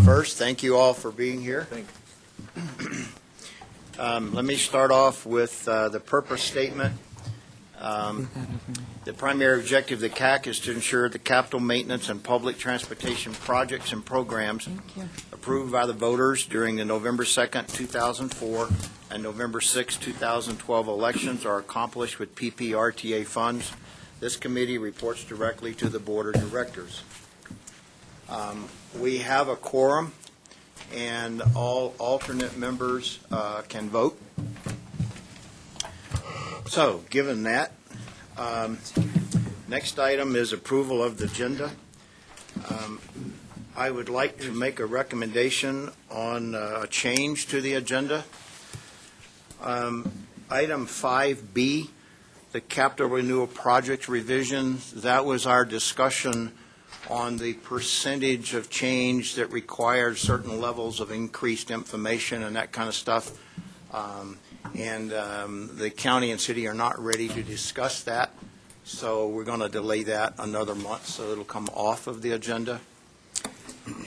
First, thank you all for being here. Let me start off with the purpose statement. The primary objective of the CAC is to ensure the capital maintenance and public transportation projects and programs approved by the voters during the November 2nd, 2004 and November 6, 2012 elections are accomplished with PPRTA funds. This committee reports directly to the Board of Directors. We have a quorum, and all alternate members can vote. So, given that, next item is approval of the agenda. I would like to make a recommendation on a change to the agenda. Item 5B, the capital renewal project revisions, that was our discussion on the percentage of change that requires certain levels of increased information and that kind of stuff. The county and city are not ready to discuss that, so we're going to delay that another month, so it'll come off of the agenda.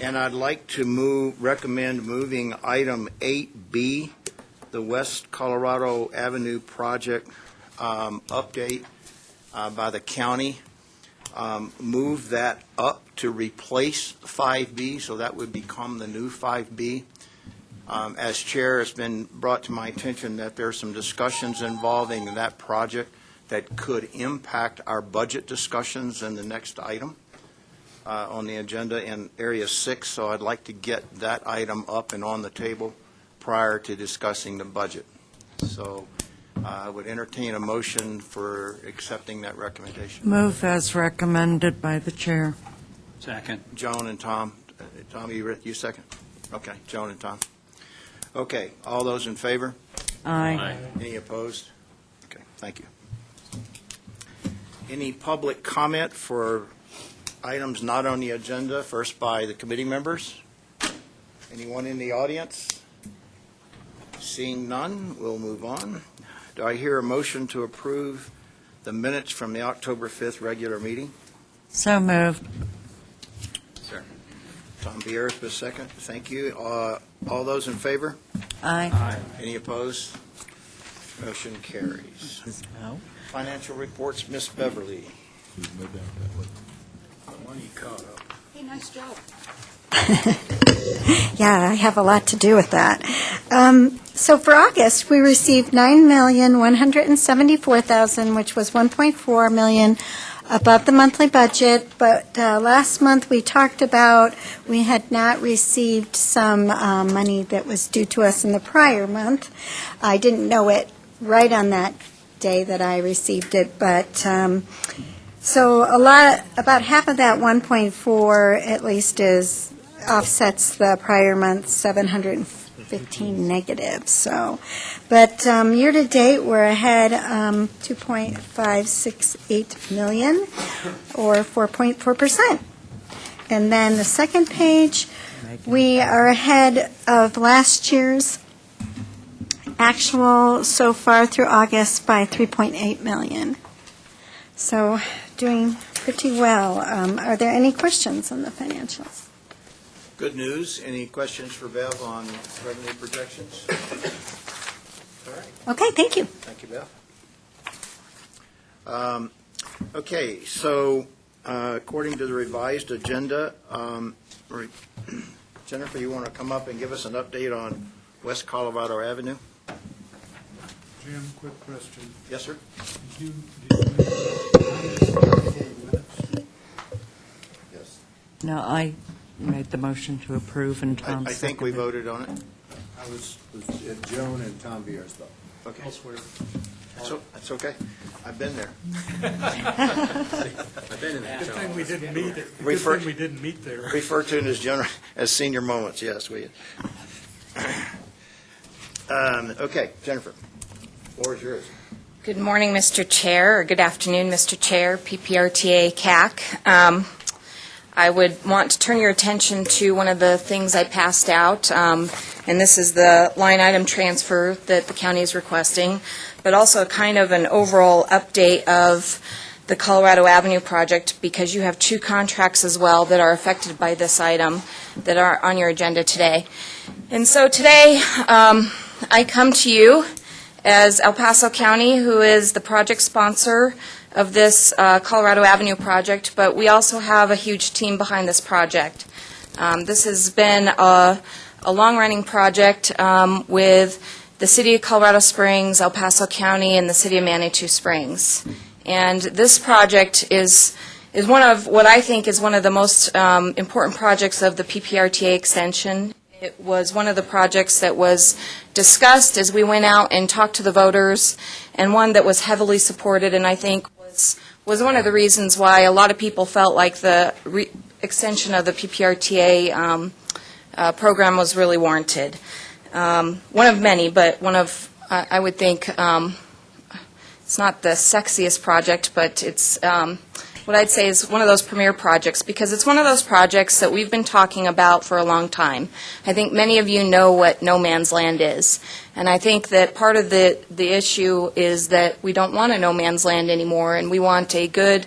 And I'd like to recommend moving item 8B, the West Colorado Avenue project update by the county. Move that up to replace 5B, so that would become the new 5B. As chair, it's been brought to my attention that there are some discussions involving that project that could impact our budget discussions in the next item on the agenda in Area 6, so I'd like to get that item up and on the table prior to discussing the budget. So I would entertain a motion for accepting that recommendation. Move as recommended by the chair. Second. Joan and Tom. Tom, you second? Okay, Joan and Tom. Okay, all those in favor? Aye. Any opposed? Okay, thank you. Any public comment for items not on the agenda, first by the committee members? Anyone in the audience? Seeing none, we'll move on. Do I hear a motion to approve the minutes from the October 5th regular meeting? So moved. Sir. Tom Bier's the second. Thank you. All those in favor? Aye. Any opposed? Motion carries. Financial reports, Ms. Beverly. Hey, nice job. Yeah, I have a lot to do with that. So for August, we received $9,174,000, which was $1.4 million above the monthly budget. But last month we talked about we had not received some money that was due to us in the prior month. I didn't know it right on that day that I received it, but so about half of that 1.4 at least offsets the prior month 715 negative. So, but year to date we're ahead 2.568 million, or 4.4%. And then the second page, we are ahead of last year's actual so far through August by 3.8 million. So doing pretty well. Are there any questions on the financials? Good news. Any questions for Bev on revenue projections? All right. Okay, thank you. Thank you, Bev. Okay, so according to the revised agenda, Jennifer, you want to come up and give us an update on West Colorado Avenue? Jim, quick question. Yes, sir. Did you make minutes? Yes. No, I made the motion to approve, and Tom I think we seconded. voted on it. I was Joan and Tom Bier's vote. Okay. Elsewhere. That's okay. I've been there. I've been in that. Good thing we didn't meet it. Good Refer- thing we didn't meet there. Refer to it as senior moments, yes. Okay, Jennifer, floor is yours. Good morning, Mr. Chair, or good afternoon, Mr. Chair, PPRTA CAC. I would want to turn your attention to one of the things I passed out, and this is the line item transfer that the county is requesting, but also kind of an overall update of the Colorado Avenue project, because you have two contracts as well that are affected by this item that are on your agenda today. And so today, I come to you as El Paso County, who is the project sponsor of this Colorado Avenue project, but we also have a huge team behind this project. This has been a long-running project with the City of Colorado Springs, El Paso County, and the City of Manitou Springs. And this project is one of what I think is one of the most important projects of the PPRTA extension. It was one of the projects that was discussed as we went out and talked to the voters, and one that was heavily supported, and I think was one of the reasons why a lot of people felt like the extension of the PPRTA program was really warranted. One of many, but one of, I would think, it's not the sexiest project, but it's what I'd say is one of those premier projects, because it's one of those projects that we've been talking about for a long time. I think many of you know what no man's land is, and I think that part of the issue is that we don't want a no man's land anymore, and we want a good,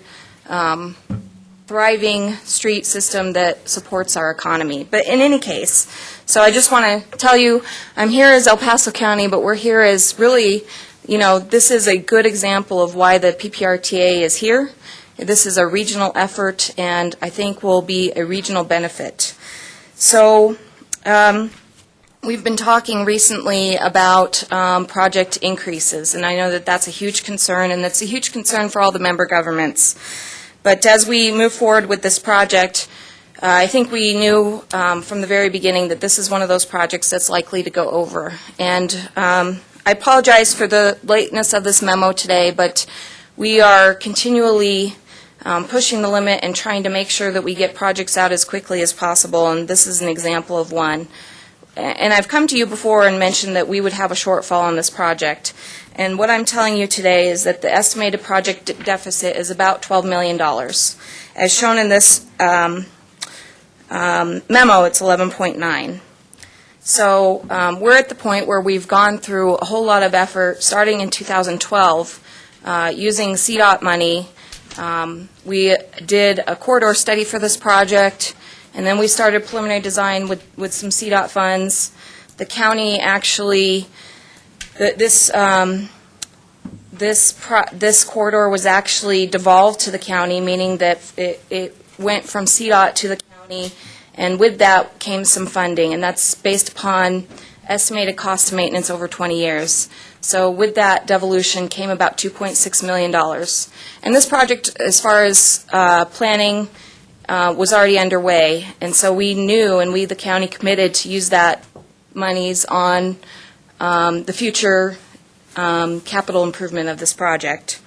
thriving street system that supports our economy. But in any case, so I just want to tell you, I'm here as El Paso County, but we're here as really, this is a good example of why the PPRTA is here. This is a regional effort, and I think will be a regional benefit. So we've been talking recently about project increases, and I know that that's a huge concern, and that's a huge concern for all the member governments. But as we move forward with this project, I think we knew from the very beginning that this is one of those projects that's likely to go over. And I apologize for the lateness of this memo today, but we are continually pushing the limit and trying to make sure that we get projects out as quickly as possible, and this is an example of one. And I've come to you before and mentioned that we would have a shortfall on this project. And what I'm telling you today is that the estimated project deficit is about $12 million. As shown in this memo, it's 11.9. So we're at the point where we've gone through a whole lot of effort, starting in 2012, using CDOT money. We did a corridor study for this project, and then we started preliminary design with some CDOT funds. The county actually, this corridor was actually devolved to the county, meaning that it went from CDOT to the county, and with that came some funding, and that's based upon estimated cost of maintenance over 20 years. So with that devolution came about $2.6 million. And this project, as far as planning, was already underway. And so we knew, and we, the county, committed to use that monies on the future capital improvement of this project.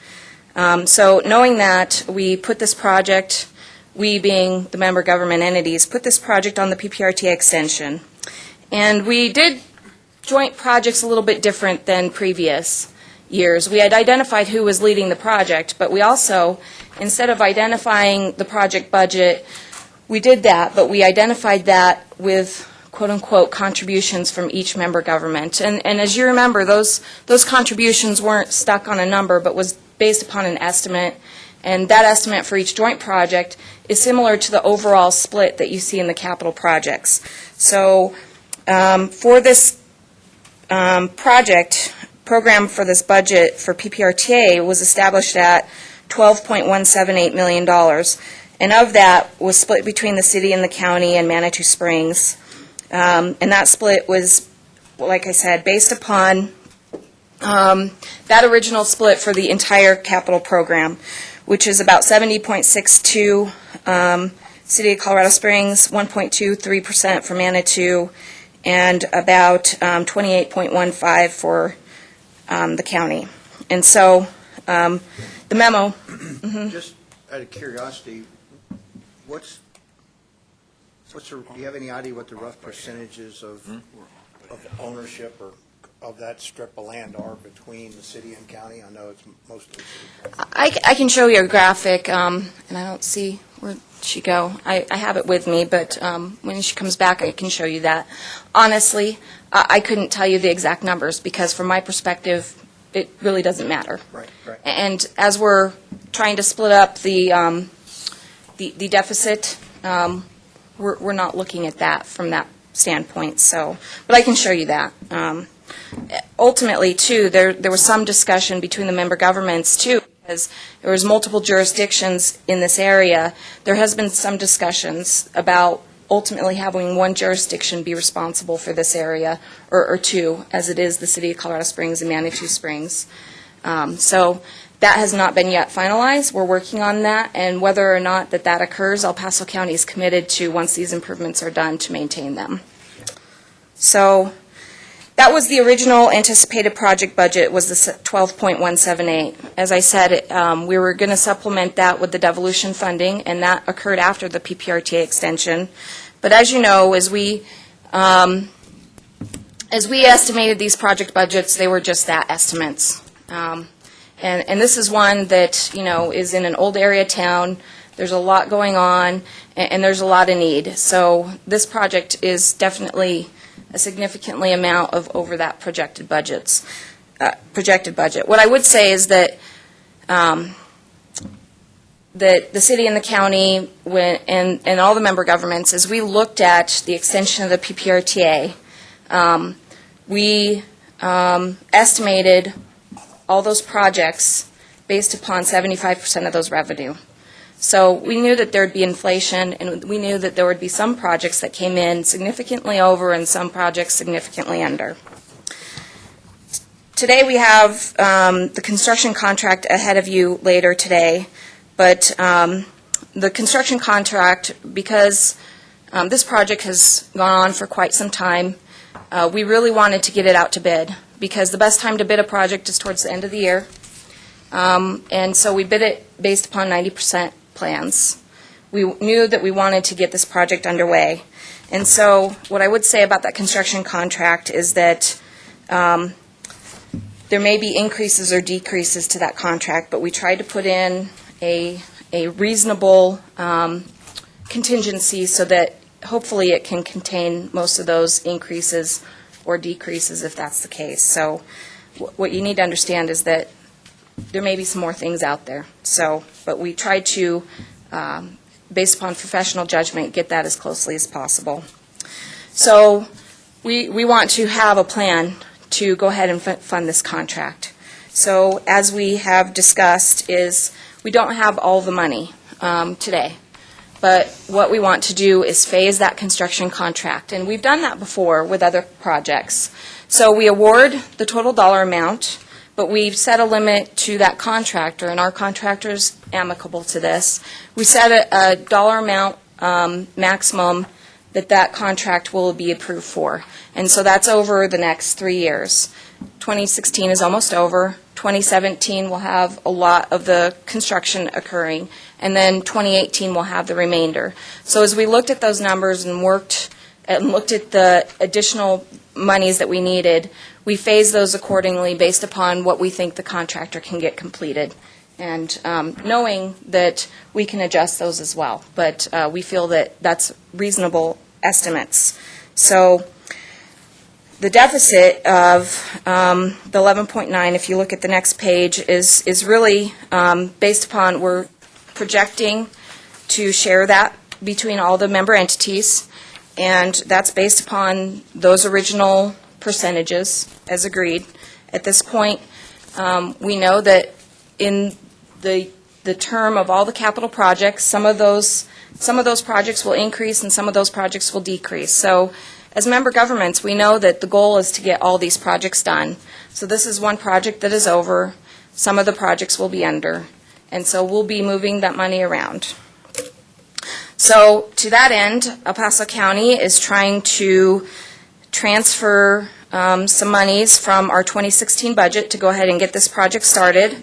So knowing that, we put this project, we being the member government entities, put this project on the PPRTA extension. And we did joint projects a little bit different than previous years. We had identified who was leading the project, but we also, instead of identifying the project budget, we did that, but we identified that with quote-unquote contributions from each member government. And as you remember, those contributions weren't stuck on a number, but was based upon an estimate, and that estimate for each joint project is similar to the overall split that you see in the capital projects. So for this program for this budget for PPRTA was established at $12.178 million, and of that was split between the city and the county and Manitou Springs. And that split was, like I said, based upon that original split for the entire capital program, which is about 70.62 City of Colorado Springs, 1.23% for Manitou, and about 28.15 for the county. And so the memo. Just out of curiosity, do you have any idea what the rough percentages of ownership or of that strip of land are between the city and county? I know it's mostly city. I can show you a graphic, and I don't see where she go. I have it with me, but when she comes back, I can show you that. Honestly, I couldn't tell you the exact numbers because, from my perspective, it really doesn't matter. Right. And as we're trying to split up the deficit, we're not looking at that from that standpoint, so, but I can show you that. Ultimately, too, there was some discussion between the member governments, too, because there was multiple jurisdictions in this area. There has been some discussions about ultimately having one jurisdiction be responsible for this area, or two, as it is the City of Colorado Springs and Manitou Springs. So that has not been yet finalized. We're working on that, and whether or not that occurs, El Paso County is committed to, once these improvements are done, to maintain them. So that was the original anticipated project budget, was the 12.178. As I said, we were going to supplement that with the devolution funding, and that occurred after the PPRTA extension. But as you know, as we estimated these project budgets, they were just that, estimates. And this is one that, you know, is in an old area town. There's a lot going on, and there's a lot of need. So this project is definitely a significantly amount of over that projected budget. What I would say is that that the city and the county and all the member governments, as we looked at the extension of the PPRTA, we estimated all those projects based upon 75% of those revenue. So we knew that there would be inflation, and we knew that there would be some projects that came in significantly over and some projects significantly under. Today we have the construction contract ahead of you later today, but the construction contract, because this project has gone on for quite some time, we really wanted to get it out to bid, because the best time to bid a project is towards the end of the year. And so we bid it based upon 90% plans. We knew that we wanted to get this project underway. And so what I would say about that construction contract is that there may be increases or decreases to that contract, but we tried to put in a reasonable contingency so that hopefully it can contain most of those increases or decreases if that's the case. So what you need to understand is that there may be some more things out there. So, but we tried to, based upon professional judgment, get that as closely as possible. So we want to have a plan to go ahead and fund this contract. So as we have discussed is we don't have all the money today. But what we want to do is phase that construction contract. And we've done that before with other projects. So we award the total dollar amount, but we've set a limit to that contractor, and our contractor's amicable to this. We set a dollar amount maximum that contract will be approved for. And so that's over the next 3 years. 2016 is almost over. 2017 will have a lot of the construction occurring, and then 2018 will have the remainder. So as we looked at those numbers and looked at the additional monies that we needed, we phased those accordingly based upon what we think the contractor can get completed, and knowing that we can adjust those as well. But we feel that that's reasonable estimates. So the deficit of the 11.9, if you look at the next page, is really based upon, we're projecting to share that between all the member entities, and that's based upon those original percentages as agreed. At this point, we know that in the term of all the capital projects, some of those projects will increase and some of those projects will decrease. So as member governments, we know that the goal is to get all these projects done. So this is one project that is over. Some of the projects will be under. And so we'll be moving that money around. So to that end, El Paso County is trying to transfer some monies from our 2016 budget to go ahead and get this project started.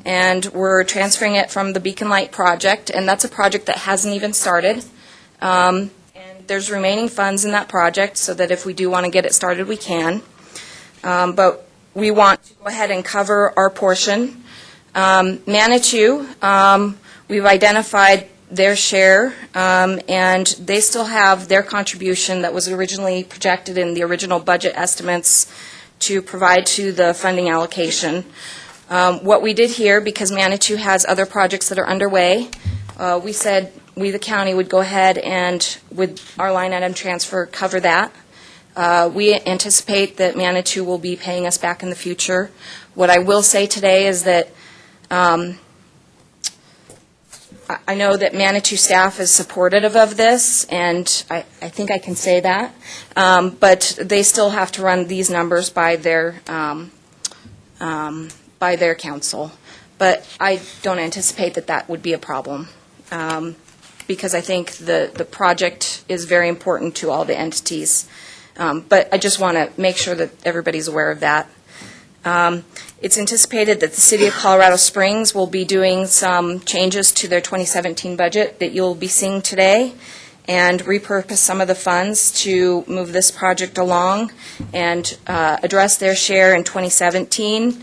And we're transferring it from the Beacon Light project, and that's a project that hasn't even started. And there's remaining funds in that project so that if we do want to get it started, we can. But we want to go ahead and cover our portion. Manitou, we've identified their share, and they still have their contribution that was originally projected in the original budget estimates to provide to the funding allocation. What we did here, because Manitou has other projects that are underway, we said we, the county, would go ahead and, with our line item transfer, cover that. We anticipate that Manitou will be paying us back in the future. What I will say today is that I know that Manitou staff is supportive of this, and I think I can say that, but they still have to run these numbers by their council. But I don't anticipate that that would be a problem, because I think the project is very important to all the entities. But I just want to make sure that everybody's aware of that. It's anticipated that the City of Colorado Springs will be doing some changes to their 2017 budget that you'll be seeing today, and repurpose some of the funds to move this project along and address their share in 2017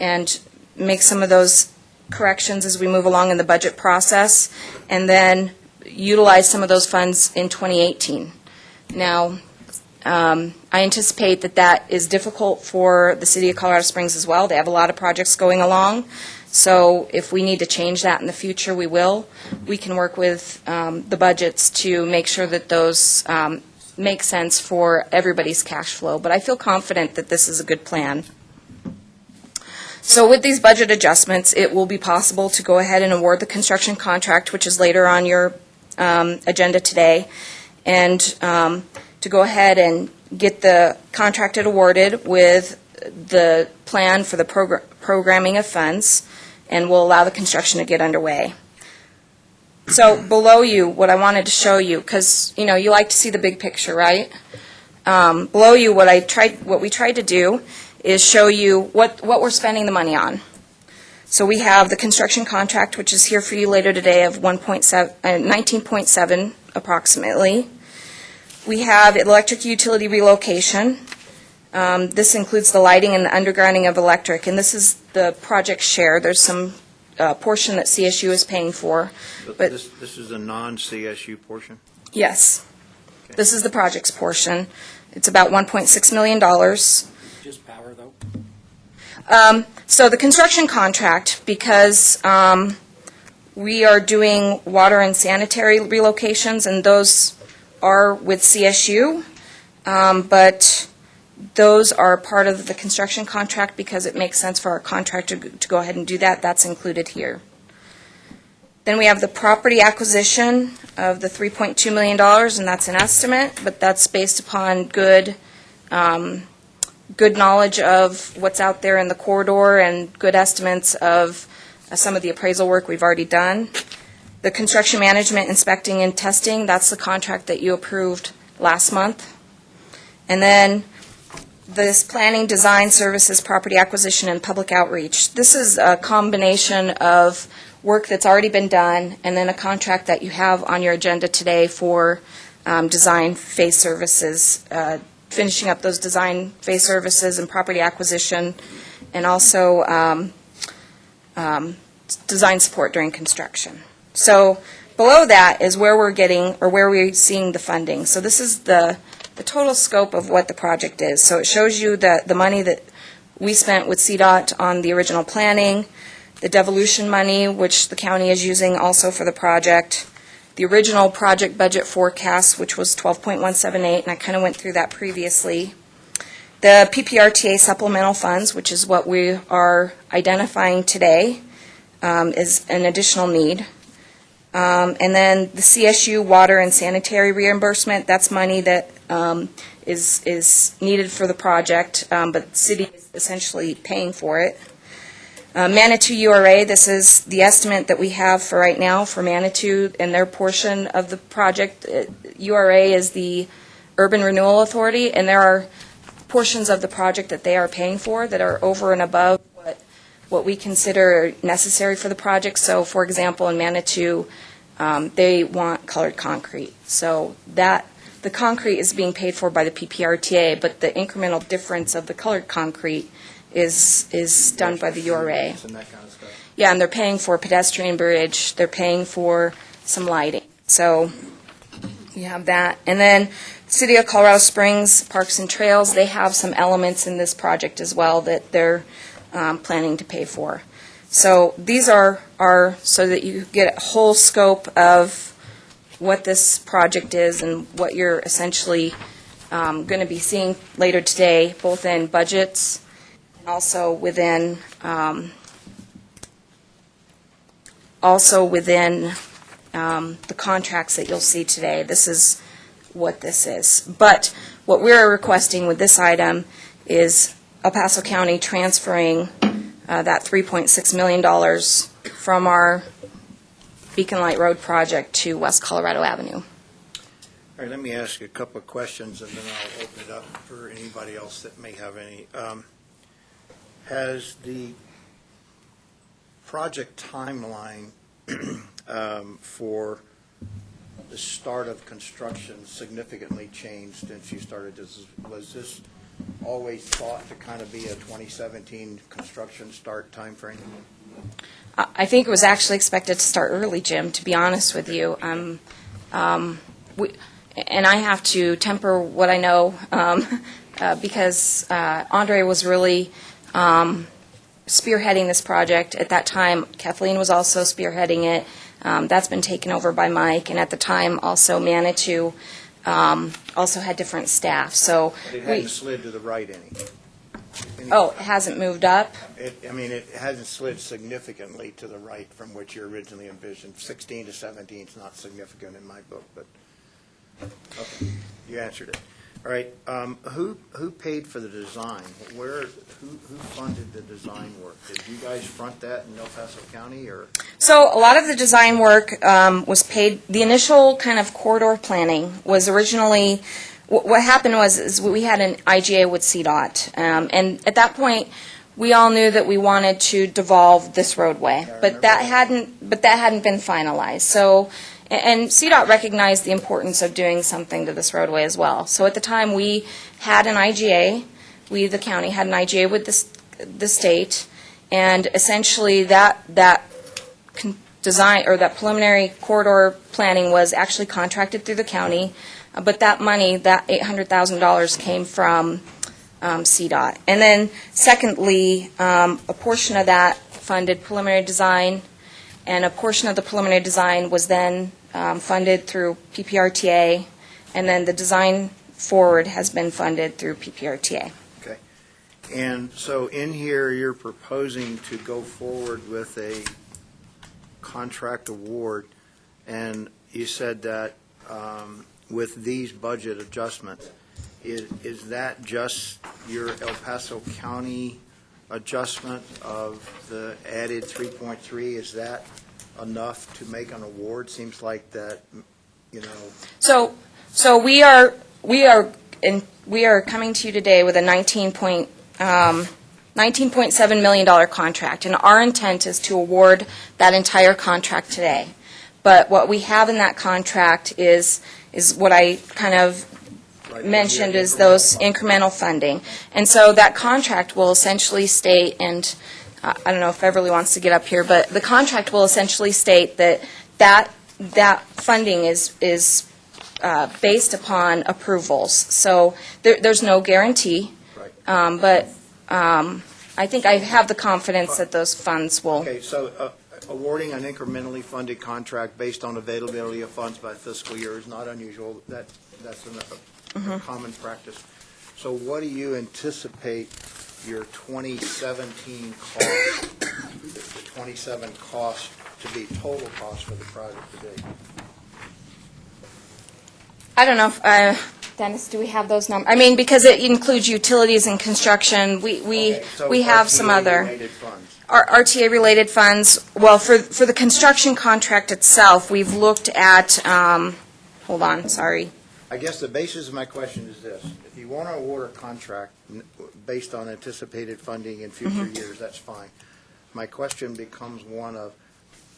and make some of those corrections as we move along in the budget process, and then utilize some of those funds in 2018. Now, I anticipate that that is difficult for the City of Colorado Springs as well. They have a lot of projects going along, so if we need to change that in the future, we will. We can work with the budgets to make sure that those make sense for everybody's cash flow, but I feel confident that this is a good plan. So with these budget adjustments, it will be possible to go ahead and award the construction contract, which is later on your agenda today, and to go ahead and get the contracted awarded with the plan for the programming of funds, and will allow the construction to get underway. So below you, what I wanted to show you, because you like to see the big picture, right? Below you, what we tried to do is show you what we're spending the money on. So we have the construction contract, which is here for you later today, of 19.7 approximately. We have electric utility relocation. This includes the lighting and the undergrounding of electric, and this is the project share. There's some portion that CSU is paying for. But this is a non-CSU portion? Yes. Okay. This is the project's portion. It's about $1.6 million. Just power, though? So the construction contract, because we are doing water and sanitary relocations, and those are with CSU, but those are part of the construction contract because it makes sense for our contractor to go ahead and do that. That's included here. Then we have the property acquisition of the $3.2 million, and that's an estimate, but that's based upon good knowledge of what's out there in the corridor and good estimates of some of the appraisal work we've already done. The construction management, inspecting, and testing, that's the contract that you approved last month. And then this planning, design, services, property acquisition, and public outreach. This is a combination of work that's already been done and then a contract that you have on your agenda today for design phase services, finishing up those design phase services and property acquisition, and also design support during construction. So below that is where we're getting, or where we're seeing the funding. So this is the total scope of what the project is. So it shows you that the money that we spent with CDOT on the original planning, the devolution money, which the county is using also for the project, the original project budget forecast, which was 12.178, and I kind of went through that previously. The PPRTA supplemental funds, which is what we are identifying today, is an additional need. And then the CSU water and sanitary reimbursement, that's money that is needed for the project, but the city is essentially paying for it. Manitou URA, this is the estimate that we have for right now for Manitou and their portion of the project. URA is the Urban Renewal Authority, and there are portions of the project that they are paying for that are over and above what we consider necessary for the project. So, for example, in Manitou, they want colored concrete. So that the concrete is being paid for by the PPRTA, but the incremental difference of the colored concrete is done by the URA. And that kind of stuff. Yeah, and they're paying for a pedestrian bridge. They're paying for some lighting. So you have that. And then City of Colorado Springs Parks and Trails, they have some elements in this project as well that they're planning to pay for. So these are so that you get a whole scope of what this project is and what you're essentially going to be seeing later today, both in budgets and also within the contracts that you'll see today. This is what this is. But what we're requesting with this item is El Paso County transferring that $3.6 million from our Beacon Light Road project to West Colorado Avenue. All right, let me ask you a couple of questions, and then I'll open it up for anybody else that may have any. Has the project timeline for the start of construction significantly changed since you started this? Was this always thought to kind of be a 2017 construction start timeframe? I think it was actually expected to start early, Jim, to be honest with you. And I have to temper what I know because Andre was really spearheading this project. At that time, Kathleen was also spearheading it. That's been taken over by Mike, and at the time, also Manitou also had different staff. So But it hadn't slid to the right any? Oh, it hasn't moved up? It hasn't slid significantly to the right from what you originally envisioned. 16 to 17 is not significant in my book, but, okay, you answered it. All right, who paid for the design? Who funded the design work? Did you guys front that in El Paso County, or? So a lot of the design work was paid. The initial kind of corridor planning was originally, what happened was we had an IGA with CDOT, and at that point, we all knew that we wanted to devolve this roadway, but that hadn't been finalized. So, and CDOT recognized the importance of doing something to this roadway as well. So at the time, we had an IGA. We, the county, had an IGA with the state, and essentially that design, or that preliminary corridor planning was actually contracted through the county, but that money, that $800,000 came from CDOT. And then secondly, a portion of that funded preliminary design, and a portion of the preliminary design was then funded through PPRTA, and then the design forward has been funded through PPRTA. Okay. And so in here, you're proposing to go forward with a contract award, and you said that with these budget adjustments, is that just your El Paso County adjustment of the added 3.3? Is that enough to make an award? Seems like that, you know. So we are coming to you today with a $19.7 million contract, and our intent is to award that entire contract today. But what we have in that contract is what I kind of mentioned, is those incremental funding. And so that contract will essentially state, and I don't know if Beverly wants to get up here, but the contract will essentially state that funding is based upon approvals. So there's no guarantee, but I think I have the confidence that those funds will. Okay, so awarding an incrementally funded contract based on availability of funds by fiscal year is not unusual. That's a common practice. So what do you anticipate your 2017 cost, the 27 cost to be, total cost for the project today? I don't know if, Dennis, do we have those numbers? I mean, because it includes utilities and construction, we have some other. RTA-related funds. RTA-related funds, well, for the construction contract itself, we've looked at, hold on, sorry. I guess the basis of my question is this. If you want to award a contract based on anticipated funding in future years, that's fine. My question becomes one of,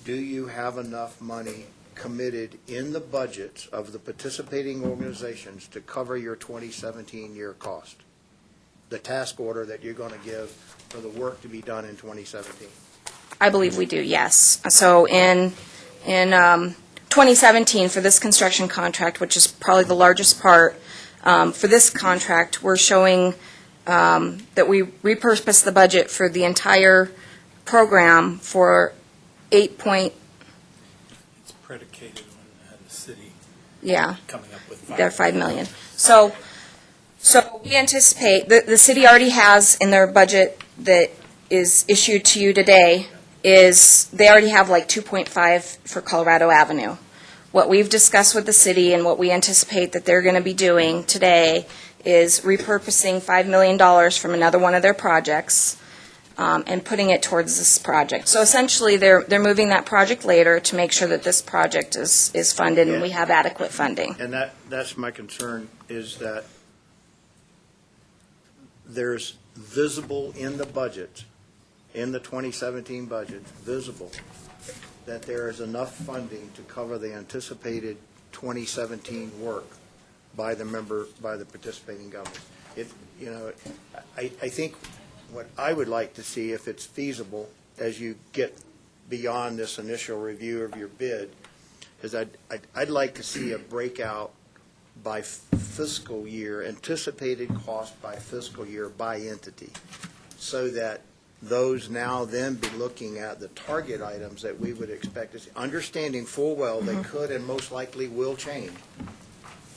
do you have enough money committed in the budgets of the participating organizations to cover your 2017 year cost? The task order that you're going to give for the work to be done in 2017? I believe we do, yes. So in 2017, for this construction contract, which is probably the largest part, for this contract, we're showing that we repurpose the budget for the entire program for 8 point, It's predicated on the city yeah, coming up with their 5 million. So we anticipate, the city already has in their budget that is issued to you today, they already have like 2.5 for Colorado Avenue. What we've discussed with the city and what we anticipate that they're going to be doing today is repurposing $5 million from another one of their projects and putting it towards this project. So essentially, they're moving that project later to make sure that this project is funded and we have adequate funding. And that's my concern, is that there's visible in the budget, in the 2017 budget, visible, that there is enough funding to cover the anticipated 2017 work by the participating governments. I think what I would like to see, if it's feasible, as you get beyond this initial review of your bid, is I'd like to see a breakout by fiscal year, anticipated cost by fiscal year by entity, so that those now then be looking at the target items that we would expect to see, understanding full well they could and most likely will change.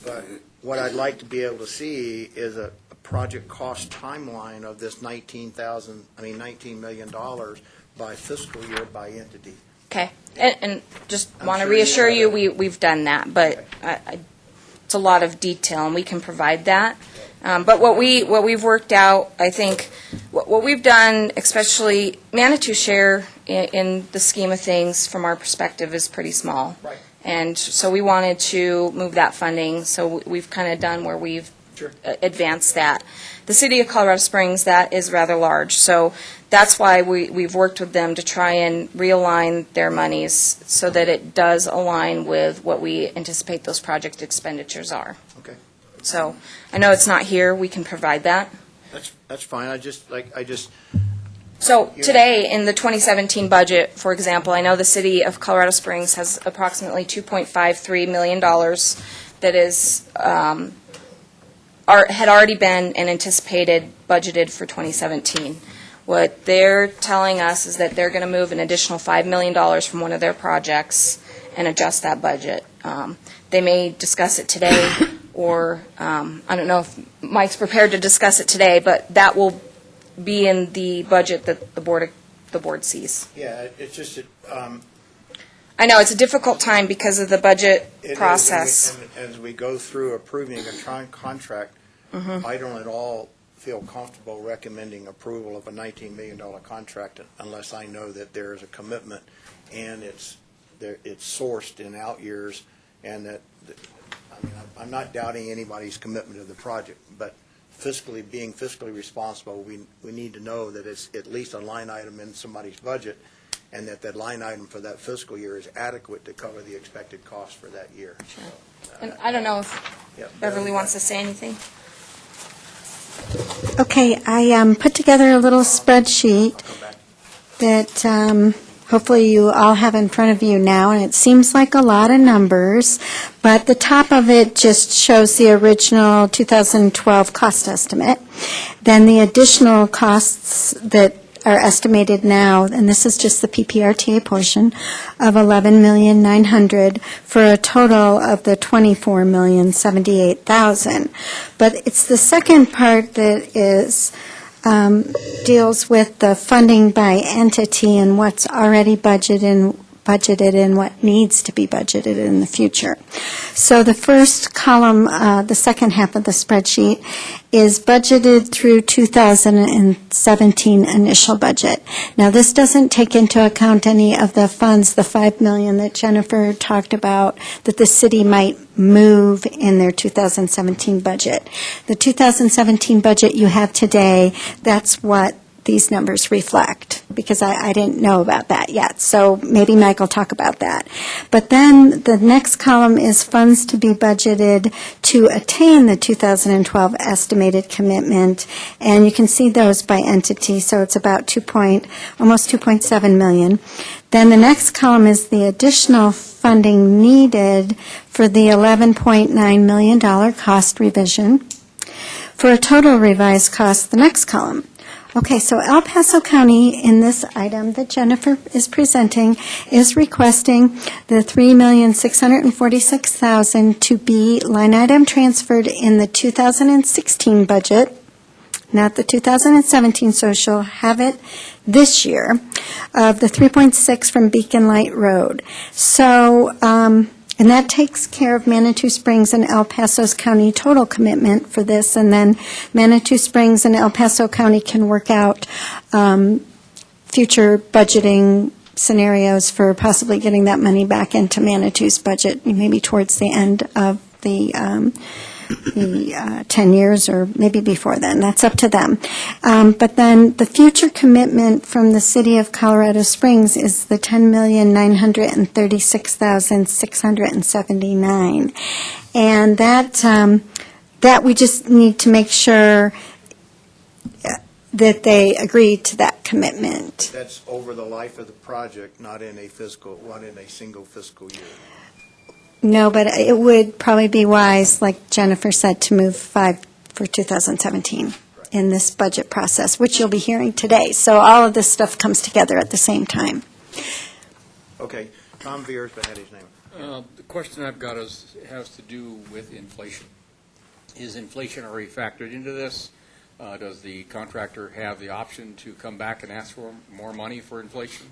But what I'd like to be able to see is a project cost timeline of this $19 million by fiscal year by entity. Okay, and just I'm want to sure you reassure have you, it. we've done that, but it's a lot of detail, and we can provide that. But what we've worked out, I think, what we've done, especially Manitou share in the scheme of things, from our perspective, is pretty small. Right. And so we wanted to move that funding, so we've kind of done where we've Sure. advanced that. The city of Colorado Springs, that is rather large, so that's why we've worked with them to try and realign their monies so that it does align with what we anticipate those project expenditures are. Okay. So I know it's not here, we can provide that. That's fine. I just So today, in the 2017 budget, for example, I know the city of Colorado Springs has approximately $2.53 million that is, had already been and anticipated budgeted for 2017. What they're telling us is that they're going to move an additional $5 million from one of their projects and adjust that budget. They may discuss it today, or I don't know if Mike's prepared to discuss it today, but that will be in the budget that the board sees. Yeah, it's just I know, it's a difficult time because of the budget it is, process. and as we go through approving a contract, I don't at all feel comfortable recommending approval of a $19 million contract unless I know that there is a commitment and it's sourced in out years, and that, I mean, I'm not doubting anybody's commitment to the project, but being fiscally responsible, we need to know that it's at least a line item in somebody's budget, and that line item for that fiscal year is adequate to cover the expected cost for that year. Sure. And I don't know if Yeah, Beverly wants to say anything. Okay, I put together a little spreadsheet Come back. that hopefully you all have in front of you now, and it seems like a lot of numbers, but the top of it just shows the original 2012 cost estimate. Then the additional costs that are estimated now, and this is just the PPRTA portion, of $11,900,000 for a total of the $24,078,000. But it's the second part that is deals with the funding by entity and what's already budgeted and what needs to be budgeted in the future. So the first column, the second half of the spreadsheet, is budgeted through 2017 initial budget. Now, this doesn't take into account any of the funds, the $5 million that Jennifer talked about, that the city might move in their 2017 budget. The 2017 budget you have today, that's what these numbers reflect, because I didn't know about that yet. So maybe Mike will talk about that. But then the next column is funds to be budgeted to attain the 2012 estimated commitment, and you can see those by entity, so it's about almost $2.7 million. Then the next column is the additional funding needed for the $11.9 million cost revision. for a total revised cost, the next column. Okay, so El Paso County, in this item that Jennifer is presenting, is requesting the $3,646,000 to be line item transferred in the 2016 budget, not the 2017, so she'll have it this year, of the 3.6 from Beacon Light Road. So, and that takes care of Manitou Springs and El Paso's county total commitment for this, and then Manitou Springs and El Paso County can work out future budgeting scenarios for possibly getting that money back into Manitou's budget, maybe towards the end of the 10 years or maybe before then. That's up to them. But then the future commitment from the city of Colorado Springs is the $10,936,679. And that we just need to make sure that they agree to that commitment. That's over the life of the project, not in a single fiscal year. No, but it would probably be wise, like Jennifer said, to move 5 for 2017 in this budget process, which you'll be hearing today. So all of this stuff comes together at the same time. Okay, Tom Veers, but had his name. The question I've got has to do with inflation. Is inflation already factored into this? Does the contractor have the option to come back and ask for more money for inflation?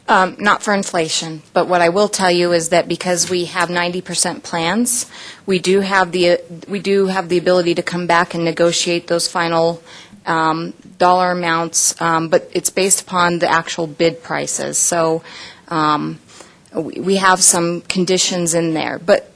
Not for inflation, but what I will tell you is that because we have 90% plans, we do have the ability to come back and negotiate those final dollar amounts, but it's based upon the actual bid prices. So we have some conditions in there. But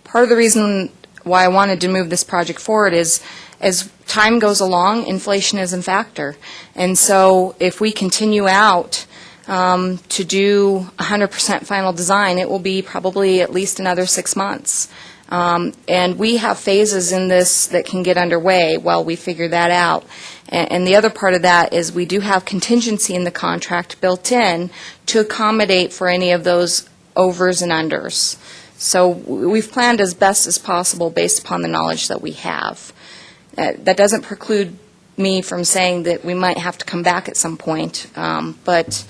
part of the reason why I wanted to move this project forward is as time goes along, inflation is a factor. And so if we continue out to do 100% final design, it will be probably at least another 6 months. And we have phases in this that can get underway while we figure that out. And the other part of that is we do have contingency in the contract built in to accommodate for any of those overs and unders. So we've planned as best as possible based upon the knowledge that we have. That doesn't preclude me from saying that we might have to come back at some point, but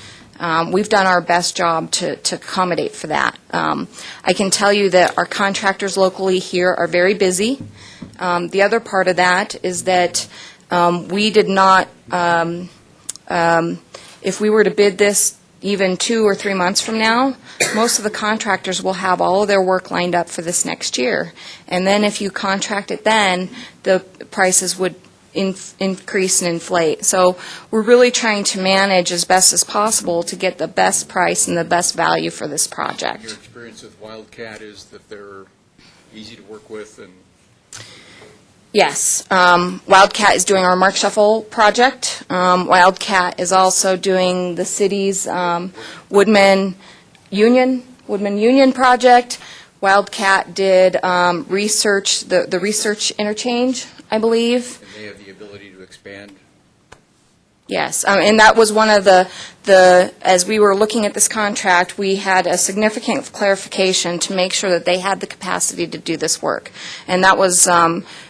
we've done our best job to accommodate for that. I can tell you that our contractors locally here are very busy. The other part of that is that we did not, if we were to bid this even 2 or 3 months from now, most of the contractors will have all of their work lined up for this next year. And then if you contract it then, the prices would increase and inflate. So we're really trying to manage as best as possible to get the best price and the best value for this Your project. experience with Wildcat is that they're easy to work with and Yes. Wildcat is doing our Mark Shuffle project. Wildcat is also doing the city's Woodman Union project. Wildcat did research, the research interchange, I believe. they have the ability to expand. Yes, and that was one of the, as we were looking at this contract, we had a significant clarification to make sure that they had the capacity to do this work. And that was,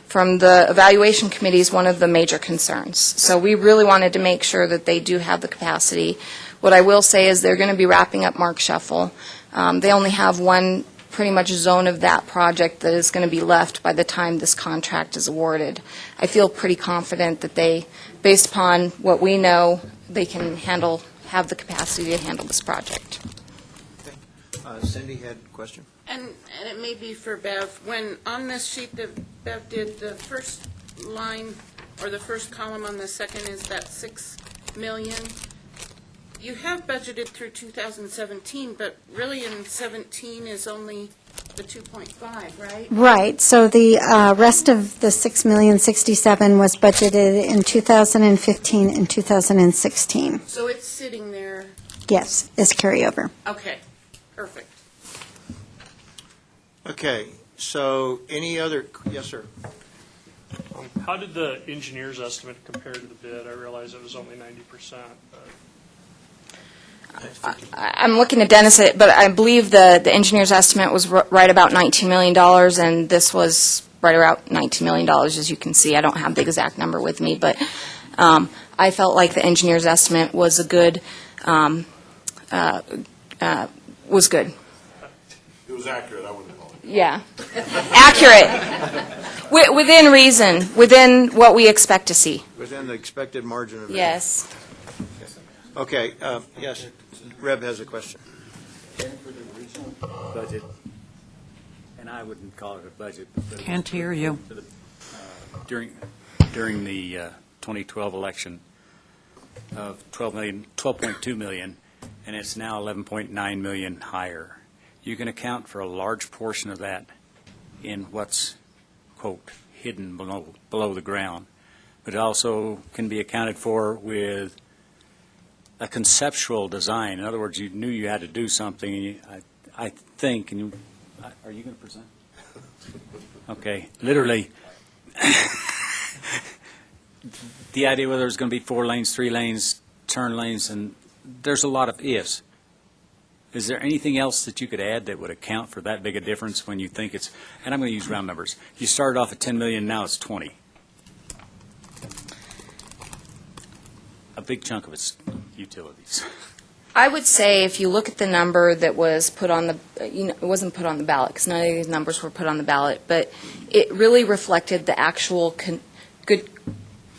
from the evaluation committees, one of the major concerns. So we really wanted to make sure that they do have the capacity. What I will say is they're going to be wrapping up Mark Shuffle. They only have one pretty much zone of that project that is going to be left by the time this contract is awarded. I feel pretty confident that they, based upon what we know, they can have the capacity to handle this project. Cindy had a question? And it may be for Bev. When, on this sheet that Bev did, the first line, or the first column on the second is that 6 million. You have budgeted through 2017, but really in 17 is only the 2.5, right? Right, so the rest of the $6,067,000 was budgeted in 2015 and 2016. So it's sitting there. Yes, as carryover. Okay, perfect. Okay, so any other, yes, sir? How did the engineer's estimate compare to the bid? I realize it was only 90%, but I'm looking at Dennis, but I believe the engineer's estimate was right about $19 million, and this was right around $19 million, as you can see. I don't have the exact number with me, but I felt like the engineer's estimate was a good, was good. It was accurate, I wouldn't call it. Yeah. Accurate. Within reason, within what we expect to see. Within the expected margin of error. Yes. Okay, yes, Reb has a question. Budget, and I wouldn't call it a budget. But Can't hear you. During the 2012 election of 12.2 million, and it's now 11.9 million higher. You can account for a large portion of that in what's, quote, hidden below the ground, but it also can be accounted for with a conceptual design. In other words, you knew you had to do something, and I think, and are you going to present? Okay, literally, the idea whether there's going to be 4 lanes, 3 lanes, turn lanes, and there's a lot of ifs. Is there anything else that you could add that would account for that big a difference when you think it's, and I'm going to use round numbers, you started off at 10 million, now it's 20. A big chunk of it's utilities. I would say if you look at the number that was put on the, it wasn't put on the ballot because none of these numbers were put on the ballot, but it really reflected the actual good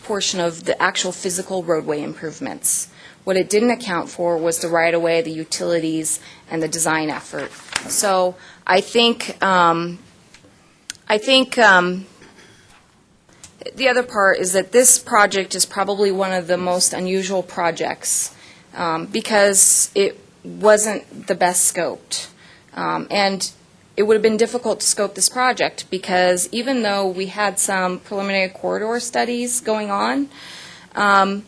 portion of the actual physical roadway improvements. What it didn't account for was the right-of-way, the utilities, and the design effort. So I think the other part is that this project is probably one of the most unusual projects because it wasn't the best scoped. And it would have been difficult to scope this project because even though we had some preliminary corridor studies going on,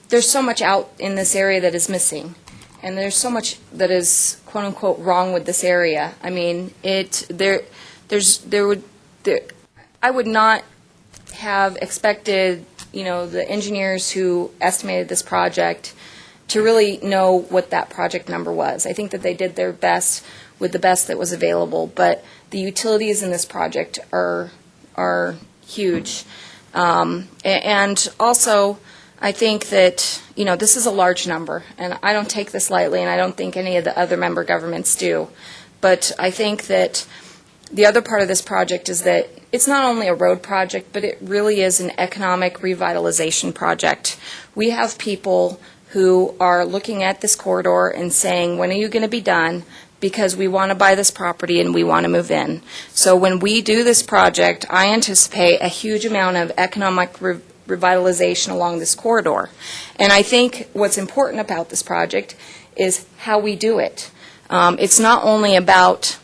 there's so much out in this area that is missing. And there's so much that is quote-unquote wrong with this area. I mean, I would not have expected, the engineers who estimated this project to really know what that project number was. I think that they did their best with the best that was available, but the utilities in this project are huge. And also, I think that, this is a large number, and I don't take this lightly, and I don't think any of the other member governments do. But I think that the other part of this project is that it's not only a road project, but it really is an economic revitalization project. We have people who are looking at this corridor and saying, when are you going to be done? Because we want to buy this property and we want to move in. So when we do this project, I anticipate a huge amount of economic revitalization along this corridor. And I think what's important about this project is how we do it. It's not only about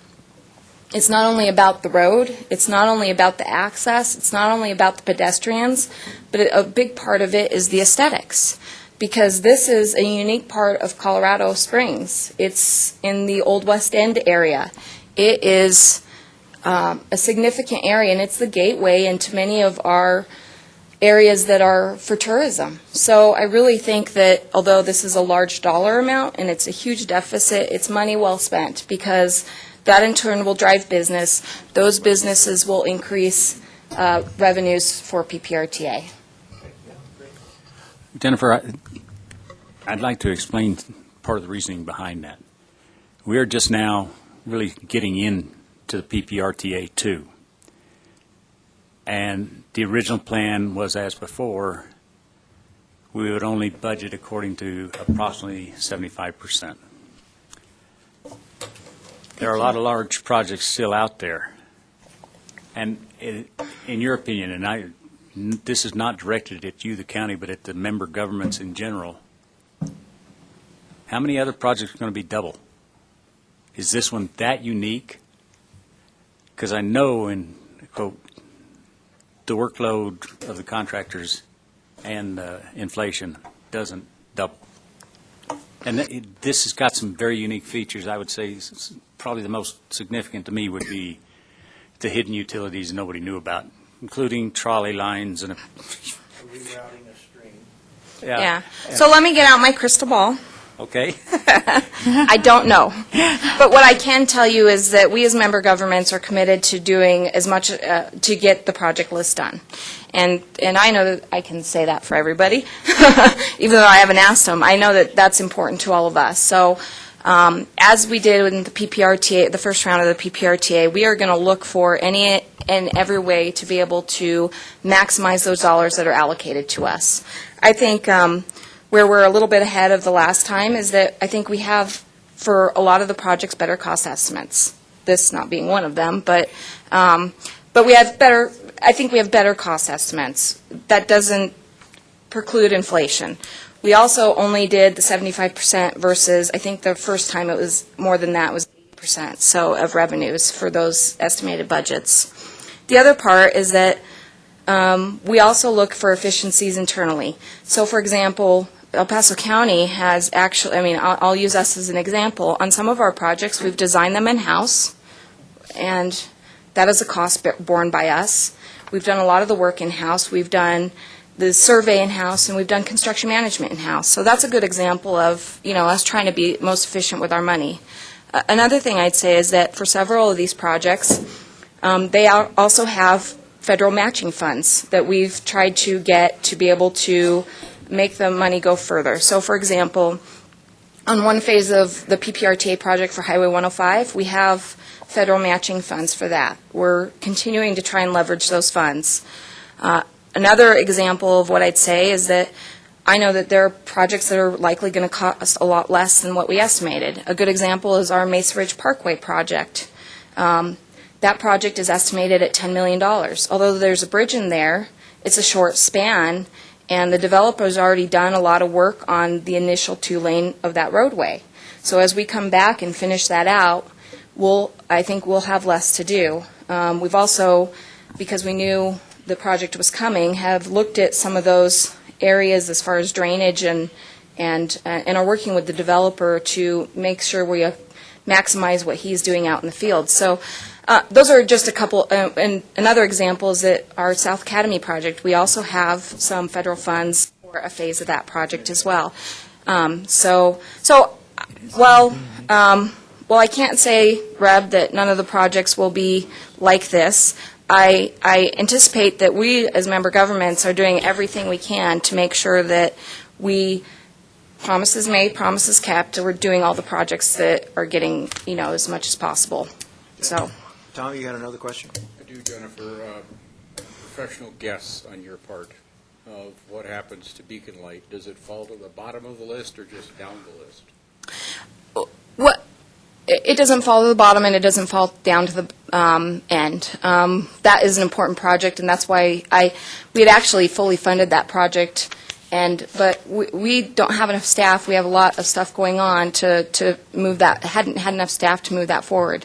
the road, it's not only about the access, it's not only about the pedestrians, but a big part of it is the aesthetics. Because this is a unique part of Colorado Springs. It's in the Old West End area. It is a significant area, and it's the gateway into many of our areas that are for tourism. So I really think that although this is a large dollar amount and it's a huge deficit, it's money well spent because that in turn will drive business. Those businesses will increase revenues for PPRTA. Jennifer, I'd like to explain part of the reasoning behind that. We are just now really getting into the PPRTA 2. And the original plan was, as before, we would only budget according to approximately 75%. There are a lot of large projects still out there. And in your opinion, and this is not directed at you, the county, but at the member governments in general, how many other projects are going to be double? Is this one that unique? Because I know, in quote, the workload of the contractors and inflation doesn't double. And this has got some very unique features. I would say probably the most significant to me would be the hidden utilities nobody knew about, including trolley lines and Rerouting a stream. Yeah. So let me get out my crystal ball. Okay? I don't know. But what I can tell you is that we as member governments are committed to doing as much to get the project list done. And I know that I can say that for everybody, even though I haven't asked them. I know that that's important to all of us. So as we did in the PPRTA, the first round of the PPRTA, we are going to look for any and every way to be able to maximize those dollars that are allocated to us. I think where we're a little bit ahead of the last time is that I think we have, for a lot of the projects, better cost estimates. This not being one of them, but we have better. I think we have better cost estimates. That doesn't preclude inflation. We also only did the 75% versus, I think the first time it was more than that, was 80%, so of revenues for those estimated budgets. The other part is that we also look for efficiencies internally. So, for example, El Paso County has actually, I'll use us as an example. On some of our projects, we've designed them in-house, and that is a cost borne by us. We've done a lot of the work in-house. We've done the survey in-house, and we've done construction management in-house. So that's a good example of, us trying to be most efficient with our money. Another thing I'd say is that for several of these projects, they also have federal matching funds that we've tried to get to be able to make the money go further. So, for example, on one phase of the PPRTA project for Highway 105, we have federal matching funds for that. We're continuing to try and leverage those funds. Another example of what I'd say is that I know that there are projects that are likely going to cost a lot less than what we estimated. A good example is our Mesa Ridge Parkway project. That project is estimated at $10 million. Although there's a bridge in there, it's a short span, and the developer's already done a lot of work on the initial 2-lane of that roadway. So as we come back and finish that out, I think we'll have less to do. We've also, because we knew the project was coming, have looked at some of those areas as far as drainage and are working with the developer to make sure we maximize what he's doing out in the field. So those are just a couple. And another example is that our South Academy project, we also have some federal funds for a phase of that project as well. Well, I can't say, Reb, that none of the projects will be like this. I anticipate that we, as member governments, are doing everything we can to make sure that promises made, promises kept, we're doing all the projects that are getting, as much as possible. So, Tom, you had another question? I do, Jennifer. Professional guess on your part of what happens to Beacon Light. Does it fall to the bottom of the list or just down the list? It doesn't fall to the bottom, and it doesn't fall down to the end. That is an important project, and that's why we had actually fully funded that project. But we don't have enough staff. We have a lot of stuff going on to move that. Hadn't had enough staff to move that forward.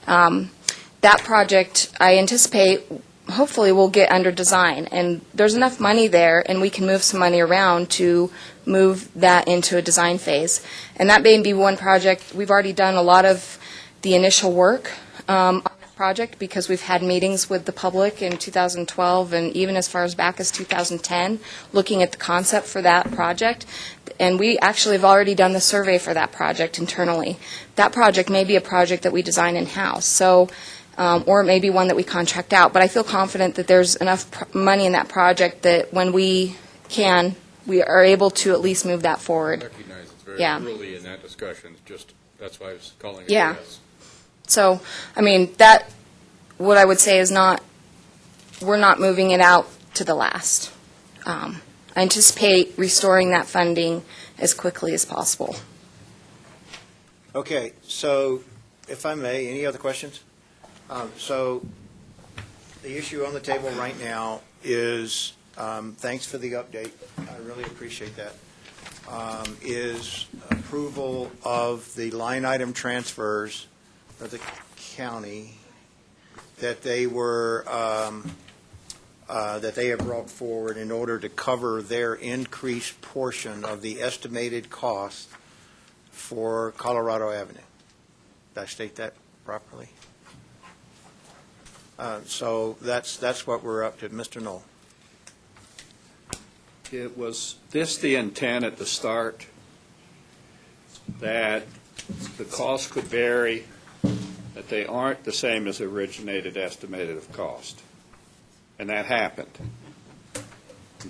That project, I anticipate, hopefully will get under design, and there's enough money there, and we can move some money around to move that into a design phase. And that may be one project. We've already done a lot of the initial work on that project because we've had meetings with the public in 2012 and even as far as back as 2010 looking at the concept for that project. And we actually have already done the survey for that project internally. That project may be a project that we design in-house. So or it may be one that we contract out. But I feel confident that there's enough money in that project that when we are able to at least move that forward. I recognize it's very Yeah. early in that discussion. That's why I was calling it Yeah. yes. So, what I would say is we're not moving it out to the last. I anticipate restoring that funding as quickly as possible. Okay, so if I may, any other questions? So the issue on the table right now is, thanks for the update, I really appreciate that, is approval of the line item transfers of the county that they have brought forward in order to cover their increased portion of the estimated cost for Colorado Avenue. Did I state that properly? So that's what we're up to. Mr. Knoll. Was this the intent at the start that the costs could vary, that they aren't the same as originated estimated of cost. And that happened.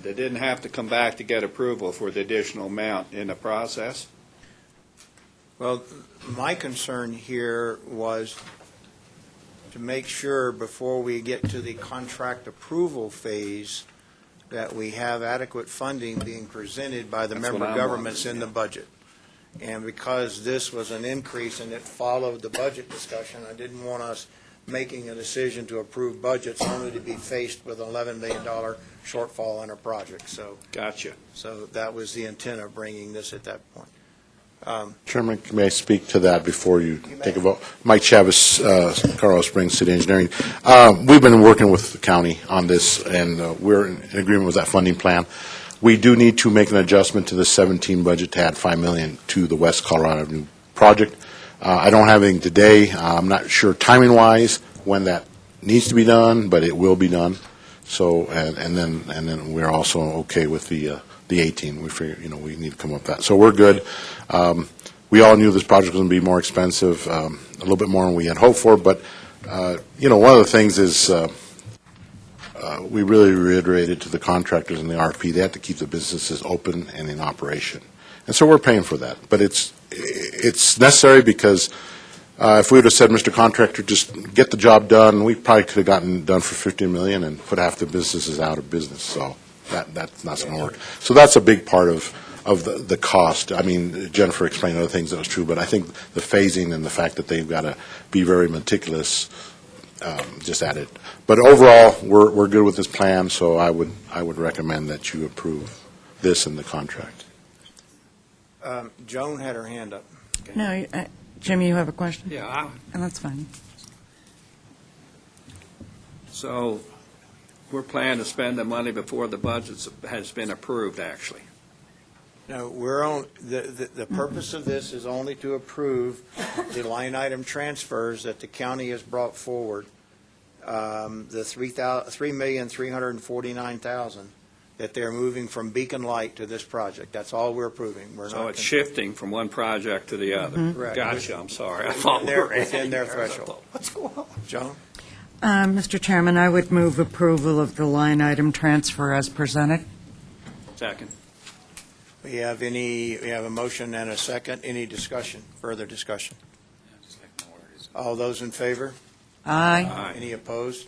They didn't have to come back to get approval for the additional amount in the process. Well, my concern here was to make sure before we get to the contract approval phase that we have adequate funding being presented by the That's what member I'm governments wondering, in the yeah. budget. And because this was an increase and it followed the budget discussion, I didn't want us making a decision to approve budgets only to be faced with an $11 million shortfall on a project. Gotcha. So that was the intent of bringing this at that point. Chairman, may I speak to that before you take a vote? Mike Chavez, Colorado Springs City Engineering. We've been working with the county on this, and we're in agreement with that funding plan. We do need to make an adjustment to the 17 budget to add $5 million to the West Colorado Avenue project. I don't have anything today. I'm not sure timing-wise when that needs to be done, but it will be done. So, and then we're also okay with the 18. We figure, we need to come up with that. So we're good. We all knew this project was going to be more expensive, a little bit more than we had hoped for, but, one of the things is we really reiterated to the contractors in the RFP, they have to keep the businesses open and in operation. And so we're paying for that. But it's necessary because if we would have said, Mr. Contractor, just get the job done, we probably could have gotten done for $15 million and put half the businesses out of business. So that's not going to work. So that's a big part of the cost. I mean, Jennifer explained other things that was true, but I think the phasing and the fact that they've got to be very meticulous just added. But overall, we're good with this plan, so I would recommend that you approve this and the contract. Joan had her hand up. No, Jimmy, you have a question? Yeah, And that's fine. so we're planning to spend the money before the budget has been approved, actually. No, the purpose of this is only to approve the line item transfers that the county has brought forward, the $3,349,000 that they're moving from Beacon Light to this project. That's all we're approving. We're So not it's shifting from one project to the other. Correct. Gotcha, I'm sorry. I thought we were within their threshold. What's going on? Joan? Mr. Chairman, I would move approval of the line item transfer as presented. Second. We have a motion and a second. Any discussion, further discussion? All those in favor? Aye. Aye. Any opposed?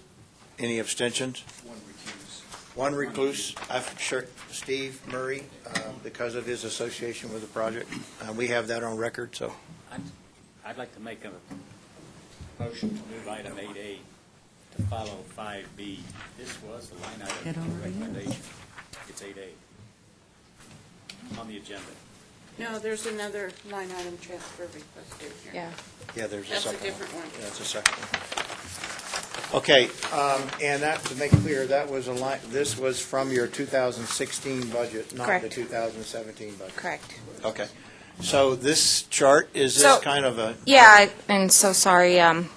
Any abstentions? One recluse. I'm sure Steve Murray, because of his association with the project. We have that on record, so. I'd like to make a motion to move item 8A to follow 5B. This was the line It item already is. recommendation. It's 8A on the agenda. No, there's another line item transfer requested here. Yeah. Yeah, there's a That's a second one. different one. That's a second one. Okay, and that, to make clear, this was from your 2016 budget, not the Correct. 2017 budget. Correct. Okay. So this chart, is this So- kind of a, Yeah, and so sorry, young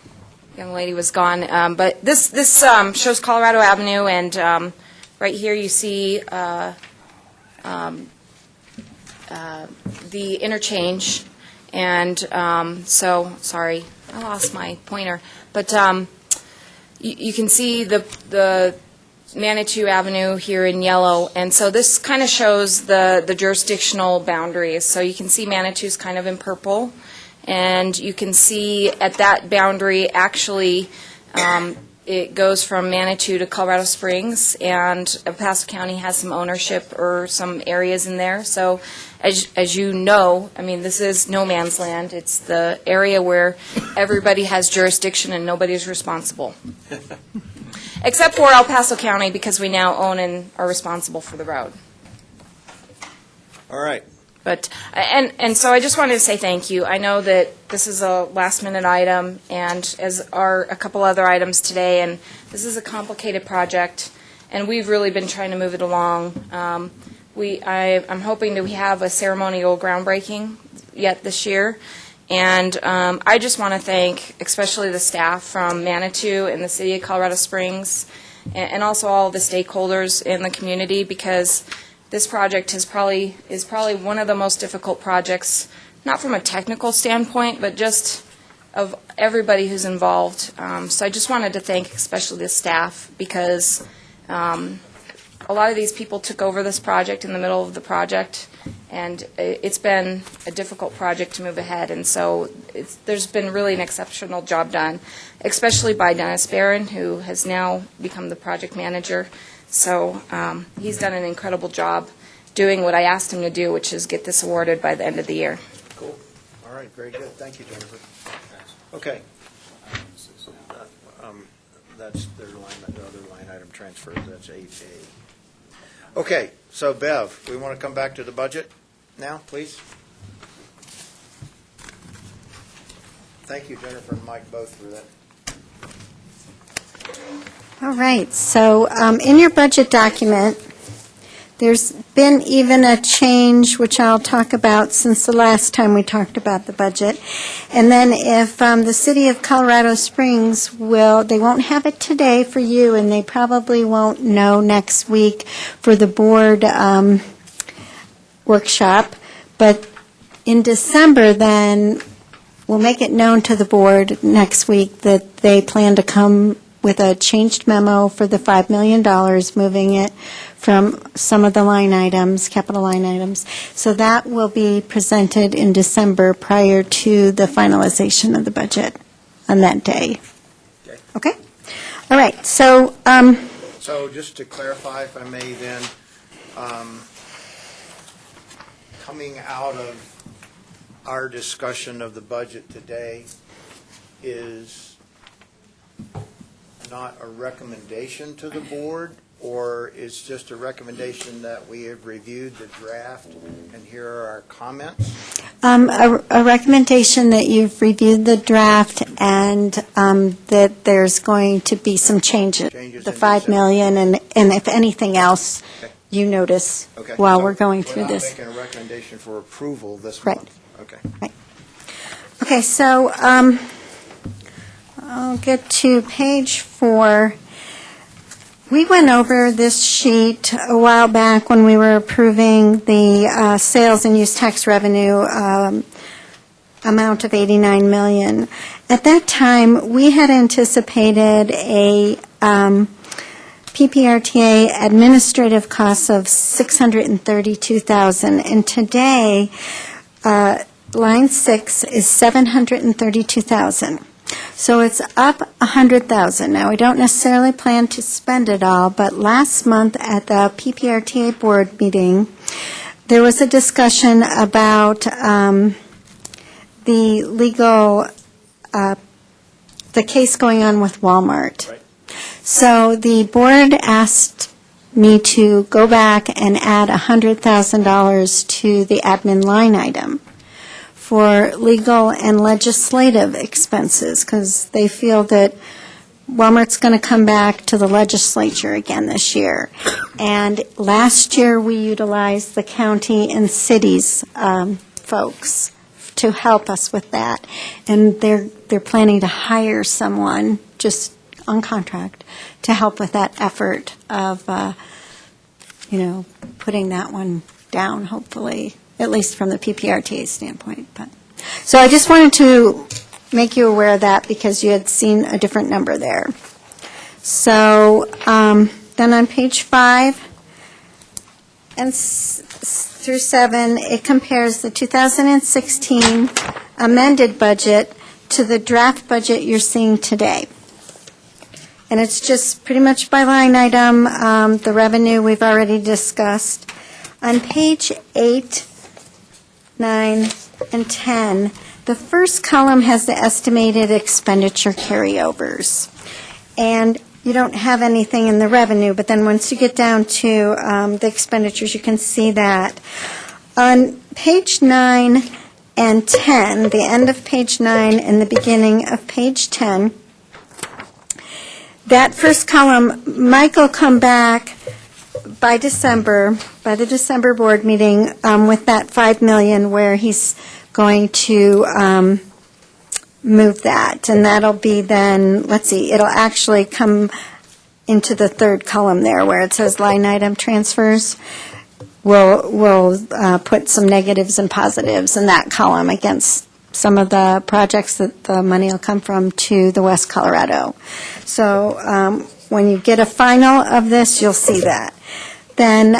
lady was gone, but this shows Colorado Avenue, and right here you see the interchange, and so, sorry, I lost my pointer, but you can see the Manitou Avenue here in yellow, and so this kind of shows the jurisdictional boundaries. So you can see Manitou's kind of in purple, and you can see at that boundary, actually, it goes from Manitou to Colorado Springs, and El Paso County has some ownership or some areas in there. So as you know, I mean, this is no man's land. It's the area where everybody has jurisdiction and nobody's responsible. Except for El Paso County, because we now own and are responsible for the road. all right. But, and so I just wanted to say thank you. I know that this is a last-minute item, and as are a couple other items today, and this is a complicated project, and we've really been trying to move it along. I'm hoping that we have a ceremonial groundbreaking yet this year, and I just want to thank especially the staff from Manitou and the City of Colorado Springs, and also all the stakeholders in the community, because this project is probably one of the most difficult projects not from a technical standpoint, but just of everybody who's involved. So I just wanted to thank especially the staff, because a lot of these people took over this project in the middle of the project, and it's been a difficult project to move ahead. And so there's been really an exceptional job done, especially by Dennis Barron, who has now become the project manager. So he's done an incredible job doing what I asked him to do, which is get this awarded by the end of the year. Cool. All right, very good. Thank you, Jennifer. Okay. That's their line, the other line item transfers, that's 8A. Okay, so Bev, we want to come back to the budget now, please? Thank you, Jennifer and Mike, both for that. All right, so in your budget document, there's been even a change, which I'll talk about since the last time we talked about the budget. And then if the City of Colorado Springs they won't have it today for you, and they probably won't know next week for the board workshop. But in December, then, we'll make it known to the board next week that they plan to come with a changed memo for the $5 million, moving it from some of the line items, capital line items. So that will be presented in December prior to the finalization of the budget on that day. Okay? All right, so... So just to clarify, if I may then, coming out of our discussion of the budget today is not a recommendation to the board, or it's just a recommendation that we have reviewed the draft and here are our comments? A recommendation that you've reviewed the draft and that there's going to be some changes. The $5 million and if anything else you notice while we're going through this. We're not making a recommendation for approval this Right. month. Okay. Right. Okay, so I'll get to page 4. We went over this sheet a while back when we were approving the sales and use tax revenue amount of $89 million. At that time, we had anticipated a PPRTA administrative costs of $632,000, and today, line 6 is $732,000. So it's up $100,000. Now, we don't necessarily plan to spend it all, but last month at the PPRTA board meeting, there was a discussion about the legal, the case going on with Walmart. Right. So the board asked me to go back and add $100,000 to the admin line item for legal and legislative expenses, because they feel that Walmart's going to come back to the legislature again this year. And last year, we utilized the county and cities folks to help us with that. And they're planning to hire someone just on contract to help with that effort of, putting that one down, hopefully, at least from the PPRTA standpoint. But so I just wanted to make you aware of that because you had seen a different number there. So then on page 5 and through 7, it compares the 2016 amended budget to the draft budget you're seeing today. And it's just pretty much by line item. The revenue we've already discussed. On page 8, 9, and 10, the first column has the estimated expenditure carryovers. And you don't have anything in the revenue, but then once you get down to the expenditures, you can see that. On page 9 and 10, the end of page 9 and the beginning of page 10, that first column, Mike will come back by the December board meeting with that $5 million where he's going to move that. And that'll be then, let's see, it'll actually come into the third column there where it says line item transfers. we'll put some negatives and positives in that column against some of the projects that the money will come from to the West Colorado. So when you get a final of this, you'll see that. Then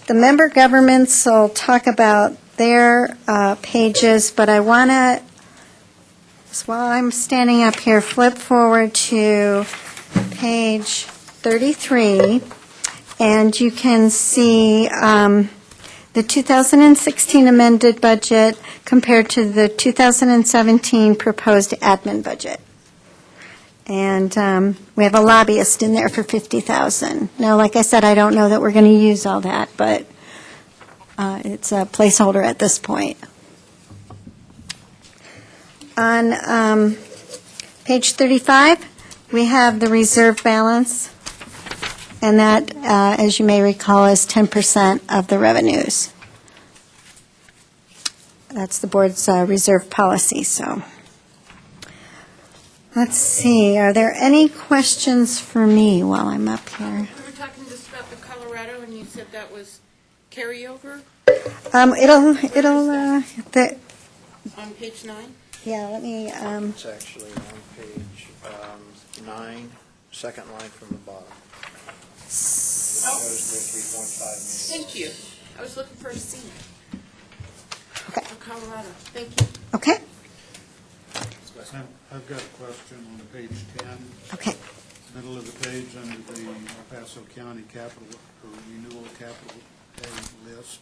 the member governments will talk about their pages, but I want to, while I'm standing up here, flip forward to page 33, and you can see the 2016 amended budget compared to the 2017 proposed admin budget. And we have a lobbyist in there for $50,000. Now, like I said, I don't know that we're going to use all that, but it's a placeholder at this point. On page 35, we have the reserve balance, and that, as you may recall, is 10% of the revenues. That's the board's reserve policy, so. Let's see, are there any questions for me while I'm up here? We were talking just about the Colorado, and you said that was carryover on page 9? Yeah, let me, It's actually on page 9, second line from the bottom. It shows the 3.5 million. Thank you. I was looking for a C. Okay. For Colorado. Thank you. okay, I've got a question on page 10, okay. middle of the page under the El Paso County capital or renewal capital pay list.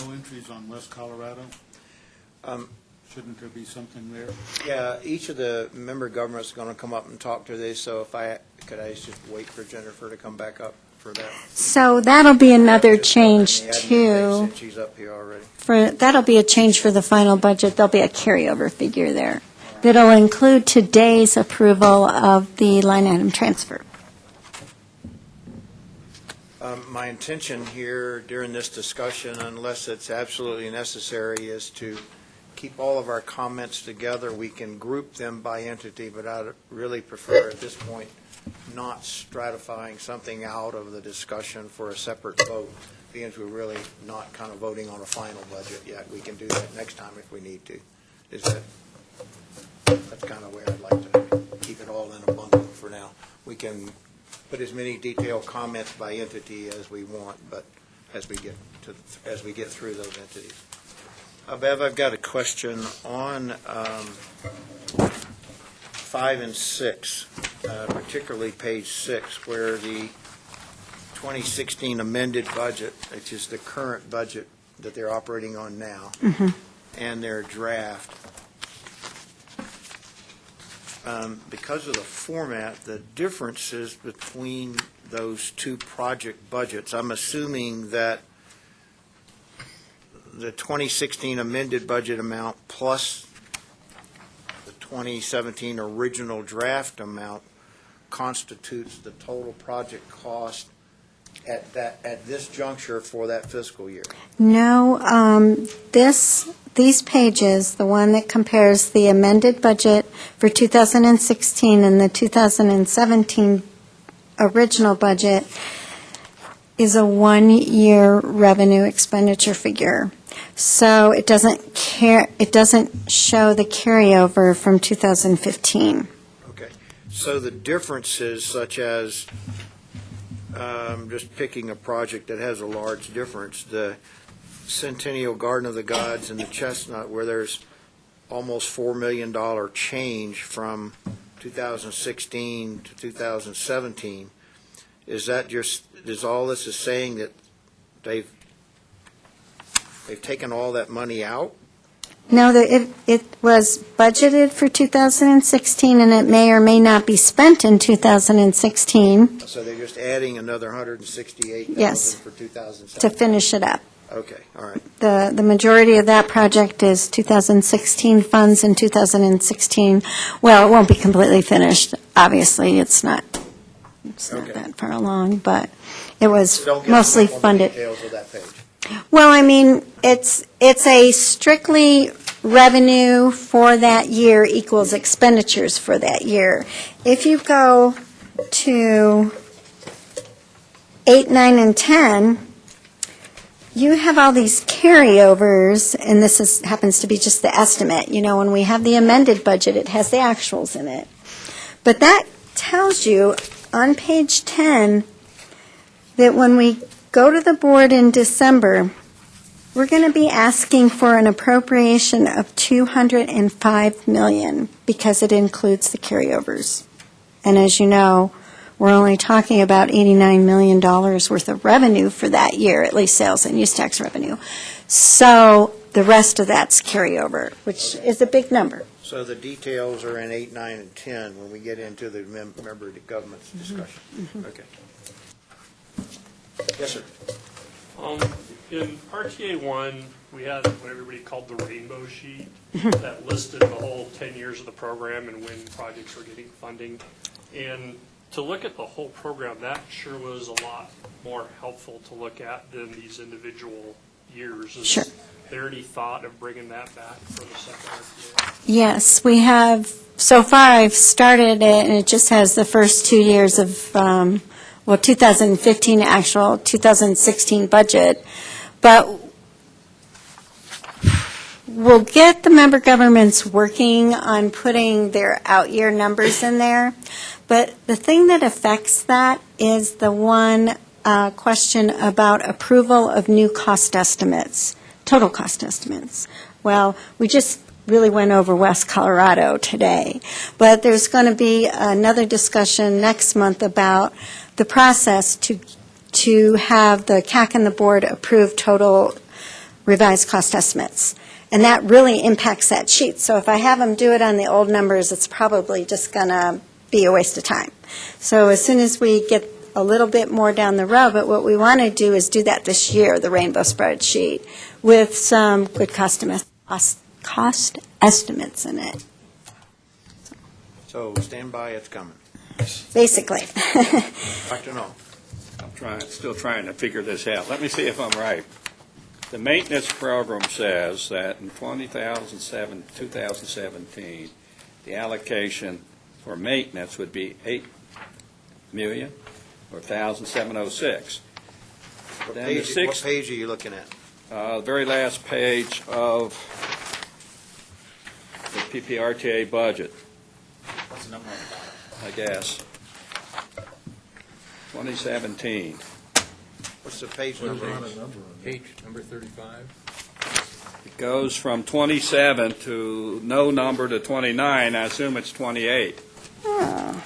No entries on West Colorado. Shouldn't there be something there? Yeah, each of the member governments is going to come up and talk to this, so if I just wait for Jennifer to come back up for that. So that'll be another change And the admin too. since she's up here already. That'll be a change for the final budget. There'll be a carryover figure there that'll include today's approval of the line item transfer. My intention here during this discussion, unless it's absolutely necessary, is to keep all of our comments together. We can group them by entity, but I'd really prefer at this point not stratifying something out of the discussion for a separate vote, because we're really not kind of voting on a final budget yet. We can do that next time if we need to. That's kind of where I'd like to keep it all in a bundle for now. We can put as many detailed comments by entity as we want, but as we get through those entities. Bev, I've got a question on 5 and 6, particularly page 6, where the 2016 amended budget, which is the current budget that they're operating on now, and their draft. Because of the format, the differences between those two project budgets, I'm assuming that the 2016 amended budget amount plus the 2017 original draft amount constitutes the total project cost at this juncture for that fiscal year. No, these pages, the one that compares the amended budget for 2016 and the 2017 original budget, is a one-year revenue expenditure figure. So it doesn't show the carryover from 2015. Okay. So the differences such as, just picking a project that has a large difference, the Centennial Garden of the Gods and the Chestnut, where there's almost $4 million change from 2016 to 2017, is all this is saying that they've taken all that money out? No, it was budgeted for 2016, and it may or may not be spent in 2016 So they're just adding another $168,000 Yes. for 2017? to finish it up. Okay, all right. The majority of that project is 2016 funds in 2016. Well, it won't be completely finished, obviously, it's not Okay. that far along, but it was Don't get mostly all the funded. details of that page. Well, I mean, it's a strictly revenue for that year equals expenditures for that year. If you go to 8, 9, and 10, you have all these carryovers, and happens to be just the estimate. You know, when we have the amended budget, it has the actuals in it. But that tells you on page 10 that when we go to the board in December, we're going to be asking for an appropriation of $205 million because it includes the carryovers. And as you know, we're only talking about $89 million worth of revenue for that year, at least sales and use tax revenue. So the rest of that's carryover, which is a big number. So the details are in 8, 9, and 10 when we get into the member of the government's discussion. Okay. Yes, sir. In RTA 1, we had what everybody called the rainbow sheet that listed the whole 10 years of the program and when projects were getting funding. And to look at the whole program, that sure was a lot more helpful to look at than these individual years. Sure. Is there any thought of bringing that back for the second RTA? Yes, we have. So far, I've started it, and it just has the first 2 years of, 2015 actual, 2016 budget. But we'll get the member governments working on putting their out-year numbers in there. But the thing that affects that is the one question about approval of new cost estimates, total cost estimates. Well, we just really went over West Colorado today. But there's going to be another discussion next month about the process to have the CAC and the board approve total revised cost estimates. And that really impacts that sheet. So if I have them do it on the old numbers, it's probably just going to be a waste of time. So as soon as we get a little bit more down the road, but what we want to do is do that this year, the rainbow spreadsheet, with some good cost estimates in it, So stand by, it's coming. basically. Dr. Null. I'm still trying to figure this out. Let me see if I'm right. The maintenance program says that in 2017, the allocation for maintenance would be $8 million or 1,706. What Then the page are you looking at? The very last page of the PPRTA budget, What's the number on the bottom? I guess. 2017. What's the page number? Page number 35. It goes from 27 to no number to 29. I assume it's 28. Oh,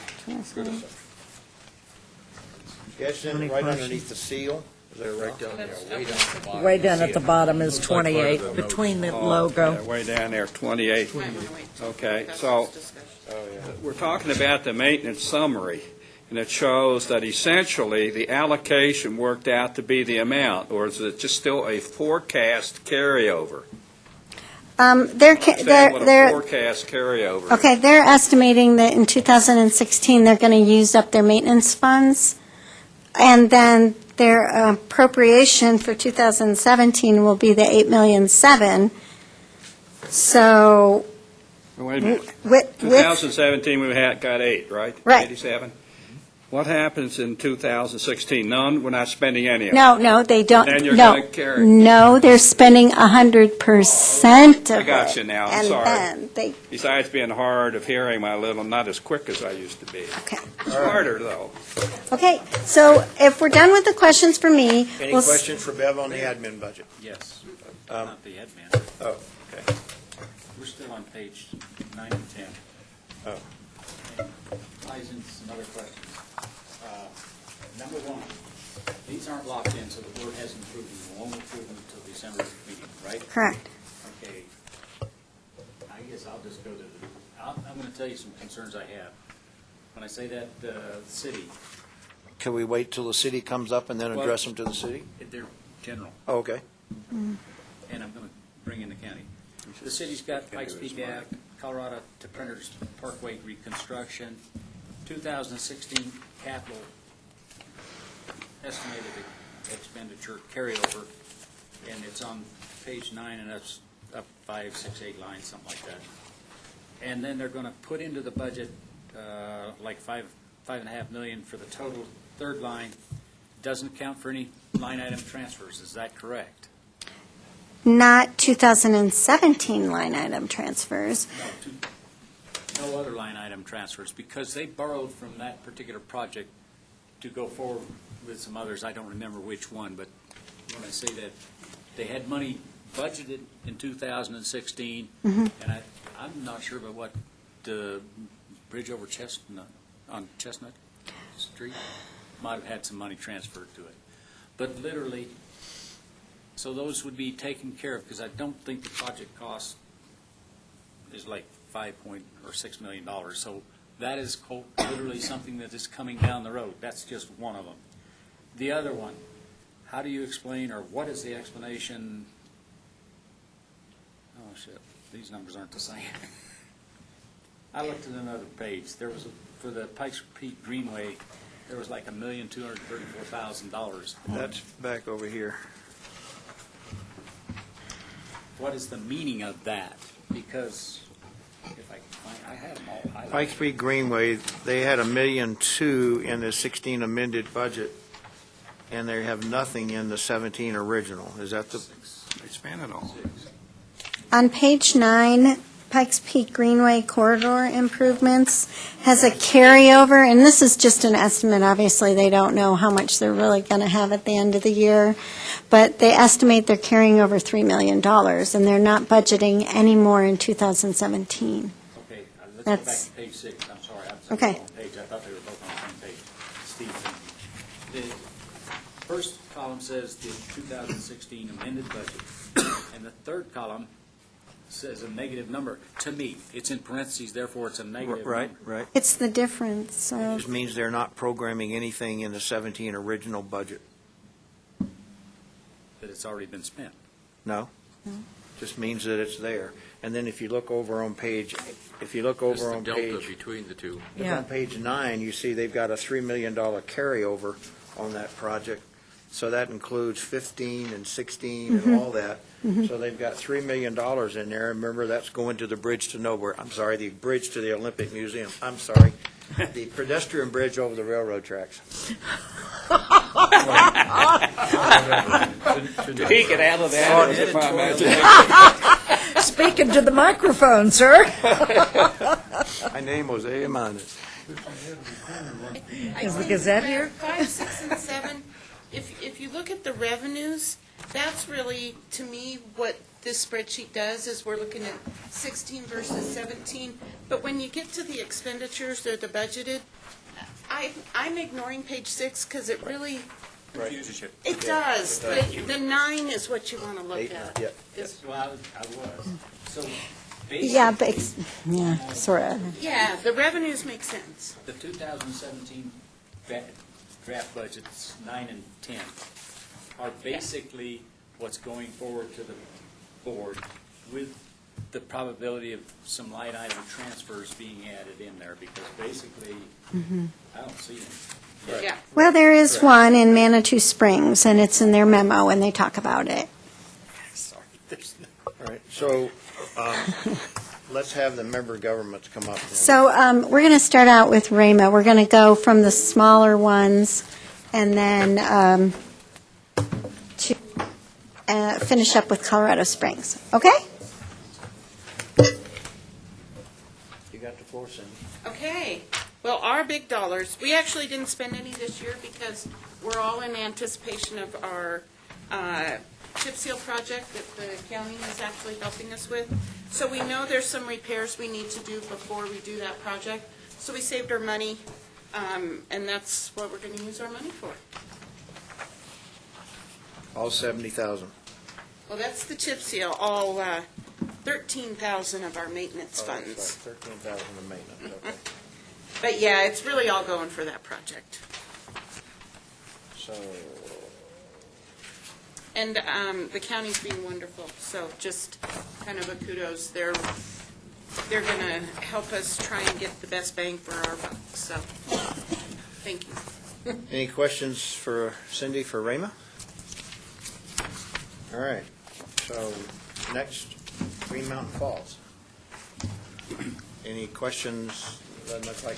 Yes, in right underneath the seal. Is that right down there? Way down at the bottom. Way down at the bottom is 28, between the Yeah, logo. way down there, 28. Might want to wait till Okay, discuss so this discussion. we're talking about the maintenance summary, and it shows that essentially the allocation worked out to be the amount, or is it just still a forecast carryover? They're Understand what a forecast carryover is. okay. They're estimating that in 2016 they're going to use up their maintenance funds, and then their appropriation for 2017 will be the $8.7 million. So Wait a minute. with 2017, we got 8, right? Right. 87? What happens in 2016? None? We're not spending any of it? no, they don't. Then you're no, gonna carry. no, they're spending 100% of I got it. you now. I'm and sorry. Then they Besides being hard of hearing, my little, not as quick as I used to be. okay. It's harder, though. Okay. So if we're done with the questions for me, Any we'll questions for Bev on the admin budget? Yes, Um, not the admin. Oh, okay. We're still on page 9 and 10. Oh. Ties into some other questions. Number one, these aren't locked in, so the board hasn't approved them. We won't approve them until December meeting, right? correct. Okay. I guess I'll just go to I'm going to tell you some concerns I have. When I say that, the city, Can we wait till the city comes up and then address them to the city? they're general, Oh, okay. and I'm going to bring in the county. The city's got Pikes Peak Ave, Colorado to Printers Parkway reconstruction, 2016 capital estimated expenditure carryover, and it's on page 9, and that's up 5, 6, 8 lines, something like that. And then they're going to put into the budget like $5.5 million for the total third line doesn't account for any line item transfers, is that correct? Not 2017 line item transfers. No other line item transfers, because they borrowed from that particular project to go forward with some others. I don't remember which one, but when I say that, they had money budgeted in 2016, and I'm not sure about what the bridge over Chestnut, on Chestnut Street, might have had some money transferred to it. But literally, so those would be taken care of, because I don't think the project cost is like $6 million. So that is literally something that is coming down the road. That's just one of them. The other one, how do you explain, or what is the explanation? Oh, shit, these numbers aren't the same. I looked at another page. There was, for the Pikes Peak Greenway, there was like $1,234,000. That's back over here. What is the meaning of that? Because if I can find, I had them all highlighted. Pikes Peak Greenway, they had $1.2 million in the 16 amended budget, and they have nothing in the 17 original. Is that the? They spent it all. On page 9, Pikes Peak Greenway corridor improvements has a carryover, and this is just an estimate. Obviously, they don't know how much they're really going to have at the end of the year, but they estimate they're carrying over $3 million, and they're not budgeting any more in 2017. Okay, let's go back That's- to page 6. I'm sorry, I was on the Okay. wrong page. I thought they were both on the same page. Steve, the first column says the 2016 amended budget, and the third column says a negative number. To me, it's in parentheses, therefore it's a negative Right, number. right. It's the difference It of, just means they're not programming anything in the 17 original budget. That it's already been spent. No? Just means that it's there. And then if you look over on page, Just the delta between the two. on page 9, you see they've got a $3 million carryover on that project. So that includes 15 and 16 and all that. So they've got $3 million in there. Remember, that's going to the bridge to nowhere. I'm sorry, the bridge to the Olympic Museum. I'm sorry. The pedestrian bridge over the railroad tracks. To take it out of that. Speaking to the microphone, sir. My name was Amanus. Is the Gazette here? 5, 6, and 7, if you look at the revenues, that's really, to me, what this spreadsheet does, is we're looking at 16 versus 17. But when you get to the expenditures or the budgeted, I'm ignoring page 6 because it really, Confuses you. it does. The 9 is what you want to look at. Yeah. Yes, well, I was. So yeah, basically, but, yeah, sort of. Yeah, the revenues make sense. the 2017 draft budgets, 9 and 10, are basically what's going forward to the board with the probability of some line item transfers being added in there, because basically, I don't see them. Yeah. Well, there is one in Manitou Springs, and it's in their memo when they talk about it. Sorry, there's no. All right, so let's have the member governments come up. then. So we're going to start out with RAMA. We're going to go from the smaller ones and then to finish up with Colorado Springs. Okay? You got the floor, Cindy. Okay, well, our big dollars, we actually didn't spend any this year because we're all in anticipation of our chip seal project that the county is actually helping us with. So we know there's some repairs we need to do before we do that project. So we saved our money, and that's what we're going to use our money for. All 70,000. Well, that's the chip seal, all 13,000 of our maintenance Oh, that's funds. right, 13,000 in maintenance, okay. But yeah, it's really all going for that project. So, And the county's being wonderful, so just kind of a kudos. They're going to help us try and get the best bang for our buck, so thank you. any questions for Cindy for Rama? All right, so next, Green Mountain Falls. Any questions? Doesn't look like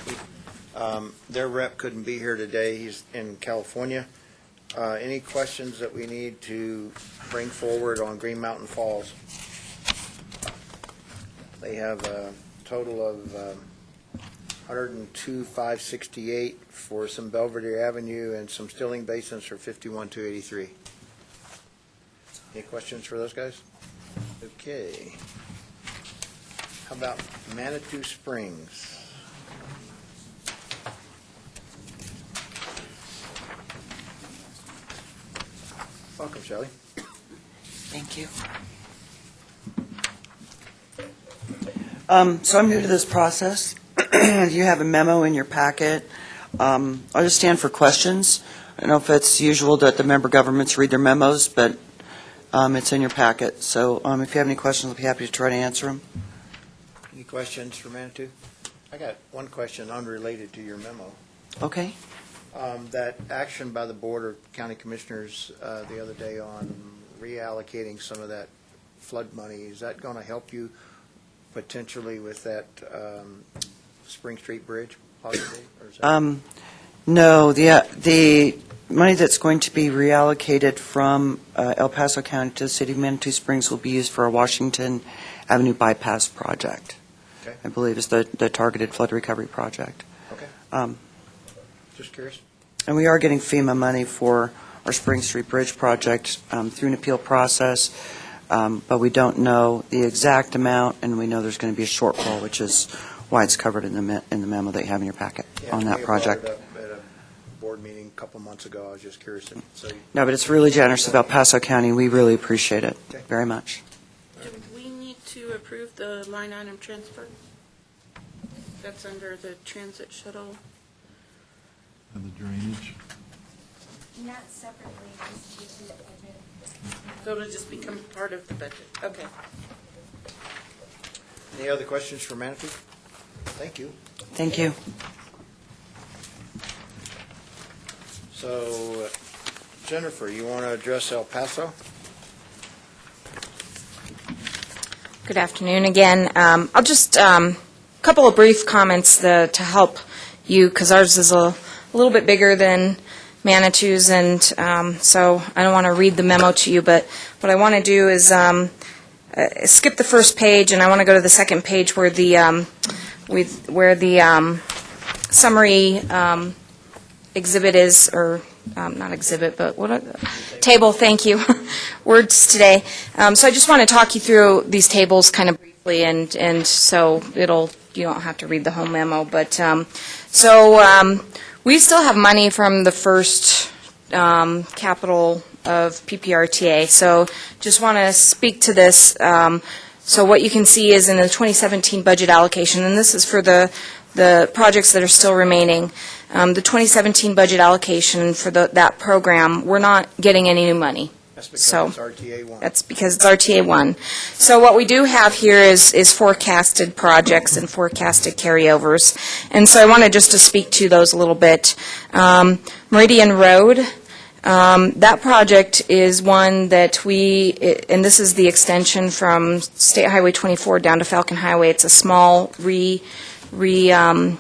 their rep couldn't be here today. He's in California. Any questions that we need to bring forward on Green Mountain Falls? They have a total of 102,568 for some Belvedere Avenue and some Stilling Basins for 51,283. Any questions for those guys? Okay. How about Manitou Springs? Welcome, Shelley. Thank you. So I'm new to this process. You have a memo in your packet. I'll just stand for questions. I don't know if it's usual that the member governments read their memos, but it's in your packet. So if you have any questions, I'll be happy to try to answer them. Any questions for Manitou? I got one question unrelated to your memo. Okay. That action by the Board of County Commissioners the other day on reallocating some of that flood money, is that going to help you potentially with that Spring Street Bridge, possibly? Or is that No, the money that's going to be reallocated from El Paso County to the city of Manitou Springs will be used for a Washington Avenue bypass project. Okay. I believe is the targeted flood recovery project. Okay. Just curious. And we are getting FEMA money for our Spring Street Bridge project through an appeal process, but we don't know the exact amount, and we know there's going to be a shortfall, which is why it's covered in the memo that you have in your packet Yeah, on that we project. brought it up at a board meeting a couple months ago. I was just curious. So No, but it's really generous of El Paso County. We really appreciate it Okay. very much. Do we need to approve the line item transfer? That's under the transit shuttle. And the drainage. Not separately, just the budget. So it'll just become part of the budget. Okay. any other questions for Manitou? Thank you. Thank you. So, Jennifer, you want to address El Paso? Good afternoon again. I'll just, couple of brief comments to help you, because ours is a little bit bigger than Manitou's, and so I don't want to read the memo to you, but what I want to do is skip the first page, and I want to go to the second page where the summary exhibit is, or not exhibit, but table, thank you, words today. So I just want to talk you through these tables kind of briefly, and so you don't have to read the whole memo, but we still have money from the first capital of PPRTA, so just want to speak to this. So what you can see is in the 2017 budget allocation, and this is for the projects that are still remaining, the 2017 budget allocation for that program, we're not getting any new money. That's because So it's RTA 1. that's because it's RTA 1. So what we do have here is forecasted projects and forecasted carryovers. And so I wanted just to speak to those a little bit. Meridian Road, that project is one that and this is the extension from State Highway 24 down to Falcon Highway. It's a small realignment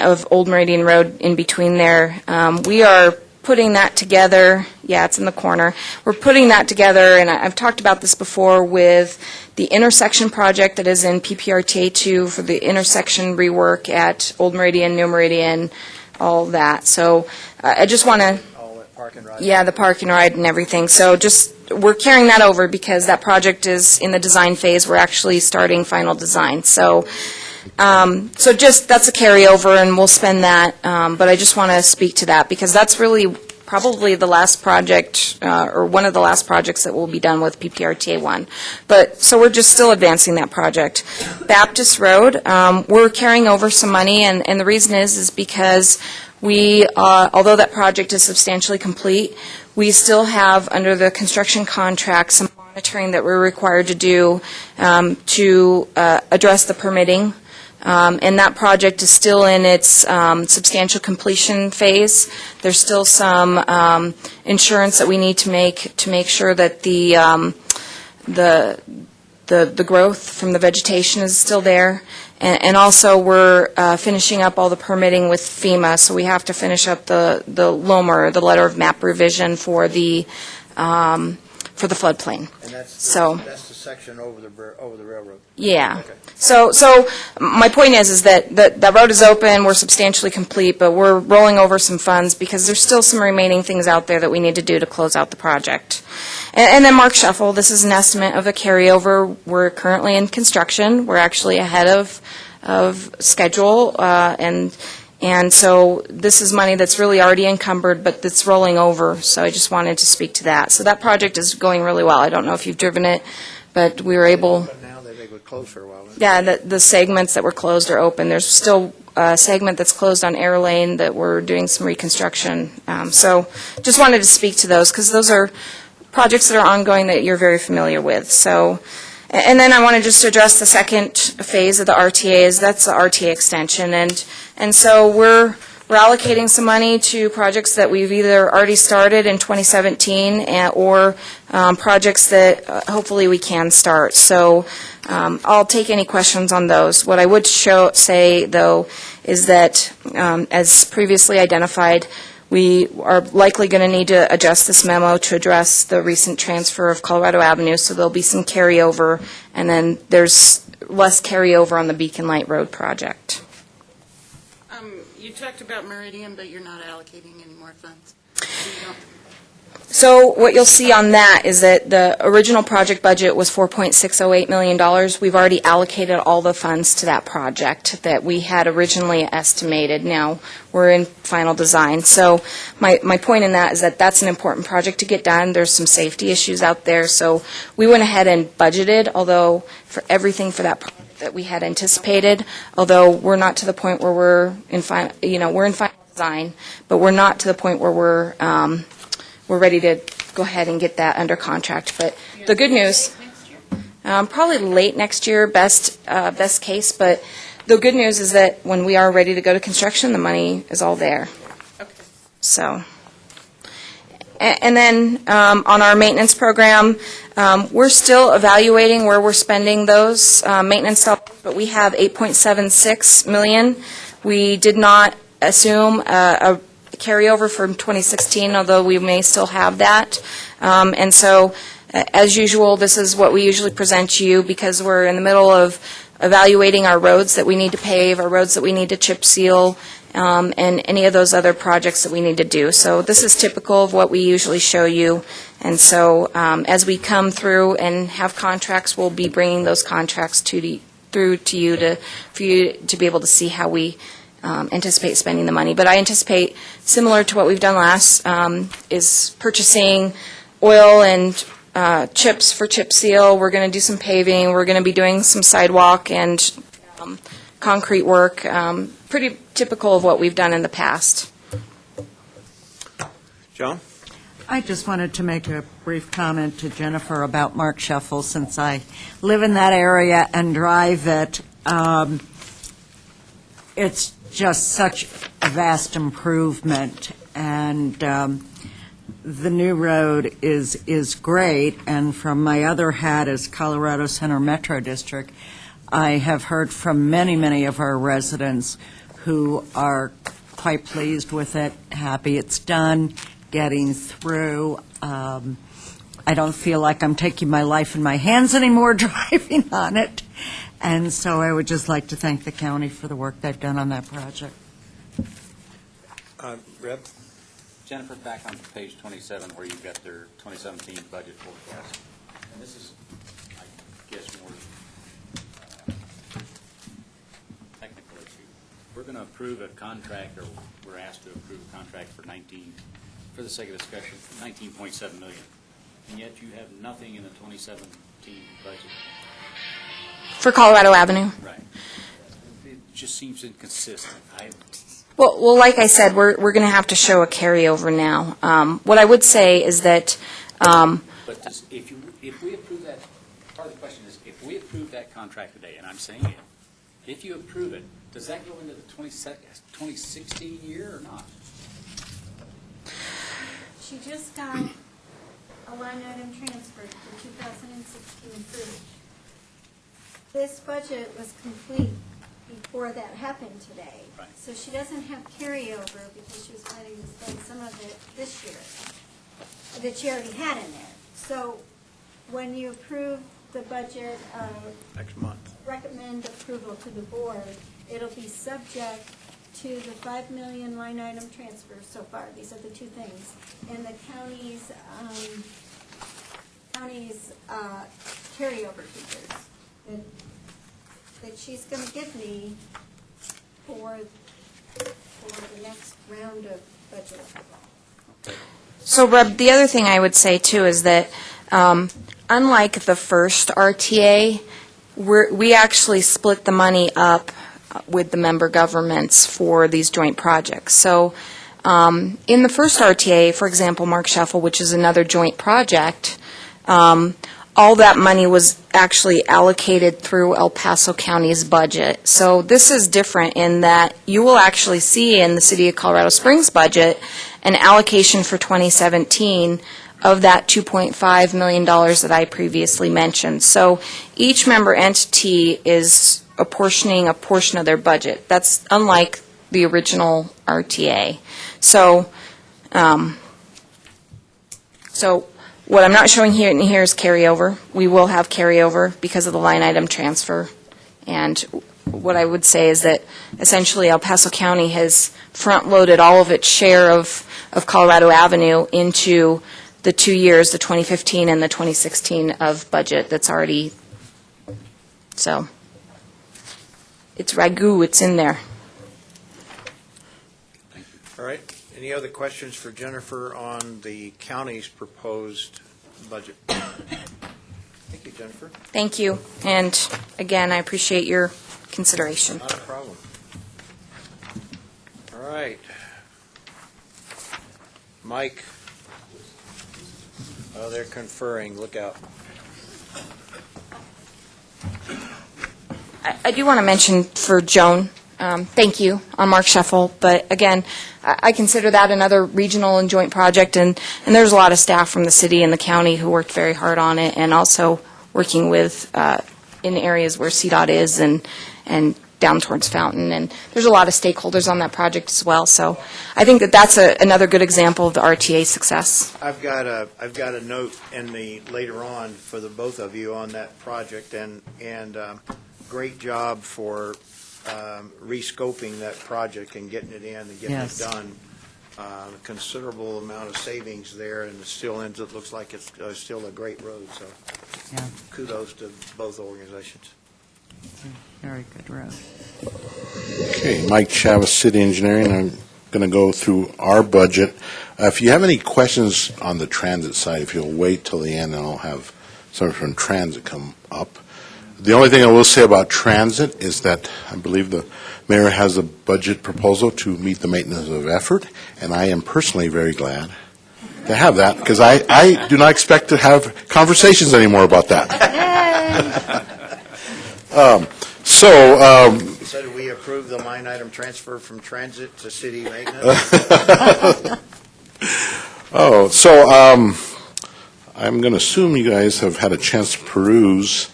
of Old Meridian Road in between there. We are putting that together. Yeah, it's in the corner. We're putting that together, and I've talked about this before with the intersection project that is in PPRTA 2 for the intersection rework at Old Meridian, New Meridian, all that. So I just want to... All that park and ride. Yeah, the park and ride and everything. So we're carrying that over because that project is in the design phase. We're actually starting final design. So just, that's a carryover, and we'll spend that, but I just want to speak to that, because that's really probably the last project, or one of the last projects that will be done with PPRTA 1. So we're just still advancing that project. Baptist Road, we're carrying over some money, and the reason is because although that project is substantially complete, we still have, under the construction contract, some monitoring that we're required to do to address the permitting. And that project is still in its substantial completion phase. There's still some insurance that we need to make sure that the growth from the vegetation is still there. And also, we're finishing up all the permitting with FEMA, so we have to finish up the LOMR, the letter of map revision for the floodplain. And that's So- the section over the railroad. Yeah. Okay. So my point is that the road is open, we're substantially complete, but we're rolling over some funds because there's still some remaining things out there that we need to do to close out the project. And then Mark Shuffle, this is an estimate of a carryover. We're currently in construction. We're actually ahead of schedule, and so this is money that's really already encumbered, but that's rolling over, so I just wanted to speak to that. So that project is going really well. I don't know if you've driven it, but we were able... But now they were closed for a while. Yeah, the segments that were closed are open. There's still a segment that's closed on Air Lane that we're doing some reconstruction. So just wanted to speak to those, because those are projects that are ongoing that you're very familiar with. So, and then I want to just address the second phase of the RTAs. That's the RTA extension. And so we're allocating some money to projects that we've either already started in 2017 or projects that hopefully we can start. So I'll take any questions on those. What I would say, though, is that, as previously identified, we are likely going to need to adjust this memo to address the recent transfer of Colorado Avenue, so there'll be some carryover, and then there's less carryover on the Beacon Light Road project. You talked about Meridian, but you're not allocating any more funds. You don't- So what you'll see on that is that the original project budget was $4.608 million. We've already allocated all the funds to that project that we had originally estimated. Now, we're in final design. So my point in that is that that's an important project to get done. There's some safety issues out there. So we went ahead and budgeted, although for everything for that project that we had anticipated, although we're not to the point where we're in final design, but we're not to the point where we're ready to go ahead and get that under contract. But the good news, probably late next year, best case, but the good news is that when we are ready to go to construction, the money is all there. Okay. So, and then on our maintenance program, we're still evaluating where we're spending those maintenance dollars, but we have $8.76 million. We did not assume a carryover from 2016, although we may still have that. And so, as usual, this is what we usually present to you because we're in the middle of evaluating our roads that we need to pave, our roads that we need to chip seal, and any of those other projects that we need to do. So this is typical of what we usually show you. And so as we come through and have contracts, we'll be bringing those contracts through to you for you to be able to see how we anticipate spending the money. But I anticipate, similar to what we've done last, is purchasing oil and chips for chip seal. We're going to do some paving. We're going to be doing some sidewalk and concrete work, pretty typical of what we've done in the past. John? I just wanted to make a brief comment to Jennifer about Mark Shuffle, since I live in that area and drive it. It's just such a vast improvement, and the new road is great. And from my other hat as Colorado Center Metro District, I have heard from many of our residents who are quite pleased with it, happy it's done, getting through. I don't feel like I'm taking my life in my hands anymore driving on it. And so I would just like to thank the county for the work they've done on that project. Reb? Jennifer, back on page 27 where you've got their 2017 budget forecast. And this is, I guess, more technical issue. We're going to approve a contract, or we're asked to approve a contract for for the sake of discussion, $19.7 million. And yet you have nothing in the 2017 budget. For Colorado Avenue. Right. It just seems inconsistent. Well, like I said, we're going to have to show a carryover now. What I would say is that, But if we approve that, part of the question is, if we approve that contract today, and I'm saying it, if you approve it, does that go into the 2016 year or not? She just got a line item transferred for 2016 through. This budget was complete before that happened today. So she doesn't have carryover because she was planning to spend some of it this year that she already had in there. So when you approve the budget, Next month. recommend approval to the board, it'll be subject to the 5 million line item transfer so far. These are the two things. And the county's carryover figures that she's going to give me for the next round of budget approval. So, Reb, the other thing I would say, too, is that unlike the first RTA, we actually split the money up with the member governments for these joint projects. So, in the first RTA, for example, Mark Shuffle, which is another joint project, all that money was actually allocated through El Paso County's budget. So this is different in that you will actually see in the City of Colorado Springs budget an allocation for 2017 of that $2.5 million that I previously mentioned. So each member entity is apportioning a portion of their budget. That's unlike the original RTA. So, what I'm not showing here is carryover. We will have carryover because of the line item transfer. And what I would say is that essentially El Paso County has front-loaded all of its share of Colorado Avenue into the 2 years, the 2015 and the 2016 of budget that's already, so it's ragu, it's in there. All right. Any other questions for Jennifer on the county's proposed budget? Thank you, Jennifer. Thank you. And again, I appreciate your consideration. Not a problem. All right. Mike. Oh, they're conferring. Look out. I do want to mention for Joan, thank you on Mark Shuffle, but again, I consider that another regional and joint project, and there's a lot of staff from the city and the county who worked very hard on it, and also working with, in areas where CDOT is and down towards Fountain, and there's a lot of stakeholders on that project as well, so I think that that's another good example of the RTA success. I've got a note in the later on for the both of you on that project, and great job for rescoping that project and getting it in and getting Yes. it done. Considerable amount of savings there, and it still ends. It looks like it's still a great road. So, Yeah. kudos to both organizations. Very good road. Okay, Mike Chavez, City Engineering. I'm going to go through our budget. If you have any questions on the transit side, if you'll wait till the end, and I'll have someone from transit come up. The only thing I will say about transit is that I believe the mayor has a budget proposal to meet the maintenance of effort, and I am personally very glad to have that, because I do not expect to have conversations anymore about that. So do we approve the line item transfer from transit to city maintenance? I'm going to assume you guys have had a chance to peruse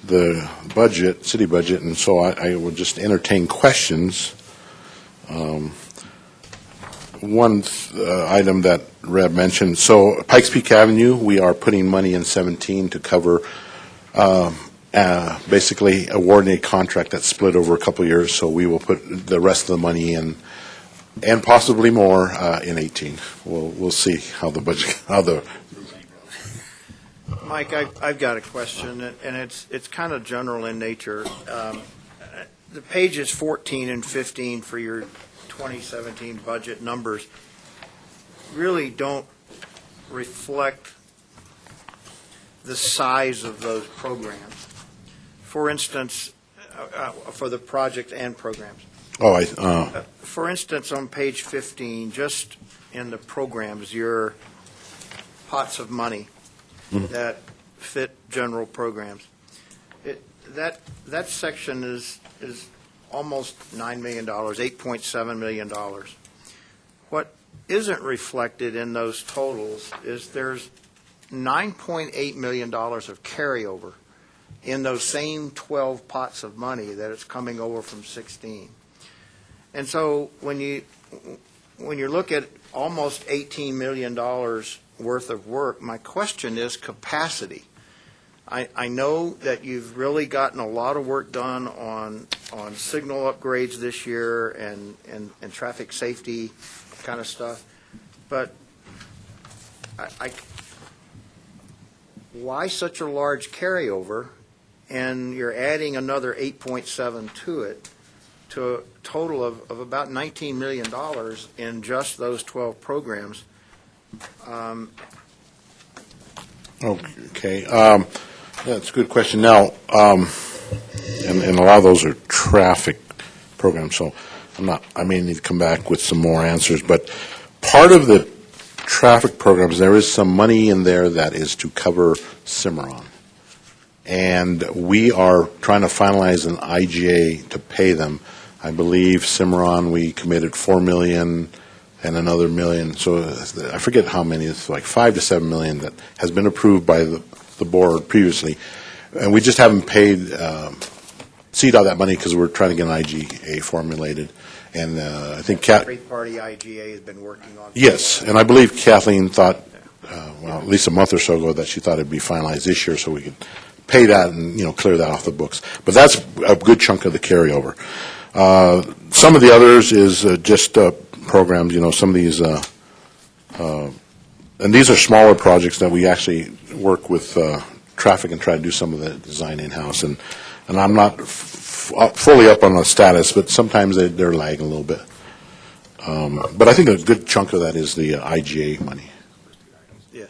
the budget, city budget, and so I will just entertain questions. One item that Reb mentioned, so Pikes Peak Avenue, we are putting money in 17 to cover, basically awarding a contract that's split over a couple of years, so we will put the rest of the money in, and possibly more, in 18. We'll see how the budget, Mike, I've got a question, and it's kind of general in nature. The pages 14 and 15 for your 2017 budget numbers really don't reflect the size of those programs. For instance, for the project and programs. For instance, on page 15, just in the programs, your pots of money that fit general programs. That section is almost $9 million, $8.7 million. What isn't reflected in those totals is there's $9.8 million of carryover in those same 12 pots of money that it's coming over from 16. And so when you look at almost $18 million worth of work, my question is capacity. I know that you've really gotten a lot of work done on signal upgrades this year and traffic safety kind of stuff, but why such a large carryover, and you're adding another 8.7 to it, to a total of about $19 million in just those 12 programs? Okay. That's a good question. Now, and a lot of those are traffic programs, so I may need to come back with some more answers, but part of the traffic programs, there is some money in there that is to cover Cimarron. And we are trying to finalize an IGA to pay them. I believe Cimarron, we committed $4 million and another $1 million. So I forget how many. It's like $5 to $7 million that has been approved by the board previously. And we just haven't paid, seed all that money because we're trying to get an IGA formulated. And I think Three-party IGA has been working on. Yes, and I believe Kathleen thought, well, at least a month or so ago, that she thought it'd be finalized this year so we could pay that and, clear that off the books. But that's a good chunk of the carryover. Some of the others is just programs, some of these, and these are smaller projects that we actually work with traffic and try to do some of the design in-house. And I'm not fully up on the status, but sometimes they're lagging a little bit. But I think a good chunk of that is the IGA money. Yeah.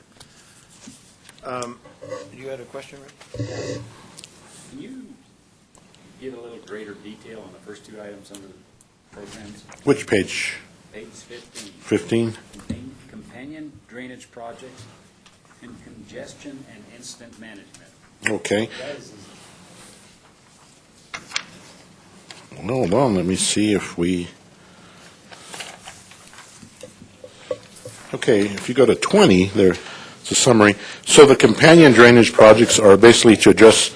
You had a question, Rick? Can you get a little greater detail on the first two items under the programs? Which page? Page 15. 15? Companion drainage projects and congestion and incident management. Okay. That is Hold on, let me see if we... Okay, if you go to 20, there's a summary. So the companion drainage projects are basically to address,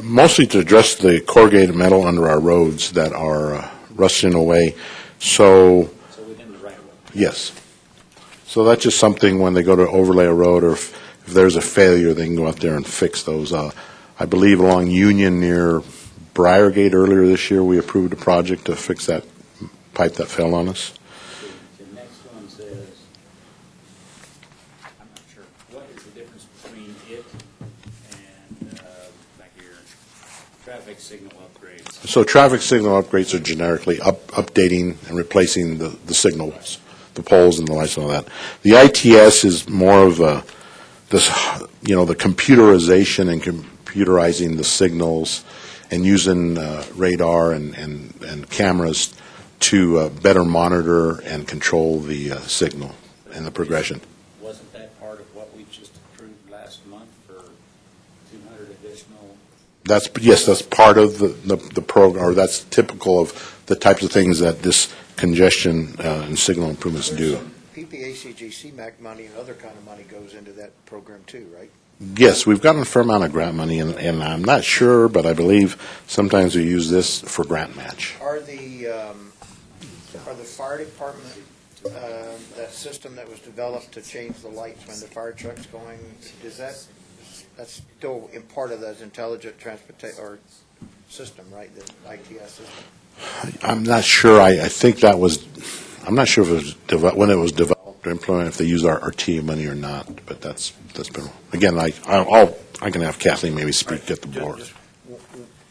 mostly to address the corrugated metal under our roads that are rusting away. So within the right of way. yes. So that's just something when they go to overlay a road, or if there's a failure, they can go out there and fix those. I believe along Union near Briargate earlier this year, we approved a project to fix that pipe that fell on us. The next one says, I'm not sure, what is the difference between it and, back here, traffic signal upgrades? So traffic signal upgrades are generically updating and replacing the signals, the poles and the lights and all that. The ITS is more of the computerization and computerizing the signals and using radar and cameras to better monitor and control the signal and the progression. Wasn't that part of what we just approved last month for 200 additional? Yes, that's part of the program, or that's typical of the types of things that this congestion and signal improvements do. PPACG, CMAQ money and other kind of money goes into that program too, right? Yes, we've gotten a fair amount of grant money, and I'm not sure, but I believe sometimes we use this for grant match. Are the fire department, that system that was developed to change the lights when the fire truck's going, that's still in part of that intelligent transportation or system, right, the ITS system? I'm not sure. I think that was, I'm not sure if it was when it was developed or implemented, if they used our RTA money or not, but that's been, again, I can have Kathleen maybe speak at the board.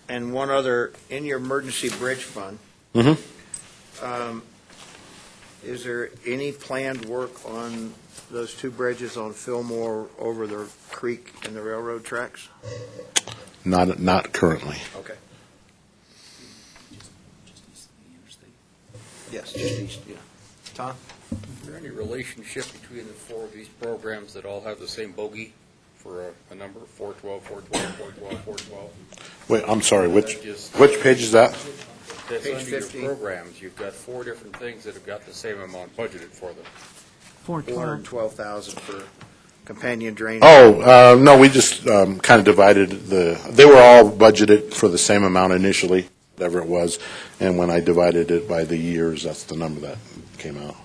And one other, in your emergency bridge fund, is there any planned work on those two bridges on Fillmore over the creek and the railroad tracks? Not currently. Okay. Yes, just east, yeah. Tom? Is there any relationship between the four of these programs that all have the same bogey for a number, 412, 412, 412, 412? Wait, I'm sorry, which page is that? That's Page under your 50. programs. You've got four different things that have got the same amount budgeted for them. 412. 412,000 for companion drain? No, we just kind of divided they were all budgeted for the same amount initially, whatever it was, and when I divided it by the years, that's the number that came out.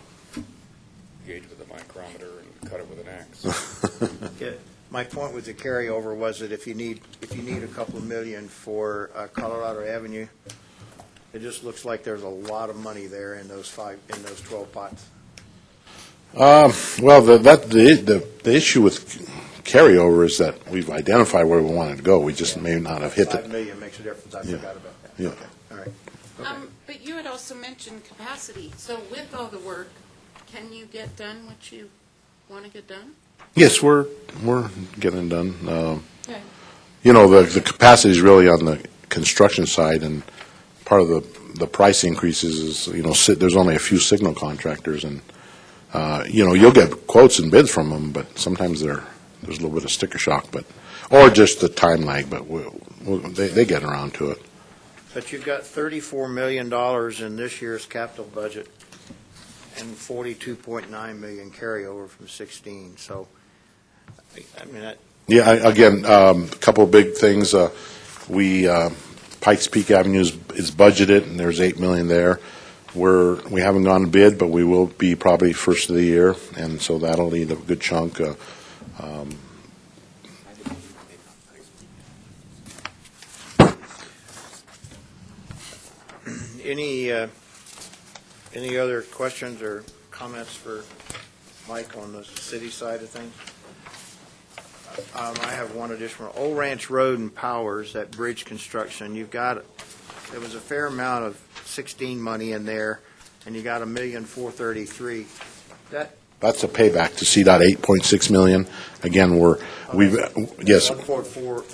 Gauge with a micrometer and cut it with an axe. Yeah. My point with the carryover was that if you need a couple of million for Colorado Avenue, it just looks like there's a lot of money there in those 12 pots. Well, the issue with carryover is that we've identified where we wanted to go. We just may not have hit it. 5 million makes a difference. I forgot about that. Yeah. Okay, all right. Okay. But you had also mentioned capacity. So with all the work, can you get done what you want to get done? Yes, we're getting done. Okay. You know, the capacity is really on the construction side, and part of the price increases is, you know, there's only a few signal contractors, and, you know, you'll get quotes and bids from them, but sometimes there's a little bit of sticker shock, or just the time lag, but they get around to it. But you've got $34 million in this year's capital budget and 42.9 million carryover from 16. So, I mean, Yeah, again, a couple of big things. Pikes Peak Avenue is budgeted, and there's $8 million there. We haven't gone to bid, but we will be probably first of the year, and so that'll need a good chunk. Any other questions or comments for Mike on the city side of things? I have one additional. Old Ranch Road and Powers, that bridge construction, there was a fair amount of 16 money in there, and you got $1,433,000. That's a payback to CDOT, $8.6 million. Again, yes. 144,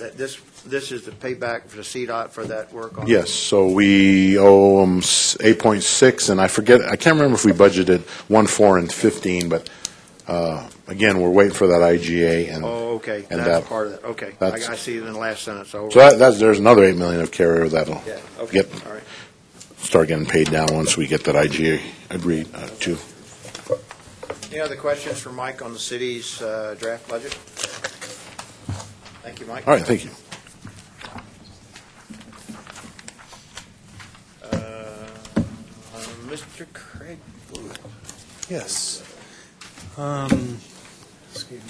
this is the payback for the CDOT for that work on. Yes, so we owe them 8.6, and I can't remember if we budgeted 1.4 and 15, but again, we're waiting for that IGA. And Oh, okay, and that's part of that, okay. I see it in the last sentence. So there's another $8 million of carryover that'll Yeah, okay, all right. start getting paid down once we get that IGA agreed to. Any other questions for Mike on the city's draft budget? Thank you, Mike. All right, thank you. Mr. Craig Blue. Yes. Excuse me.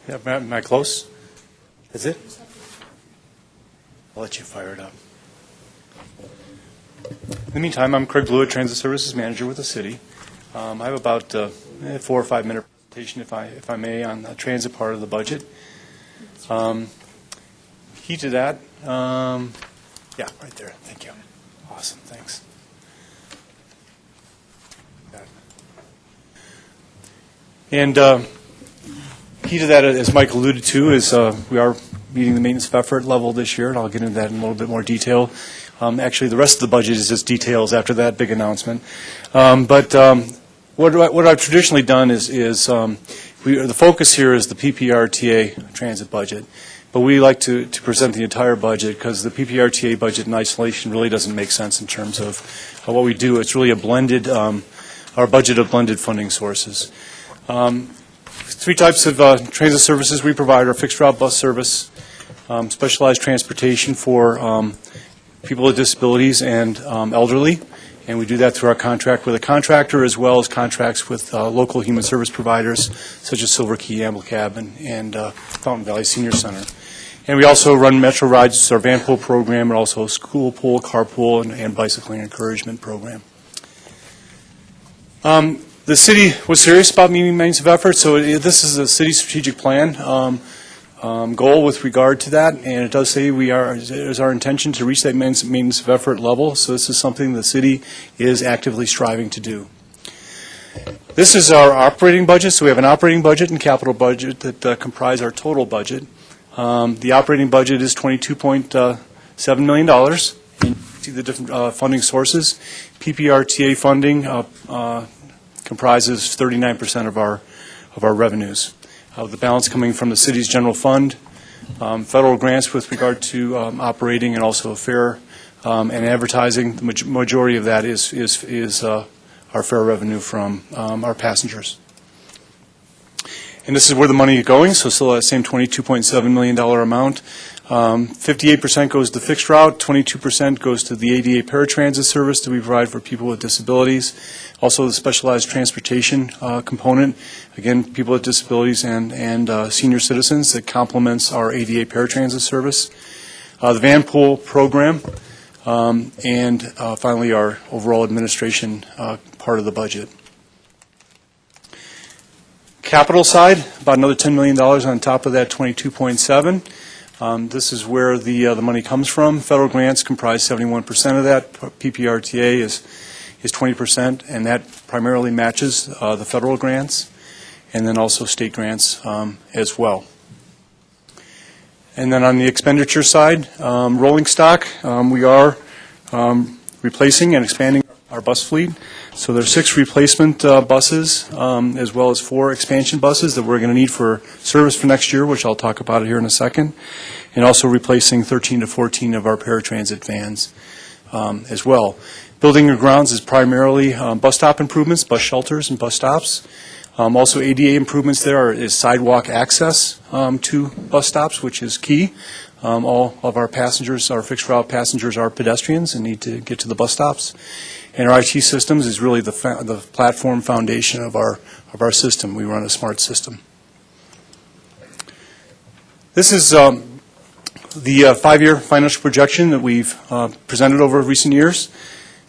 Yeah, am I close? Is it? I'll let you fire it up. In the meantime, I'm Craig Blewett, Transit Services Manager with the city. I have about a 4 or 5 minute presentation, if I may, on the transit part of the budget. Key to that, yeah, right there. Thank you. Awesome, thanks. And key to that, as Mike alluded to, is we are meeting the maintenance of effort level this year, and I'll get into that in a little bit more detail. Actually, the rest of the budget is just details after that big announcement. But what I've traditionally done is the focus here is the PPRTA transit budget. But we like to present the entire budget because the PPRTA budget in isolation really doesn't make sense in terms of what we do. It's really a blended, our budget of blended funding sources. 3 types of transit services we provide are fixed route bus service, specialized transportation for people with disabilities and elderly, and we do that through our contract with a contractor as well as contracts with local human service providers such as Silver Key, Amblecab, and Fountain Valley Senior Center. And we also run Metro Rides, it's our van pool program, and also a school pool, carpool, and bicycling encouragement program. The city was serious about meeting maintenance of effort, so this is a city strategic plan goal with regard to that, and it does say it is our intention to reach that maintenance of effort level, so this is something the city is actively striving to do. This is our operating budget, so we have an operating budget and capital budget that comprise our total budget. The operating budget is $22.7 million. And you see the different funding sources. PPRTA funding comprises 39% of our revenues. the balance coming from the city's general fund, federal grants with regard to operating and also fair and advertising. The majority of that is our fare revenue from our passengers. And this is where the money is going, so still that same $22.7 million amount. 58% goes to fixed route, 22% goes to the ADA paratransit service that we provide for people with disabilities. Also the specialized transportation component, again, people with disabilities and senior citizens that complements our ADA paratransit service. The van pool program, and finally our overall administration part of the budget. Capital side, about another $10 million on top of that 22.7. This is where the money comes from. Federal grants comprise 71% of that. PPRTA is 20%, and that primarily matches the federal grants, and then also state grants as well. And then on the expenditure side, rolling stock, we are replacing and expanding our bus fleet. So there's 6 replacement buses, as well as 4 expansion buses that we're going to need for service for next year, which I'll talk about here in a second, and also replacing 13 to 14 of our paratransit vans as well. Building and grounds is primarily bus stop improvements, bus shelters and bus stops. Also ADA improvements there is sidewalk access to bus stops, which is key. All of our passengers, our fixed route passengers, are pedestrians and need to get to the bus stops. And our IT systems is really the platform foundation of our system. We run a smart system. This is the 5-year financial projection that we've presented over recent years,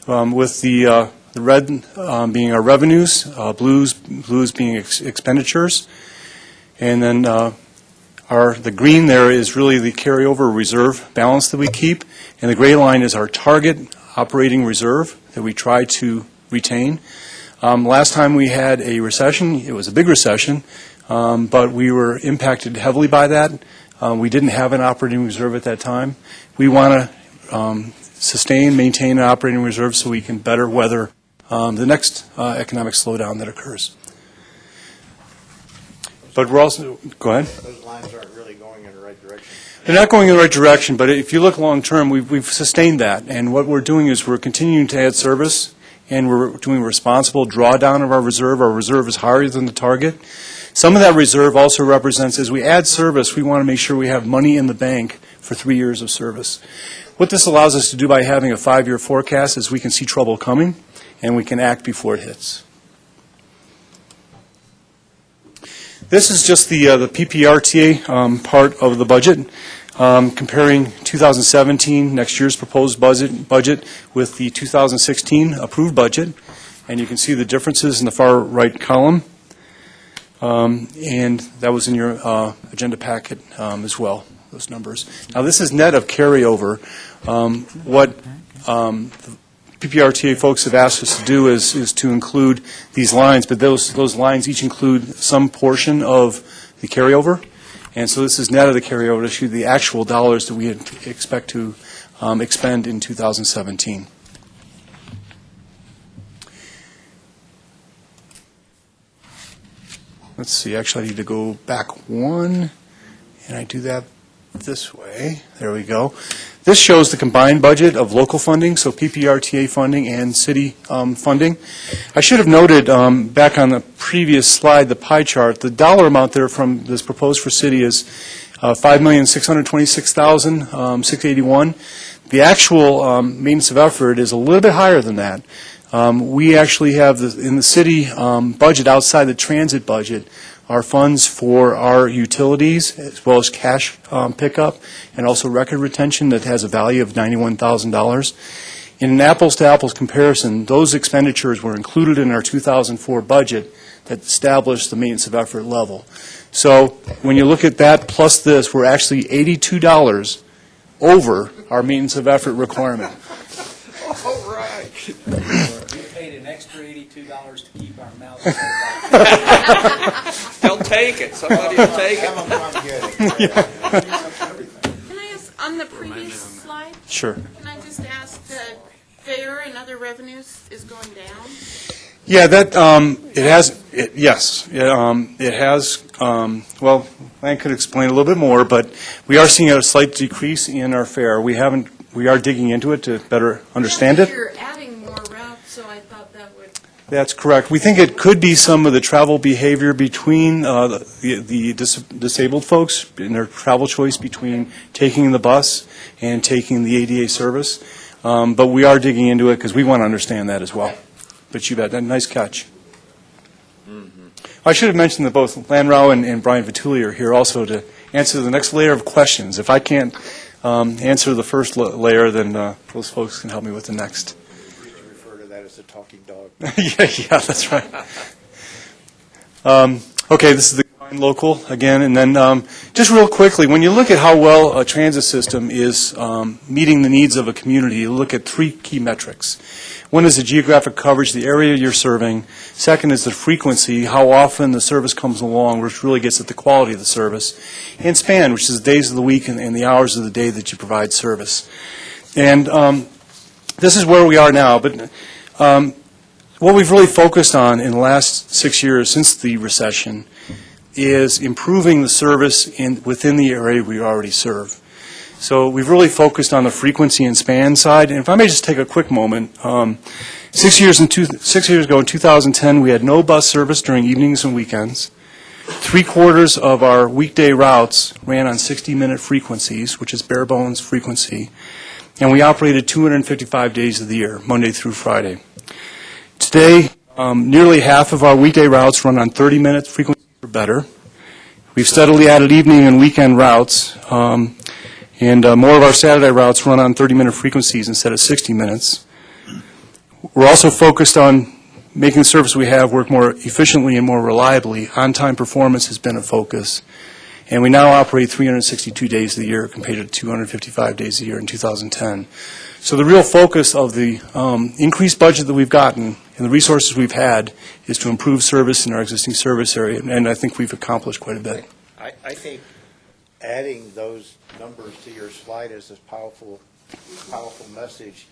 with the red being our revenues, blues being expenditures, and then the green there is really the carryover reserve balance that we keep, and the gray line is our target operating reserve that we try to retain. Last time we had a recession, it was a big recession, but we were impacted heavily by that. We didn't have an operating reserve at that time. We want to sustain, maintain an operating reserve so we can better weather the next economic slowdown that occurs. But we're also, go ahead. Those lines aren't really going in the right direction. They're not going in the right direction, but if you look long term, we've sustained that. And what we're doing is we're continuing to add service, and we're doing a responsible drawdown of our reserve. Our reserve is higher than the target. Some of that reserve also represents, as we add service, we want to make sure we have money in the bank for 3 years of service. What this allows us to do by having a 5-year forecast is we can see trouble coming, and we can act before it hits. This is just the PPRTA part of the budget, comparing 2017, next year's proposed budget, with the 2016 approved budget. And you can see the differences in the far right column. And that was in your agenda packet as well, those numbers. Now, this is net of carryover. What PPRTA folks have asked us to do is to include these lines, but those lines each include some portion of the carryover. And so this is net of the carryover to show the actual dollars that we expect to expend in 2017. Let's see, actually I need to go back one, and I do that this way. There we go. This shows the combined budget of local funding, so PPRTA funding and city funding. I should have noted back on the previous slide, the pie chart, the dollar amount there from this proposed for city is $5,626,681. The actual maintenance of effort is a little bit higher than that. We actually have, in the city budget, outside the transit budget, our funds for our utilities, as well as cash pickup, and also record retention that has a value of $91,000. In an apples-to-apples comparison, those expenditures were included in our 2004 budget that established the maintenance of effort level. So when you look at that plus this, we're actually $82 over our maintenance of effort requirement. All right. We paid an extra $82 to keep our mouths shut. They'll take it. Somebody will take it. Can I ask, on the previous slide, Sure. can I just ask, fare and other revenues is going down? Yeah, that it has. Yes, it has, well, I could explain a little bit more, but we are seeing a slight decrease in our fare. We are digging into it to better understand it. You're adding more routes, so I thought that would. That's correct. We think it could be some of the travel behavior between the disabled folks in their travel choice between taking the bus and taking the ADA service. But we are digging into it because we want to understand that as well. But you bet. Nice catch. I should have mentioned that both Lan Rao and Brian Vituli are here also to answer the next layer of questions. If I can't answer the first layer, then those folks can help me with the next. You refer to that as a talking dog. Yeah, that's right. Okay, this is the combined local again, and then just real quickly, when you look at how well a transit system is meeting the needs of a community, you look at three key metrics. One is the geographic coverage, the area you're serving. Second is the frequency, how often the service comes along, which really gets at the quality of the service. And span, which is the days of the week and the hours of the day that you provide service. And this is where we are now, but what we've really focused on in the last 6 years since the recession is improving the service within the area we already serve. So we've really focused on the frequency and span side. And if I may just take a quick moment, 6 years ago in 2010, we had no bus service during evenings and weekends. 3/4 of our weekday routes ran on 60-minute frequencies, which is bare bones frequency. And we operated 255 days of the year, Monday through Friday. Today, nearly half of our weekday routes run on 30-minute frequencies or better. We've steadily added evening and weekend routes. And more of our Saturday routes run on 30-minute frequencies instead of 60 minutes. We're also focused on making the service we have work more efficiently and more reliably. On-time performance has been a focus. And we now operate 362 days of the year compared to 255 days a year in 2010. So the real focus of the increased budget that we've gotten and the resources we've had is to improve service in our existing service area. And I think we've accomplished quite a bit. I think adding those numbers to your slide is a powerful message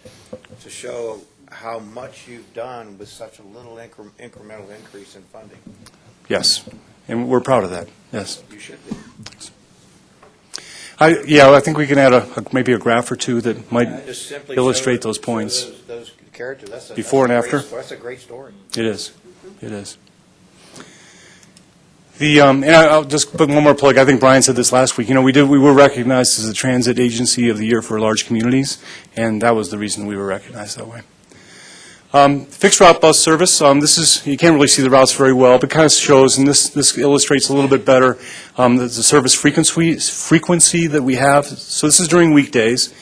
to show how much you've done with such a little incremental increase in funding. Yes, and we're proud of that, yes. You should be. I think we can add maybe a graph or two that might Just simply illustrate show those points. Those characters. Before and after? That's a great story. It is. It is. And I'll just put one more plug. I think Brian said this last week. You know, we were recognized as the Transit Agency of the Year for large communities, and that was the reason we were recognized that way. Fixed route bus service. This is, you can't really see the routes very well, but kind of shows, and this illustrates a little bit better the service frequency that we have. So this is during weekdays.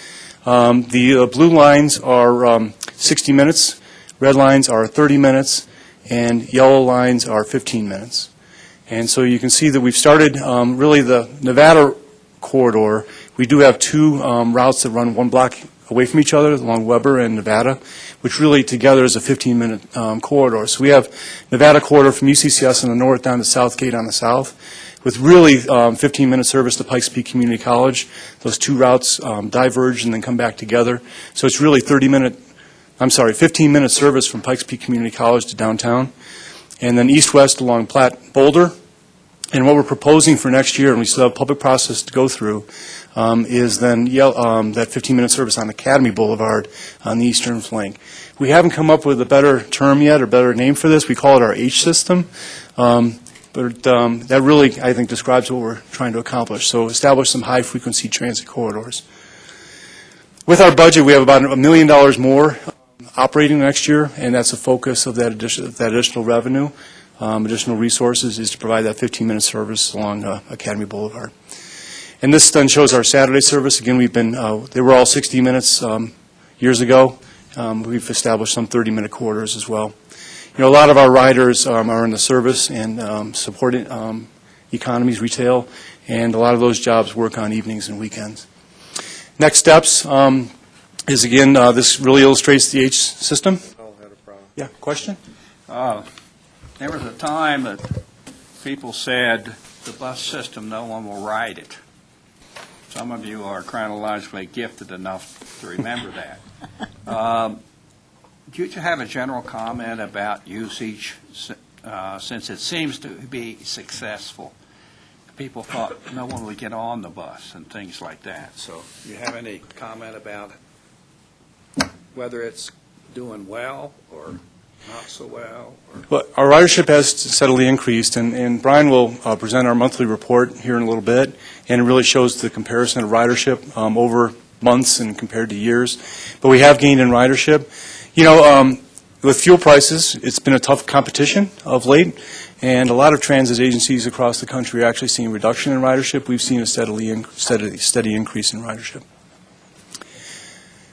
The blue lines are 60 minutes, red lines are 30 minutes, and yellow lines are 15 minutes. And so you can see that we've started really the Nevada corridor. We do have two routes that run one block away from each other along Weber and Nevada, which really together is a 15-minute corridor. So we have Nevada corridor from UCCS on the north down to Southgate on the south, with really 15-minute service to Pikes Peak Community College. Those two routes diverge and then come back together. So it's really 15-minute service from Pikes Peak Community College to downtown. And then east-west along Platte Boulder. And what we're proposing for next year, and we still have a public process to go through, is then that 15-minute service on Academy Boulevard on the eastern flank. We haven't come up with a better term yet or better name for this. We call it our H system. But that really, I think, describes what we're trying to accomplish. So establish some high-frequency transit corridors. With our budget, we have about $1 million more operating next year, and that's the focus of that additional revenue, additional resources, is to provide that 15-minute service along Academy Boulevard. And this then shows our Saturday service. Again, they were all 60 minutes years ago. We've established some 30-minute corridors as well. You know, a lot of our riders are in the service and supporting economies, retail, and a lot of those jobs work on evenings and weekends. Next steps is, again, this really illustrates the H system. Oh, had a problem. Yeah, question? There was a time that people said the bus system, no one will ride it. Some of you are chronologically gifted enough to remember that. Do you have a general comment about usage since it seems to be successful, people thought no one would get on the bus and things like that. So you have any comment about whether it's doing well or not so well? Or? Well, our ridership has steadily increased, and Brian will present our monthly report here in a little bit, and it really shows the comparison of ridership over months and compared to years. But we have gained in ridership. You know, with fuel prices, it's been a tough competition of late, and a lot of transit agencies across the country are actually seeing a reduction in ridership. We've seen a steady increase in ridership.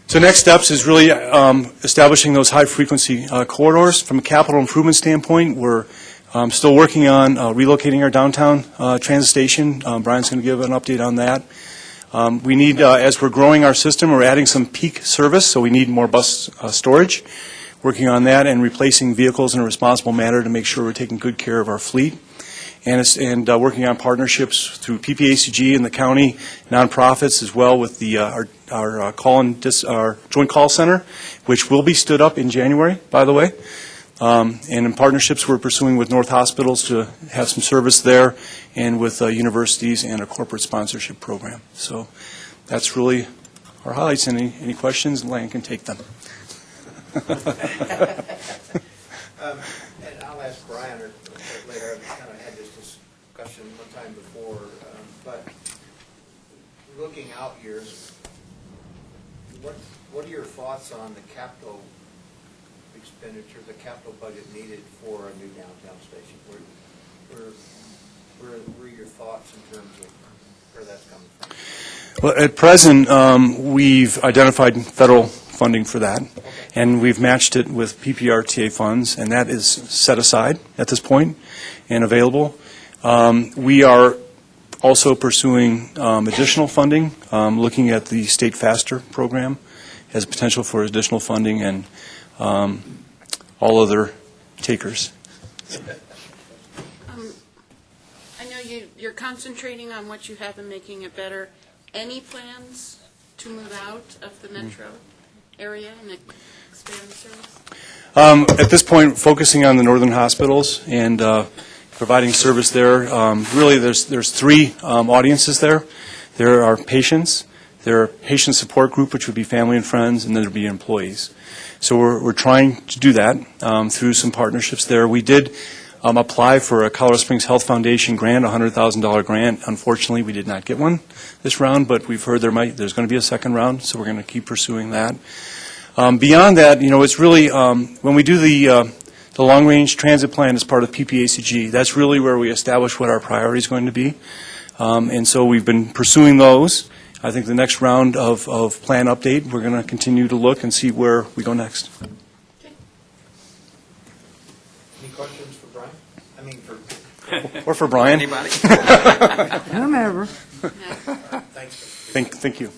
So next steps is really establishing those high-frequency corridors. From a capital improvement standpoint, we're still working on relocating our downtown transit station. Brian's going to give an update on that. We need, as we're growing our system, we're adding some peak service, so we need more bus storage. Working on that and replacing vehicles in a responsible manner to make sure we're taking good care of our fleet. And working on partnerships through PPACG and the county nonprofits, as well with the our joint call center, which will be stood up in January, by the way. And in partnerships we're pursuing with North Hospitals to have some service there, and with universities and a corporate sponsorship program. So that's really our highlights. Any questions? Lan can take them. And I'll ask Brian or later. I've kind of had this discussion one time before, but looking out years, what are your thoughts on the capital expenditure, the capital budget needed for a new downtown station? Where are your thoughts in terms of where that's coming from? Well, at present, we've identified federal funding for that, and we've matched it with PPRTA funds, and that is set aside at this point and available. We are also pursuing additional funding, looking at the State Faster program as potential for additional funding, and all other takers. I know you're concentrating on what you have and making it better. Any plans to move out of the metro area and expand service? At this point, focusing on the northern hospitals and providing service there. Really, there's three audiences there. There are patients, there are patient support group, which would be family and friends, and then there'd be employees. So we're trying to do that through some partnerships there. We did apply for a Colorado Springs Health Foundation grant, a $100,000 grant. Unfortunately, we did not get one this round, but we've heard there's going to be a second round, so we're going to keep pursuing that. Beyond that, you know, it's really when we do the long-range transit plan as part of PPACG, that's really where we establish what our priority is going to be. And so we've been pursuing those. I think the next round of plan update, we're going to continue to look and see where we go next. Any questions for Brian? I mean, for Or for Brian. Anybody? Whomever. thanks. Thank you.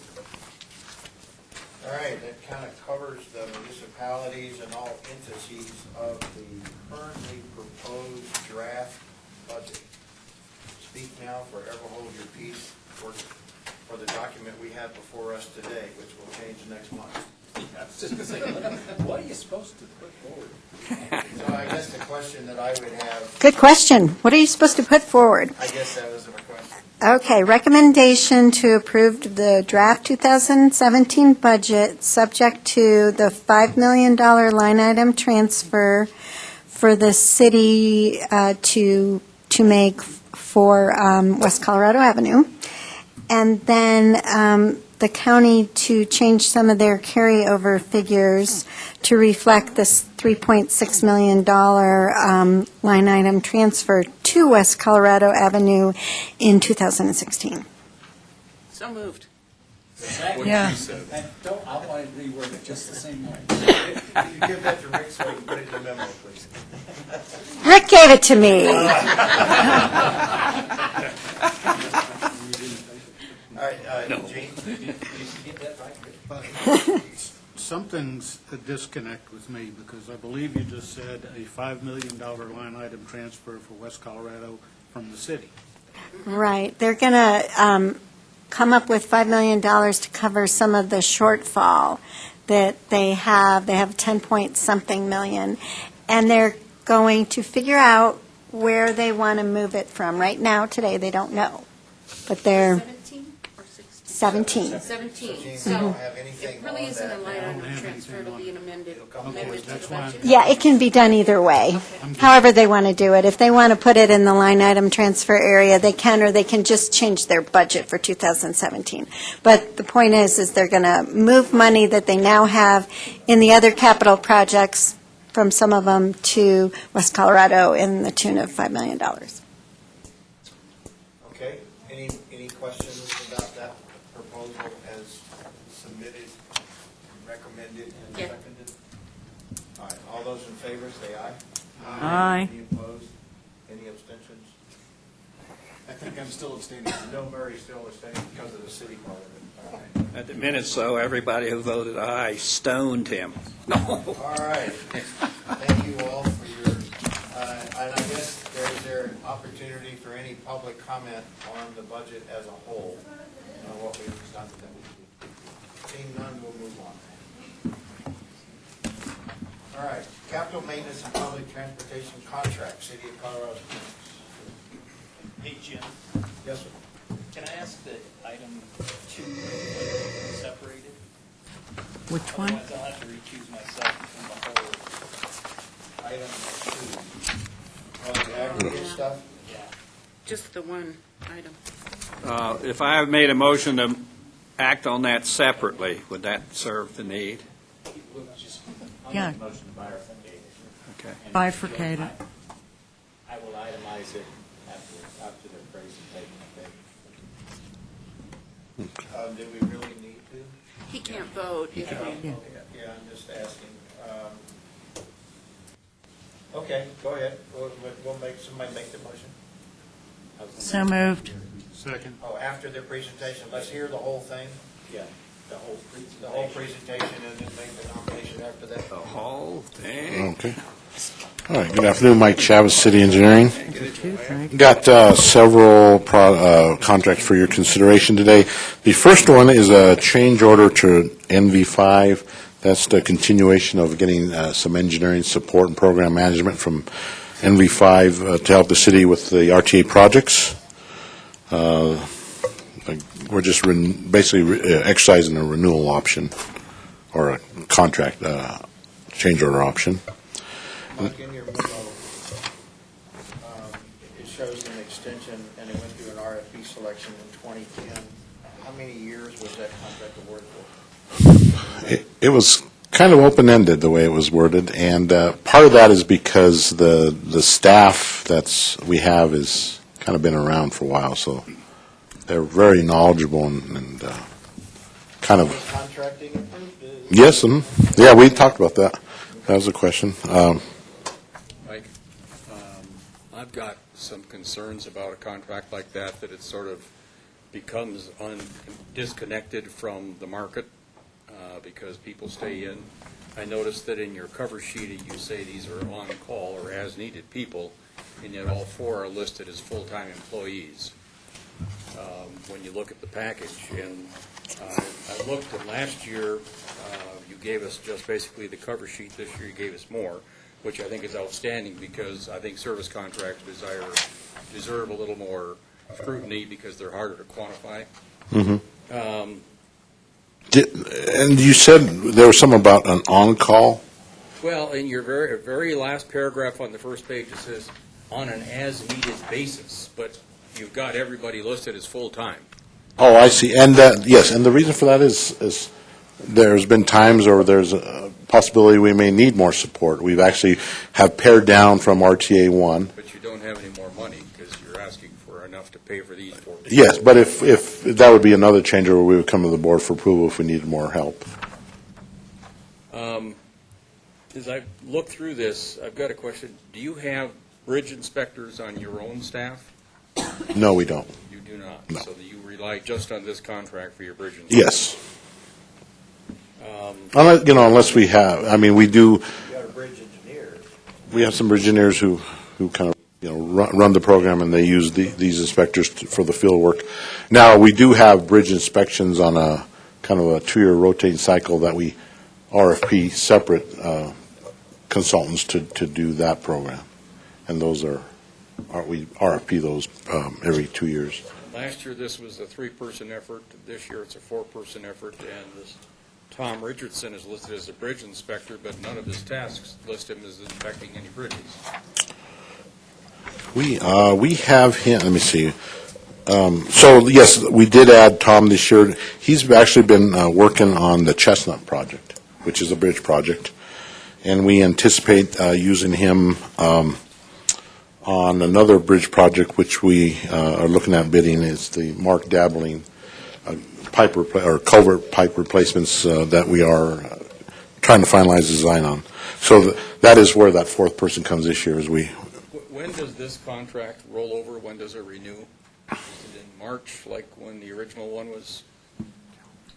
All right, that kind of covers the municipalities and all entities of the currently proposed draft budget. Speak now, forever hold your peace for the document we have before us today, which will change next month. I was just going to say, what are you supposed to put forward? So I guess the question that I would have, Good question. What are you supposed to put forward? I guess that was my question. Okay, recommendation to approve the draft 2017 budget, subject to the $5 million line item transfer for the city to make for West Colorado Avenue, and then the county to change some of their carryover figures to reflect this $3.6 million line item transfer to West Colorado Avenue in 2016. So moved. Yeah. And don't, I want to reword it just the same way. Can you give that to Rick so we can put it in the memo, please? Rick gave it to me. All right, Gene? Something's a disconnect with me, because I believe you just said a $5 million line item transfer for West Colorado from the city. Right. They're going to come up with $5 million to cover some of the shortfall that they have. They have 10 point something million. And they're going to figure out where they want to move it from. Right now, today, they don't know, but they're 17 or 16? 17. 17, They so don't have anything it really on isn't a that line now. item transfer, it'll be an amendment to that's the why budget. Yeah, it can be done either way, however they want to do it. If they want to put it in the line item transfer area, they can, or they can just change their budget for 2017. But the point is they're going to move money that they now have in the other capital projects from some of them to West Colorado in the tune of $5 million. Okay, any questions about that proposal as submitted, recommended, and Yeah. seconded? All right, all those in favor, say aye. Aye. Any opposed? Any abstentions? I think I'm still abstaining. No, Murray's still abstaining because of the city part of it. All right. At the minutes, though, everybody who voted aye stoned him. No. All right. Thank you all for your, and I guess is there an opportunity for any public comment on the budget as a whole, what we've done today? Seeing none, we'll move on. All right, capital maintenance and public transportation contract, City of Colorado Springs. Hey, Jim, Yes, sir. can I ask that item 2 be separated? Which one? Otherwise, I'll have to recuse myself from the whole, Item 2. Oh, the aggregate stuff? yeah. Just the one item. If I have made a motion to act on that separately, would that serve the need? We'll just, I'll Yeah. make a motion to bifurcate it. Okay. And Bifurcate it. I will itemize it after the presentation, okay? Do we really need to? He can't vote. Yeah. Yeah, I'm just asking. Okay, go ahead. We'll make, somebody make the motion. So moved. Second. Oh, after the presentation, let's hear the whole thing, Yeah, the whole presentation. the whole presentation, and then make the nomination after that. The whole thing? Okay. All right, good afternoon, Mike Chavez, City Engineering. Thank you. Got several contracts for your consideration today. The first one is a change order to NV5. That's the continuation of getting some engineering support and program management from NV5 to help the city with the RTA projects. We're just basically exercising a renewal option or a contract change order option. Mike, in your memo, it shows an extension, and it went through an RFP selection in 2010. How many years was that contract awarded for? It was kind of open-ended, the way it was worded, and part of that is because the staff we have has kind of been around for a while, so they're very knowledgeable and kind of, Contracting? yes, yeah, we talked about that. That was a question. Mike, I've got some concerns about a contract like that it sort of becomes disconnected from the market because people stay in. I noticed that in your cover sheet, you say these are on-call or as-needed people, and yet all 4 are listed as full-time employees. When you look at the package, and I looked at last year, you gave us just basically the cover sheet. This year you gave us more, which I think is outstanding because I think service contracts deserve a little more scrutiny because they're harder to quantify. And you said there was something about an on-call? Well, in your very last paragraph on the first page, it says, on an as-needed basis, but you've got everybody listed as full-time. Oh, I see. And yes, and the reason for that is there's been times or there's a possibility we may need more support. We've actually have pared down from RTA 1. But you don't have any more money because you're asking for enough to pay for these 4 people. Yes, but if that would be another change where we would come to the board for approval if we needed more help. As I look through this, I've got a question. Do you have bridge inspectors on your own staff? No, we don't. You do not? No. So that you rely just on this contract for your bridge inspectors? Yes. Unless we have, we do, You got a bridge engineer. we have some bridge engineers who kind of, run the program and they use these inspectors for the field work. Now, we do have bridge inspections on a kind of a 2-year rotating cycle that we RFP separate consultants to do that program. And those we RFP those every 2 years. Last year, this was a 3-person effort. This year, it's a 4-person effort, and this Tom Richardson is listed as a bridge inspector, but none of his tasks list him as inspecting any bridges. We have him, let me see. So, yes, we did add Tom this year. He's actually been working on the Chestnut project, which is a bridge project. And we anticipate using him on another bridge project, which we are looking at bidding. Is the Mark Dabbling culvert pipe replacements that we are trying to finalize design on. So that is where that 4th person comes this year. When does this contract roll over? When does it renew? Is it in March, like when the original one was?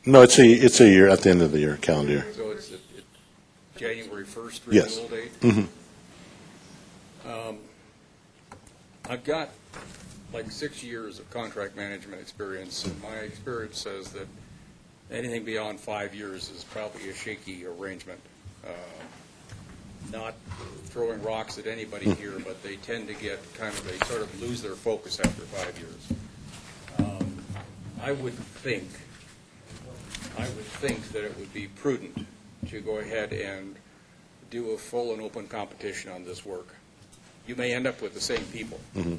No, it's a year, at the end of the year, calendar year. So it's January 1st Yes. renewal date? Mm-hmm. I've got like 6 years of contract management experience, and my experience says that anything beyond 5 years is probably a shaky arrangement. Not throwing rocks at anybody here, but they tend to get they sort of lose their focus after 5 years. I would think that it would be prudent to go ahead and do a full and open competition on this work. You may end up with the same people. Mm-hmm.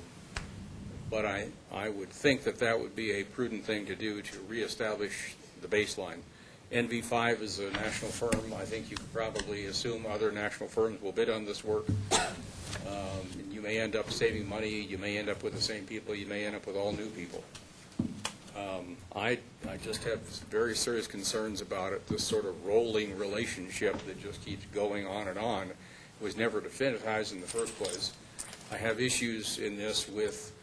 But I would think that that would be a prudent thing to do to reestablish the baseline. NV5 is a national firm. I think you could probably assume other national firms will bid on this work. You may end up saving money. You may end up with the same people. You may end up with all new people. I just have very serious concerns about it, this sort of rolling relationship that just keeps going on and on. It was never definitized in the first place. I have issues in this with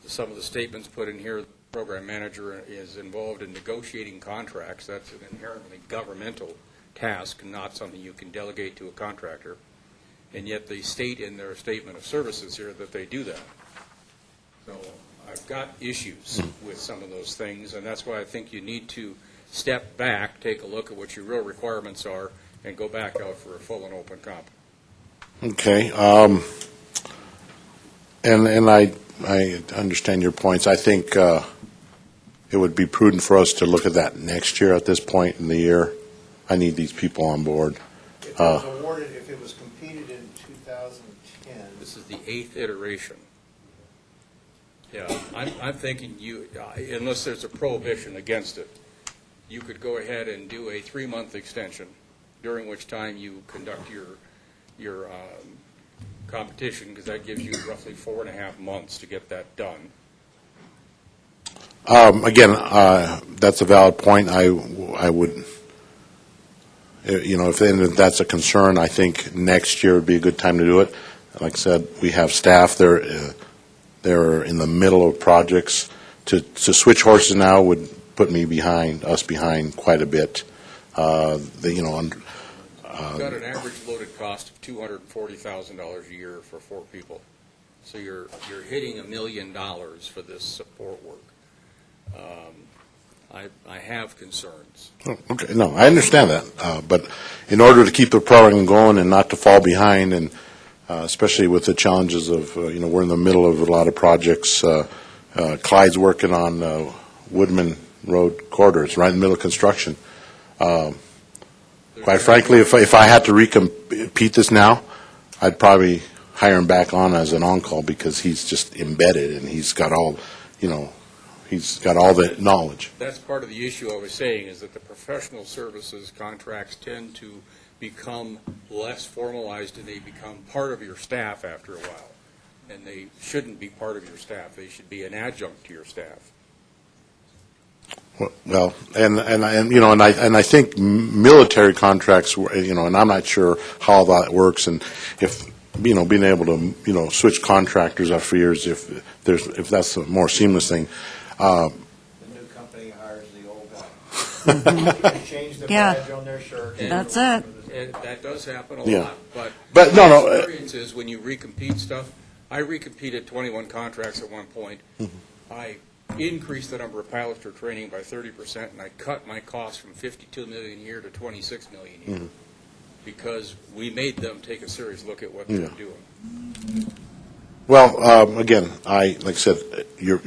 some of the statements put in here. The program manager is involved in negotiating contracts. That's an inherently governmental task, not something you can delegate to a contractor. And yet they state in their statement of services here that they do that. So I've got issues with some of those things, and that's why I think you need to step back, take a look at what your real requirements are, and go back out for a full and open comp. Okay. And I understand your points. I think it would be prudent for us to look at that next year at this point in the year. I need these people on board. If it was awarded, if it was completed in 2010. This is the 8th iteration. Yeah, I'm thinking unless there's a prohibition against it, you could go ahead and do a 3-month extension, during which time you conduct your competition, because that gives you roughly 4.5 months to get that done. Again, that's a valid point. I would, if that's a concern, I think next year would be a good time to do it. Like I said, we have staff. They're in the middle of projects. To switch horses now would put us behind quite a bit. You've got an average loaded cost of $240,000 a year for 4 people. So you're hitting $1 million for this support work. I have concerns. Oh, okay, no, I understand that. But in order to keep the program going and not to fall behind, and especially with the challenges of, we're in the middle of a lot of projects. Clyde's working on Woodman Road corridors, right in the middle of construction. Quite frankly, if I had to recompete this now, I'd probably hire him back on as an on-call, because he's just embedded and he's got all the knowledge. That's part of the issue I was saying, is that the professional services contracts tend to become less formalized, and they become part of your staff after a while. And they shouldn't be part of your staff. They should be an adjunct to your staff. Well, and I think military contracts, and I'm not sure how that works, and if being able to switch contractors after years, if that's a more seamless thing. The new company hires the old guy. They change the badge on their shirt. That's it. And that does happen a Yeah. lot. But my no. experience is when you recompete stuff, I recompeted 21 contracts at one point. I increased the number of pilots for training by 30%, and I cut my costs from $52 million a year to $26 million a year. because we made them take a serious look at what they're Yeah. doing. Well, again, like I said, you're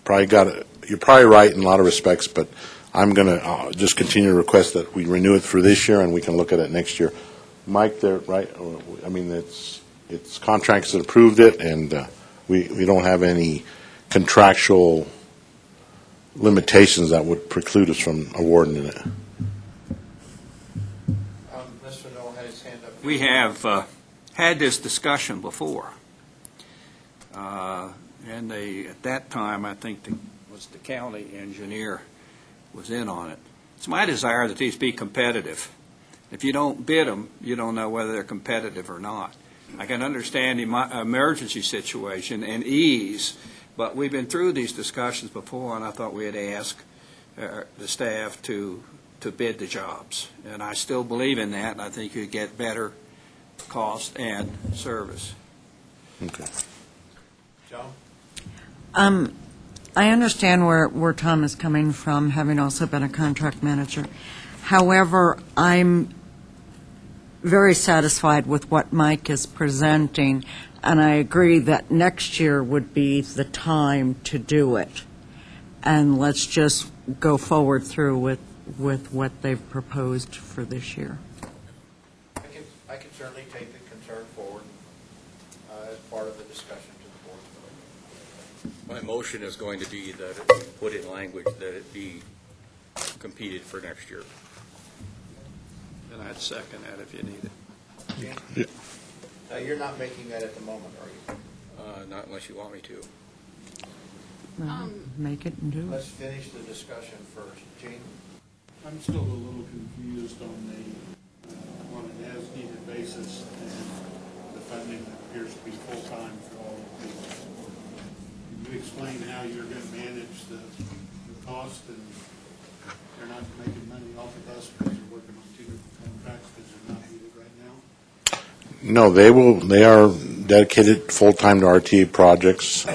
probably right in a lot of respects, but I'm going to just continue to request that we renew it for this year, and we can look at it next year. Mike, they're right. I mean, it's contracts that approved it, and we don't have any contractual limitations that would preclude us from awarding it. Mr. Noel had his hand up. We have had this discussion before. And at that time, I think was the county engineer was in on it. It's my desire that these be competitive. If you don't bid them, you don't know whether they're competitive or not. I can understand the emergency situation and ease, but we've been through these discussions before, and I thought we had asked the staff to bid the jobs. And I still believe in that, and I think you get better cost and service. Okay. John? I understand where Tom is coming from, having also been a contract manager. However, I'm very satisfied with what Mike is presenting, and I agree that next year would be the time to do it. And let's just go forward through with what they've proposed for this year. I can certainly take the concern forward as part of the discussion to the board. My motion is going to be that it be put in language that it be competed for next year. And I'd second that if you need it. Gene? Now, you're not making that at the moment, are you? Not unless you want me to. Make it and do it. Let's finish the discussion first. Gene? I'm still a little confused on on an as-needed basis and the funding that appears to be full-time for all of these. Can you explain how you're going to manage the cost, and they're not making money off of us because they're working on two different contracts because they're not needed right now? No, they are dedicated full-time to RTA projects.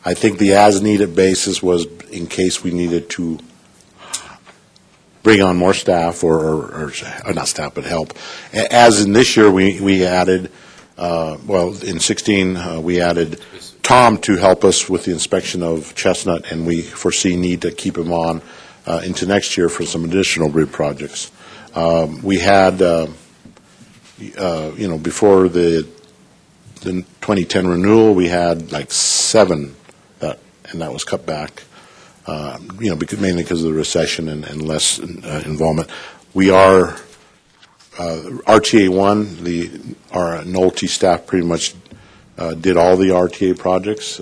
I think the as-needed basis was in case we needed to bring on more staff or not staff, but help. As in this year, we added, in 16, we added Tom to help us with the inspection of Chestnut, and we foresee need to keep him on into next year for some additional bridge projects. We had, before the 2010 renewal, we had like 7, and that was cut back. Mainly because of the recession and less involvement. We are RTA 1. Our Nolte staff pretty much did all the RTA projects.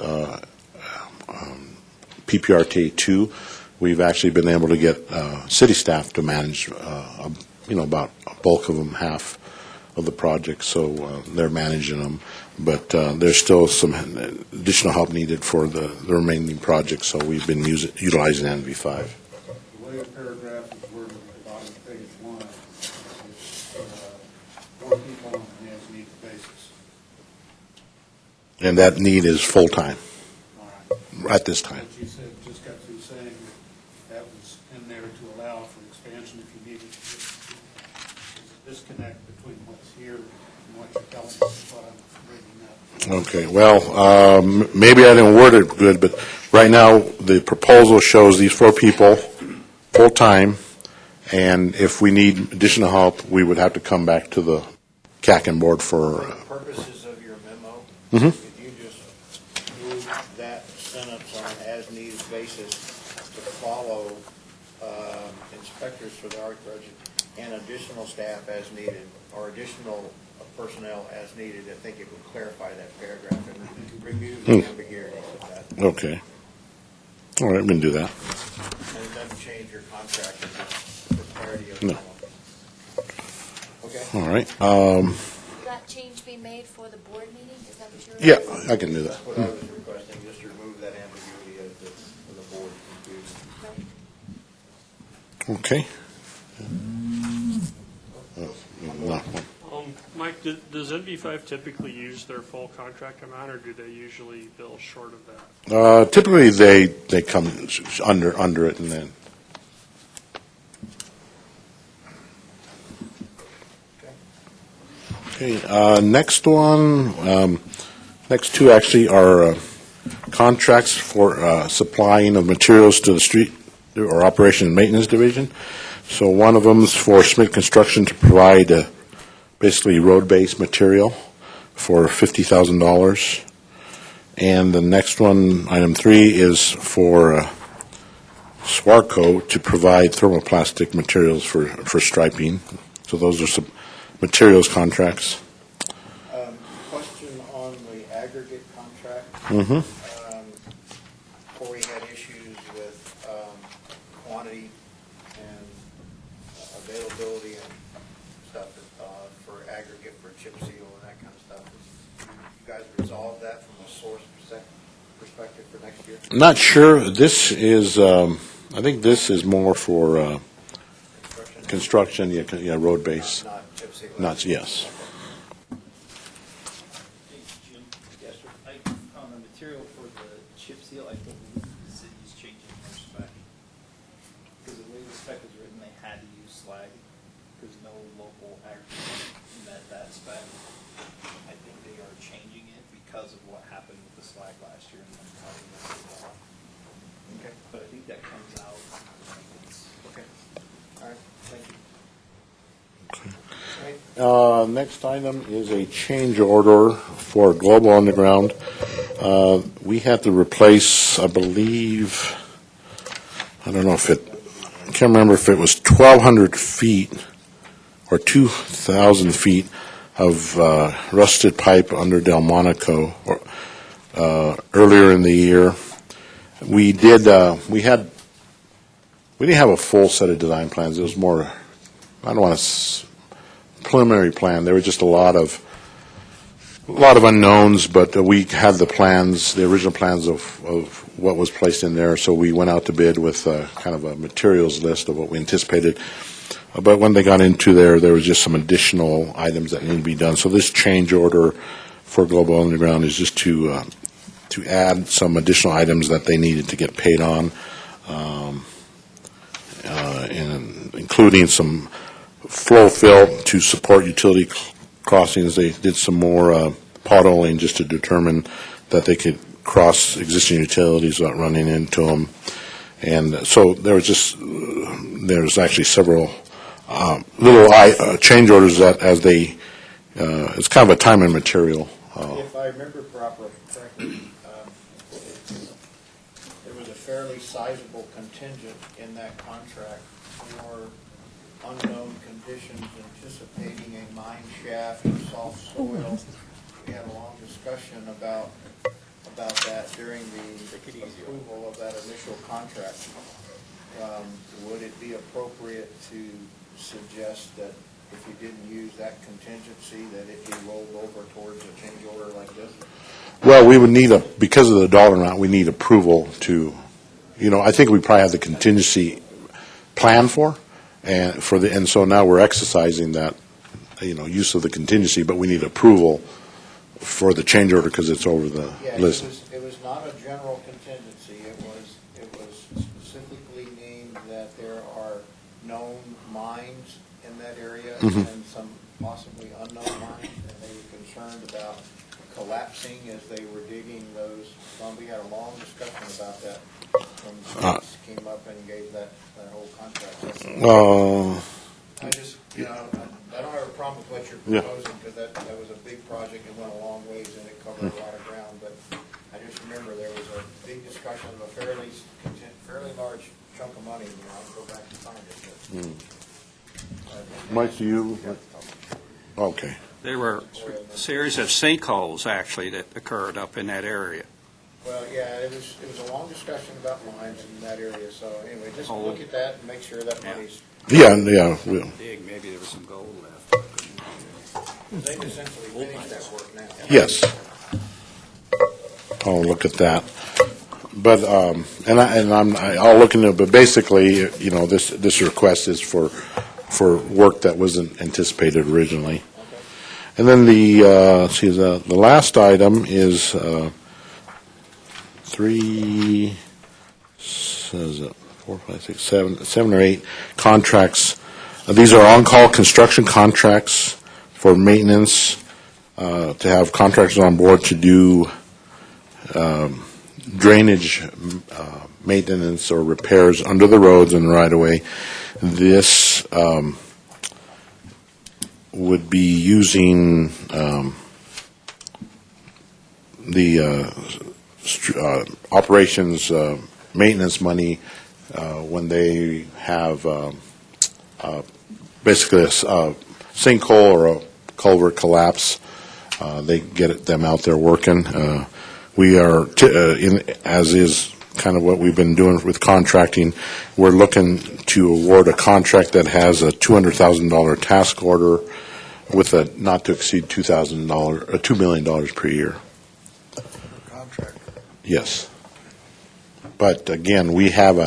PPRTA 2, we've actually been able to get city staff to manage, about a bulk of them, half of the projects. So they're managing them. But there's still some additional help needed for the remaining projects, so we've been utilizing NV5. The way the paragraph is worded at the bottom of page 1 is 4 people on an as-needed basis. And that need is full-time All right. at this time. But you said, just got through saying that was in there to allow for expansion if you needed. There's a disconnect between what's here and what you're telling us. That's what I'm reading up. Okay, well, maybe I didn't word it good, but right now, the proposal shows these 4 people, full-time, and if we need additional help, we would have to come back to the CAC board for... For the purposes of your memo, Mhm. if you just move that sentence on an as-needed basis to follow inspectors for the art project and additional staff as needed, or additional personnel as needed, I think it would clarify that paragraph and remove the ambiguities of that. Okay. All right, we can do that. And it doesn't change your contract, it's just for clarity of the No. memo. Okay? All right. Will that change be made for the board meeting? Is that what you're? Yeah, I can do that. That's what I was requesting, just remove that ambiguity of the board confusion. Okay. No. Mike, does NV5 typically use their full contract amount, or do they usually bill short of that? Typically, they come under it, and then Okay, next one, next two actually are contracts for supplying of materials to the street or operation and maintenance division. So one of them is for Smith Construction to provide basically road-based material for $50,000. And the next one, item 3, is for Swarco to provide thermoplastic materials for striping. So those are some materials contracts. Question on the aggregate contract. Mm-hmm. Corey had issues with quantity and availability and stuff for aggregate, for chip seal and that kind of stuff. You guys resolve that from a source perspective for next year? Not sure. This is, I think this is more for construction, yeah, road base. Not chip seal? Not, yes. Jim, yes, sir. On the material for the chip seal, I think the city's changing their spec. Because the way the spec is written, they had to use slag. There's no local aggregate in that spec. I think they are changing it because of what happened with the slag last year and then probably messed it up. Okay. But I think that comes out. Okay. All right, thank you. Next item is a change order for Global Underground. We had to replace, I believe, I don't know if it, I can't remember if it was 1,200 feet or 2,000 feet of rusted pipe under Delmonico earlier in the year. We didn't have a full set of design plans. It was more, I don't want to, preliminary plan. There were just a lot of unknowns, but we had the plans, the original plans of what was placed in there. So we went out to bid with kind of a materials list of what we anticipated. But when they got into there was just some additional items that needed to be done. So this change order for Global Underground is just to add some additional items that they needed to get paid on, and including some flow fill to support utility crossings. They did some more potholing just to determine that they could cross existing utilities without running into them. And so there's actually several little change orders that as they, it's kind of a time and material. If I remember correctly, there was a fairly sizable contingent in that contract for unknown conditions, anticipating a mine shaft or soft soil. We had a long discussion about that during the approval of that initial contract. Would it be appropriate to suggest that if you didn't use that contingency, that it be rolled over towards a change order like this? Well, we would need because of the dollar amount, we need approval to, I think we probably have the contingency plan for, and so now we're exercising that, use of the contingency, but we need approval for the change order because it's over the list. It was not a general contingency. It was specifically named that there are known mines in that area and some possibly unknown mines, and they were concerned about collapsing as they were digging those. We had a long discussion about that when Smiths came up and gave that whole contract. I just, I don't have a problem with what you're proposing because that was a big project. It went a long ways and it covered a lot of ground. But I just remember there was a big discussion of a fairly large chunk of money. I'll go back and find it. But, Mike, do you? Okay. There were a series of sinkholes, actually, that occurred up in that area. Well, yeah, it was a long discussion about mines in that area. So anyway, just look at that and make sure that money's. Yeah. Big, maybe there was some gold left. They've essentially finished that work now. Yes. I'll look at that. But I'll look into it. But basically, this request is for work that wasn't anticipated originally. And then the last item is 7 or 8 contracts. These are on-call construction contracts for maintenance, to have contractors on board to do drainage maintenance or repairs under the roads and right-of-way. This would be using the operations maintenance money when they have basically a sinkhole or a culvert collapse. They get them out there working. We are, as is kind of what we've been doing with contracting, we're looking to award a contract that has a $200,000 task order with a not to exceed $2 million per year. Contract. Yes. But again, we have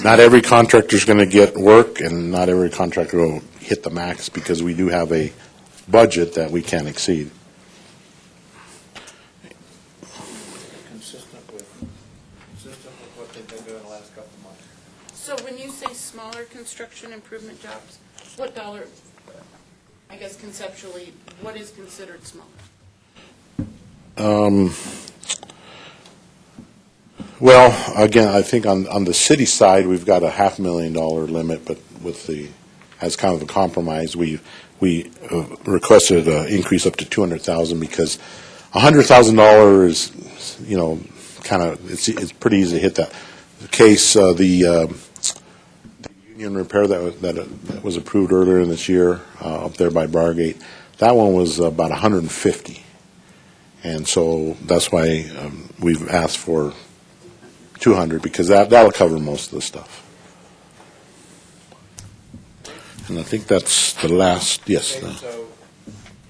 not every contractor is going to get work, and not every contractor will hit the max, because we do have a budget that we can't exceed. Consistent with what they've been doing the last couple of months. So when you say smaller construction improvement jobs, what dollar, I guess conceptually, what is considered smaller? Well, again, I think on the city side, we've got a $500,000 limit, but as kind of a compromise, we requested an increase up to $200,000, because $100,000 is, kind of, it's pretty easy to hit that. The case, the union repair that was approved earlier in this year up there by Bargate, that one was about $150,000, and so that's why we've asked for $200,000, because that'll cover most of the stuff. And I think that's the last. Yes. Okay, so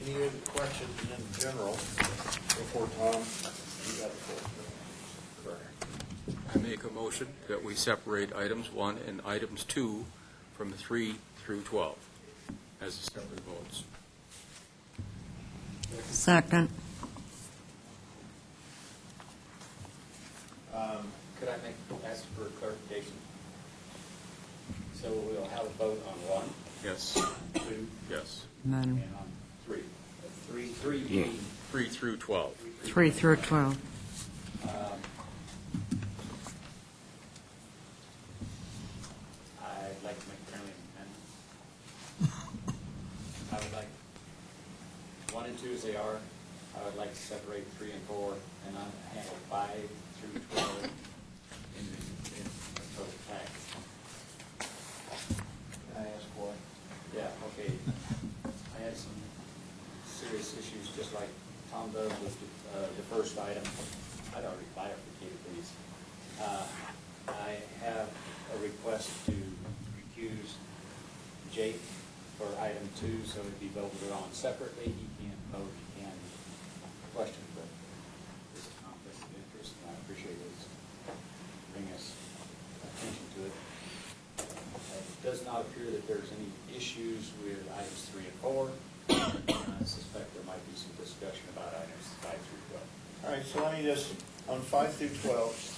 any other questions in general before Tom? You got the floor. I make a motion that we separate items 1 and items 2 from 3 through 12 as separate votes. Second. Could I ask for clarification? So we'll have a vote on 1, Yes. 2, Yes. And then and on 3. 3 being 3 through 12. 3 through 12. I'd like to make a friendly amendment. I would like 1 and 2 as they are. I would like to separate 3 and 4, and handle 5 through 12 in the total package. Can I ask why? Yeah, okay. I had some serious issues, just like Tom does with the first item. I'd already bifurcated these. I have a request to recuse Jake for item 2, so it'd be voted on separately. He can't vote, he can question, but this is conflict of interest, and I appreciate his bringing us attention to it. It does not appear that there's any issues with items 3 and 4. I suspect there might be some discussion about items 5 through 12. All right, so let me just, on 5 through 12,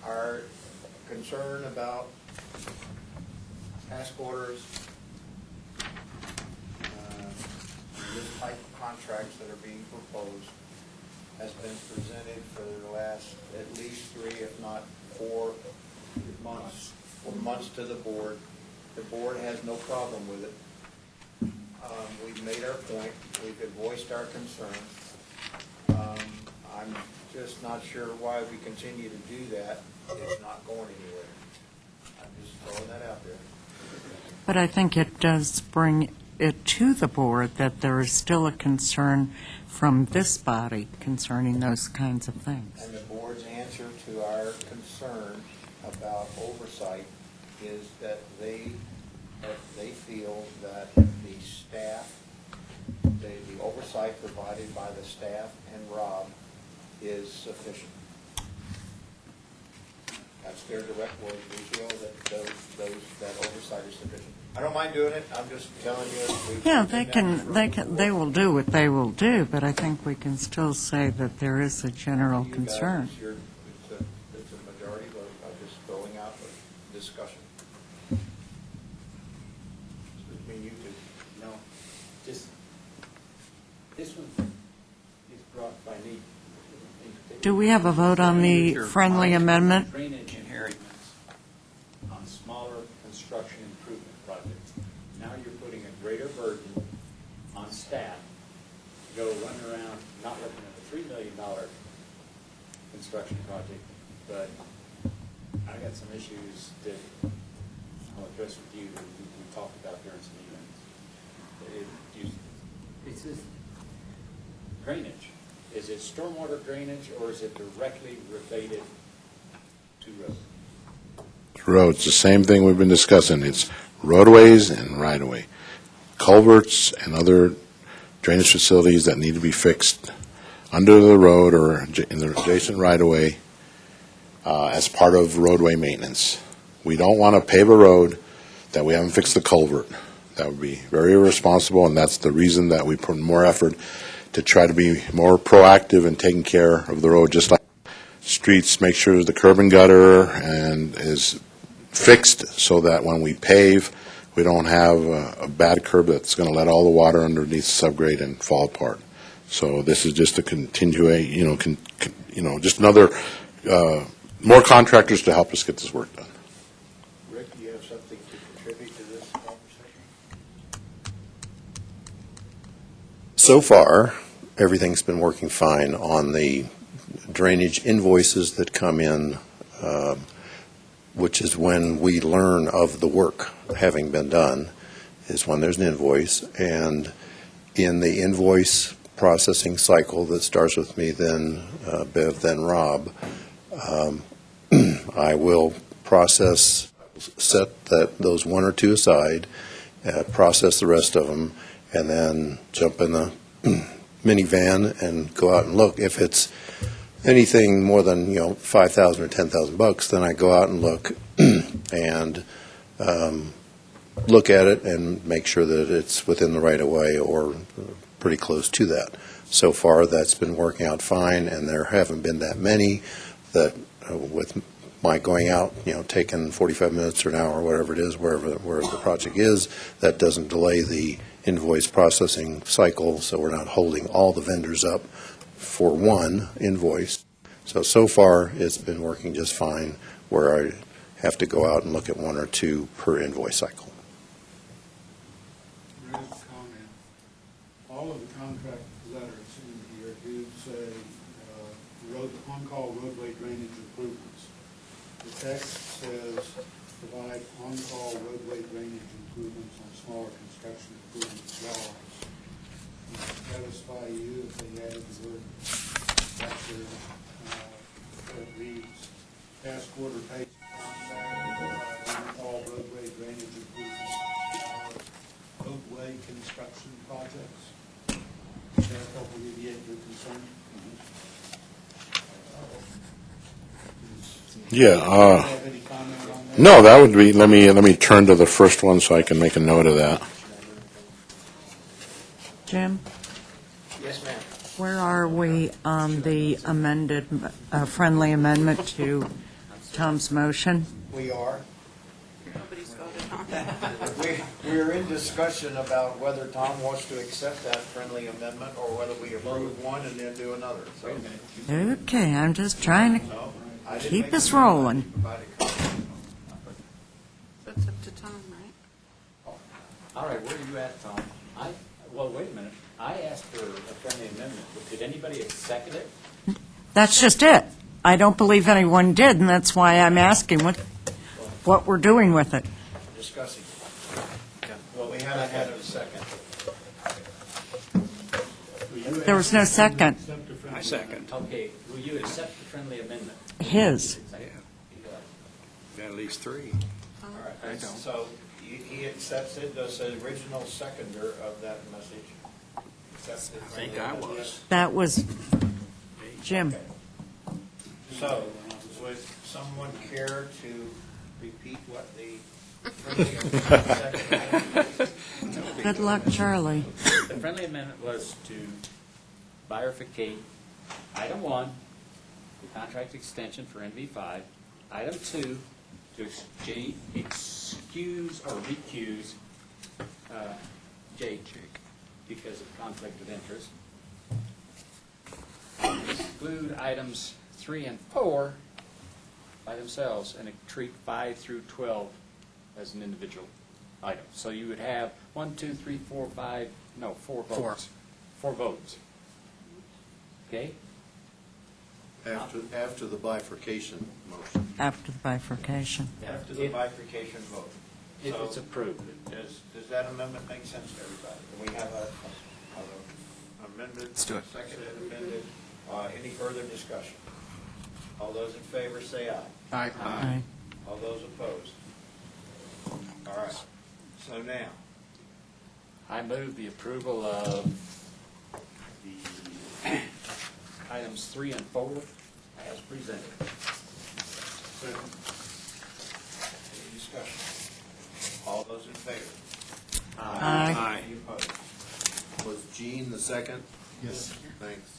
our concern about task orders, this type of contracts that are being proposed has been presented for the last at least 3, if not 4 months to the board. The board has no problem with it. We've made our point. We've voiced our concerns. I'm just not sure why we continue to do that. It's not going anywhere. I'm just throwing that out there. But I think it does bring it to the board that there is still a concern from this body concerning those kinds of things. And the board's answer to our concern about oversight is that they feel that the staff, the oversight provided by the staff and Rob is sufficient. That's their direct words. We feel that that oversight is sufficient. I don't mind doing it. I'm just telling you. Yeah, they will do what they will do, but I think we can still say that there is a general concern. It's a majority vote. I'm just throwing out a discussion. I mean, you two. No, just, this one is brought by me. Do we have a vote on the friendly amendment? Drainage inheritance on smaller construction improvement projects. Now you're putting a greater burden on staff to go run around, not looking at a $3 million construction project, but I got some issues that I'll address with you that we talked about during some meetings. It's this drainage. Is it stormwater drainage or is it directly related to roads? Roads, the same thing we've been discussing. It's roadways and right-of-way. Culverts and other drainage facilities that need to be fixed under the road or in the adjacent right-of-way as part of roadway maintenance. We don't want to pave a road that we haven't fixed the culvert. That would be very irresponsible, and that's the reason that we put more effort to try to be more proactive in taking care of the road, just like streets, make sure the curb and gutter and is fixed so that when we pave, we don't have a bad curb that's going to let all the water underneath subgrade and fall apart. So this is just a just another, more contractors to help us get this work done. Rick, do you have something to contribute to this conversation? So far, everything's been working fine on the drainage invoices that come in, which is when we learn of the work having been done, is when there's an invoice. And in the invoice processing cycle that starts with me, then Bev, then Rob, I will set those one or two aside, process the rest of them, and then jump in the minivan and go out and look. If it's anything more than $5,000 or $10,000, then I go out and look and look at it and make sure that it's within the right of way or pretty close to that. So far, that's been working out fine, and there haven't been that many that with my going out, taking 45 minutes or an hour, whatever it is, wherever the project is, that doesn't delay the invoice processing cycle, so we're not holding all the vendors up for one invoice. So far, it's been working just fine, where I have to go out and look at one or two per invoice cycle. Comment. All of the contract letters in here do say on-call roadway drainage improvements. The text says provide on-call roadway drainage improvements on smaller construction improvement jobs. Would it satisfy you if they added the word after that reads task order page contract on-call roadway drainage improvements roadway construction projects? Does that help alleviate your concern? Yeah. Have any comment on that? No, that would be. Let me turn to the first one so I can make a note of that. Jim, Yes, ma'am. where are we on the amended, friendly amendment to Tom's motion? We are. Nobody's voted on that. We're in discussion about whether Tom wants to accept that friendly amendment or whether we approve one and then do another. So, Okay, I'm just trying to no, I didn't keep make us a- rolling. provide a comment. That's up to Tom, right? All right, where are you at, Tom? Well, wait a minute. I asked for a friendly amendment. Did anybody second it? That's just it. I don't believe anyone did, and that's why I'm asking what we're doing with it. Discussing. Well, we haven't had a second. There was no second. I second. Okay, will you accept the friendly amendment? His. Got at least three. All right, so he accepts it, does the original seconder of that message accept it? I think I was. That was Jim. So, would someone care to repeat what the friendly amendment second? Good luck, Charlie. The friendly amendment was to bifurcate item 1, the contract extension for NV5, item 2, to excuse or recuse Jake, because of conflict of interest. Exclude items 3 and 4 by themselves and treat 5 through 12 as an individual item. So you would have 4 votes. 4 votes. Okay? After the bifurcation motion. After the bifurcation. After the bifurcation vote. If it's approved. Does that amendment make sense to everybody? We have a amendment. Let's do it. Second amended. Any further discussion? All those in favor say aye. Aye. All those opposed? All right. So now, I move the approval of the items 3 and 4 as presented. any discussion? All those in favor? Aye. Any opposed? Was Gene the second? Yes. Thanks.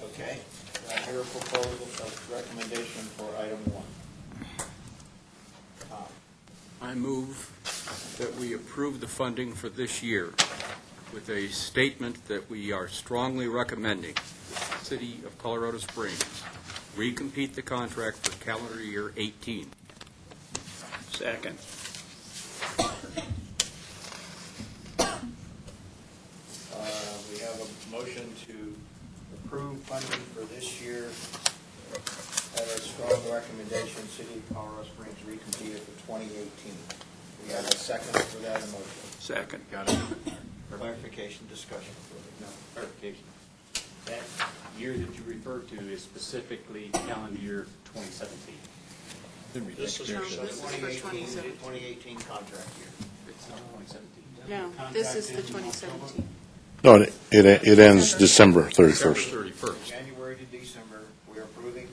Okay. Do I hear a proposal of recommendation for item 1? Tom? I move that we approve the funding for this year with a statement that we are strongly recommending the City of Colorado Springs recompete the contract for calendar year 18. Second. We have a motion to approve funding for this year at a strong recommendation, City of Colorado Springs recompeted for 2018. We have a second for that motion. Second. Got it. Clarification, discussion. No, clarification. That year that you referred to is specifically calendar year 2017. This is for 2017. 2018 contract year. It's not 2017. No, this is the 2017. No, it ends December 31st. 31st. January to December, we're approving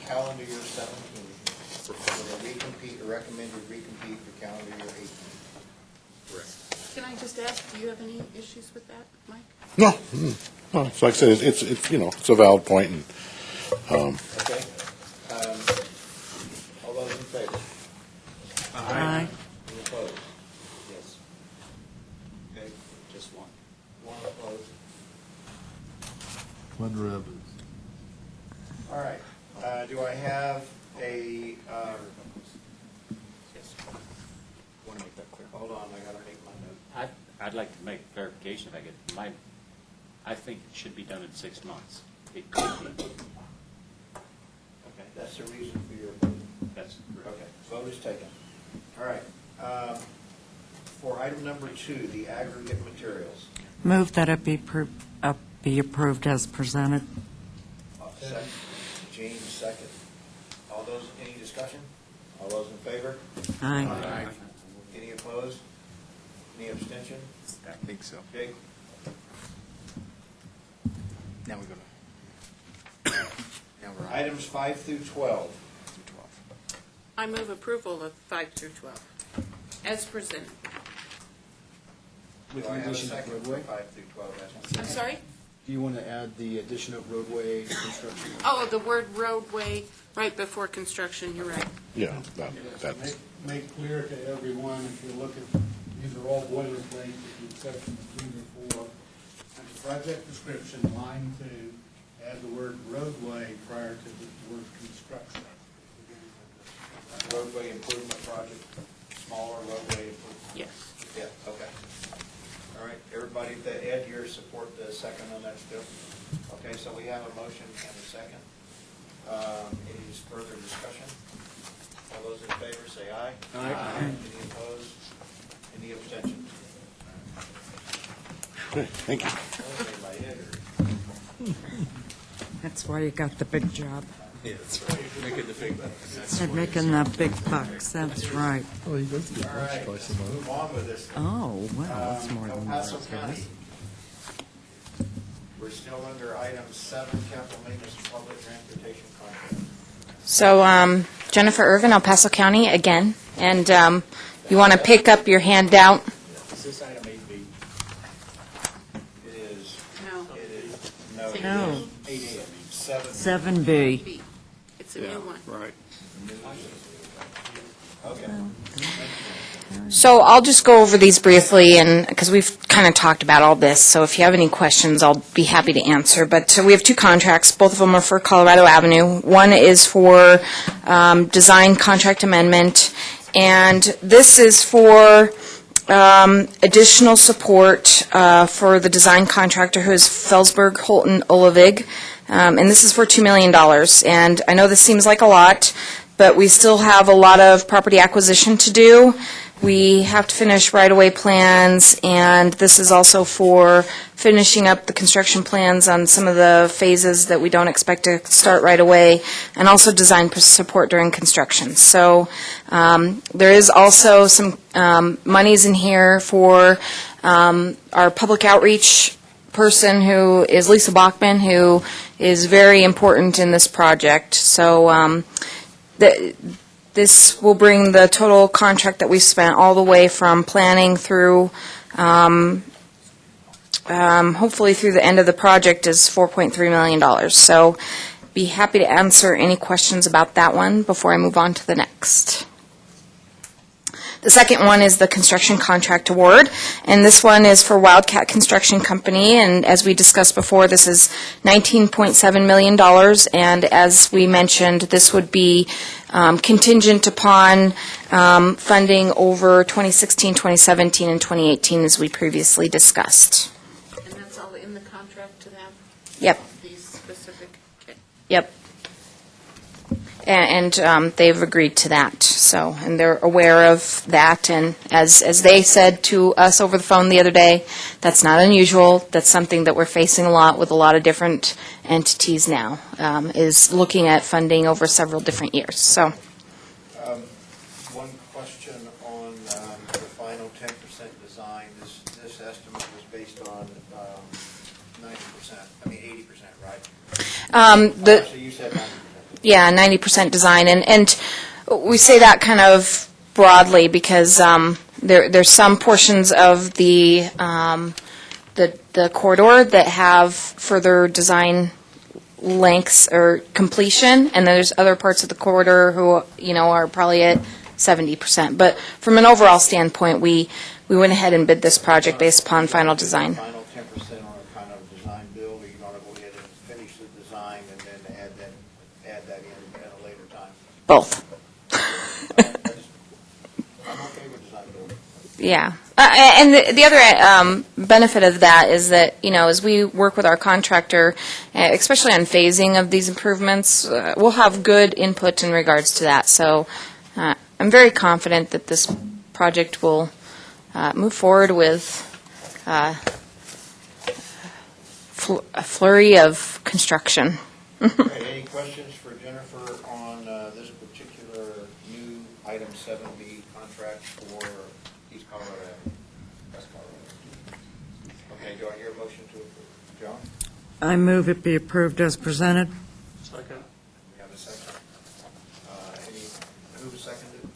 calendar year 17 for the recompete, or recommended recompete for calendar year 18. Correct. Can I just ask, do you have any issues with that, Mike? No, so like I said, it's it's a valid point, and Okay. All those in favor? Aye. Any opposed? Yes. Okay, Just one. one opposed. One rebel. All right, do I have a, Yes. Want to make that clear? hold on, I gotta make my note. I'd like to make clarification if I could. I think it should be done in 6 months. It could be. Okay, that's the reason for your approval. That's correct. Okay, vote is taken. All right, for item number 2, the aggregate materials. Move that it be approved as presented. Second. James, second. All those, any discussion? All those in favor? Aye. Any opposed? Any abstention? I think so. Jake? Now we go to. Now we're on. Items 5 through 12. I move approval of 5 through 12, as presented. Do I have a second for 5 through 12? I'm sorry? Do you want to add the addition of roadway construction? Oh, the word roadway right before construction, you're right. yeah, that's. Make clear to everyone, if you look at, these are all boilerplate, with the exception of 3 or 4. And the project description, line 2, add the word roadway prior to the word construction. Roadway improvement project, smaller roadway improvement. Yes. Yeah, okay. All right, everybody, Ed, your support the second on that still? Okay, so we have a motion and a second. Any further discussion? All those in favor say aye. Aye. Any opposed? Any abstentions? Thank you. Motion by Ed. That's why you got the big job. Yeah, that's right. Making the big. And making the big bucks, that's right. Oh, he does get All right, twice a let's month. move on with this. Oh, well, that's more El than Paso that. County. We're still under item 7, capital maintenance and public transportation contract. So Jennifer Irvin, El Paso County, again. And you want to pick up your handout? Is this item 8B? It is, No. it is, no. it No. is 8A, 7. 7B. B. It's a new one. Right. So I'll just go over these briefly, and because we've kind of talked about all this, so if you have any questions, I'll be happy to answer. But we have two contracts. Both of them are for Colorado Avenue. One is for design contract amendment, and this is for additional support for the design contractor, who is Felsberg, Holton, Olivig, and this is for $2 million. And I know this seems like a lot, but we still have a lot of property acquisition to do. We have to finish right-of-way plans, and this is also for finishing up the construction plans on some of the phases that we don't expect to start right away, and also design support during construction. So there is also some monies in here for our public outreach person, who is Lisa Bachman, who is very important in this project. So this will bring the total contract that we've spent all the way from planning through, hopefully through the end of the project, is $4.3 million. So be happy to answer any questions about that one before I move on to the next. The second one is the construction contract award, and this one is for Wildcat Construction Company, and as we discussed before, this is $19.7 million, and as we mentioned, this would be contingent upon funding over 2016, 2017, and 2018, as we previously discussed. And that's all in the contract to have? Yep. These specific? Yep. And they've agreed to that, so, and they're aware of that, and as they said to us over the phone the other day, that's not unusual. That's something that we're facing a lot with a lot of different entities now, is looking at funding over several different years, so. One question on the final 10% design. This estimate was based on 90%, I mean 80%, right? So you said 90%. Yeah, 90% design, and we say that kind of broadly because there's some portions of the corridor that have further design lengths or completion, and there's other parts of the corridor who are probably at 70%. But from an overall standpoint, we went ahead and bid this project based upon final design. Final 10% on a kind of design build, or you want to go ahead and finish the design and then add that in at a later time? Both. I'm okay with design build. Yeah. And the other benefit of that is that, as we work with our contractor, especially on phasing of these improvements, we'll have good input in regards to that. So I'm very confident that this project will move forward with a flurry of construction. Okay, any questions for Jennifer on this particular new item 7B contract for East Colorado, West Colorado? Okay, do I hear a motion to approve? John? I move it be approved as presented. Second. We have a second. Who seconded?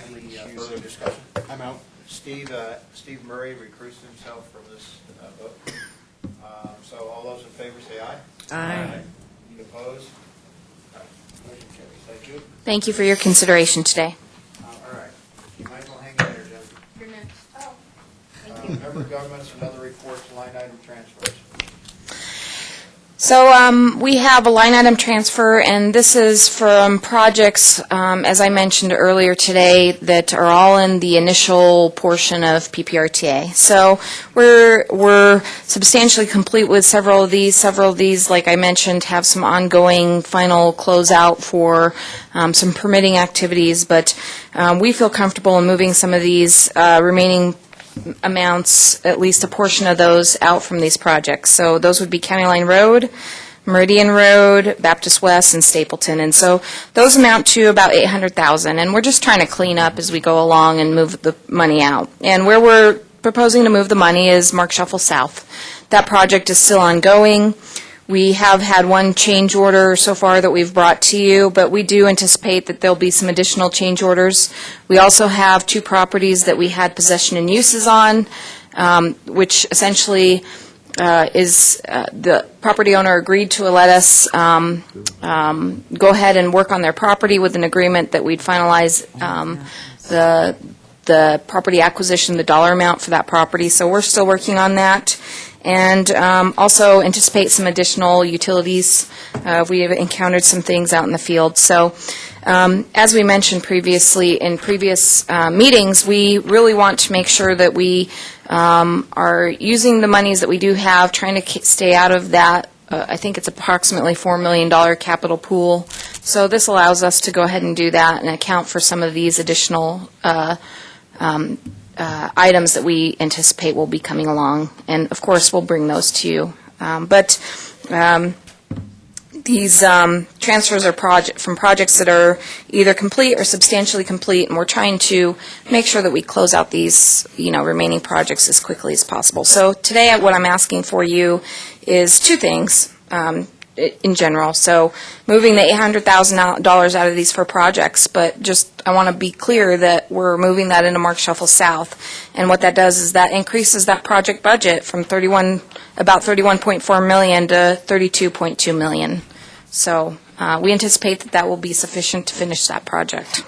Any further discussion? I'm out. Steve Murray recruits himself from this vote. So all those in favor say aye. Aye. Any opposed? Motion carries. Thank you. Thank you for your consideration today. All right. You might as well hang in there, Jennifer. You're next. Oh. Member governments and other reports, line item transfers. So we have a line item transfer, and this is from projects, as I mentioned earlier today, that are all in the initial portion of PPRTA. So we're substantially complete with several of these. Several of these, like I mentioned, have some ongoing final closeout for some permitting activities, but we feel comfortable in moving some of these remaining amounts, at least a portion of those, out from these projects. So those would be County Line Road, Meridian Road, Baptist West, and Stapleton. And so those amount to about $800,000, and we're just trying to clean up as we go along and move the money out. And where we're proposing to move the money is Mark Shuffle South. That project is still ongoing. We have had one change order so far that we've brought to you, but we do anticipate that there'll be some additional change orders. We also have two properties that we had possession and uses on, which essentially the property owner agreed to let us go ahead and work on their property with an agreement that we'd finalize the property acquisition, the dollar amount for that property. So we're still working on that. And also anticipate some additional utilities. We have encountered some things out in the field. So as we mentioned previously in previous meetings, we really want to make sure that we are using the monies that we do have, trying to stay out of that. I think it's approximately $4 million capital pool. So this allows us to go ahead and do that and account for some of these additional items that we anticipate will be coming along. And, of course, we'll bring those to you. These transfers are from projects that are either complete or substantially complete, and we're trying to make sure that we close out these, remaining projects as quickly as possible. So today, what I'm asking for you is two things in general. So moving the $800,000 out of these for projects, but I want to be clear that we're moving that into Mark Shuffle South. And what that does is that increases that project budget from about $31.4 million to $32.2 million. So we anticipate that will be sufficient to finish that project.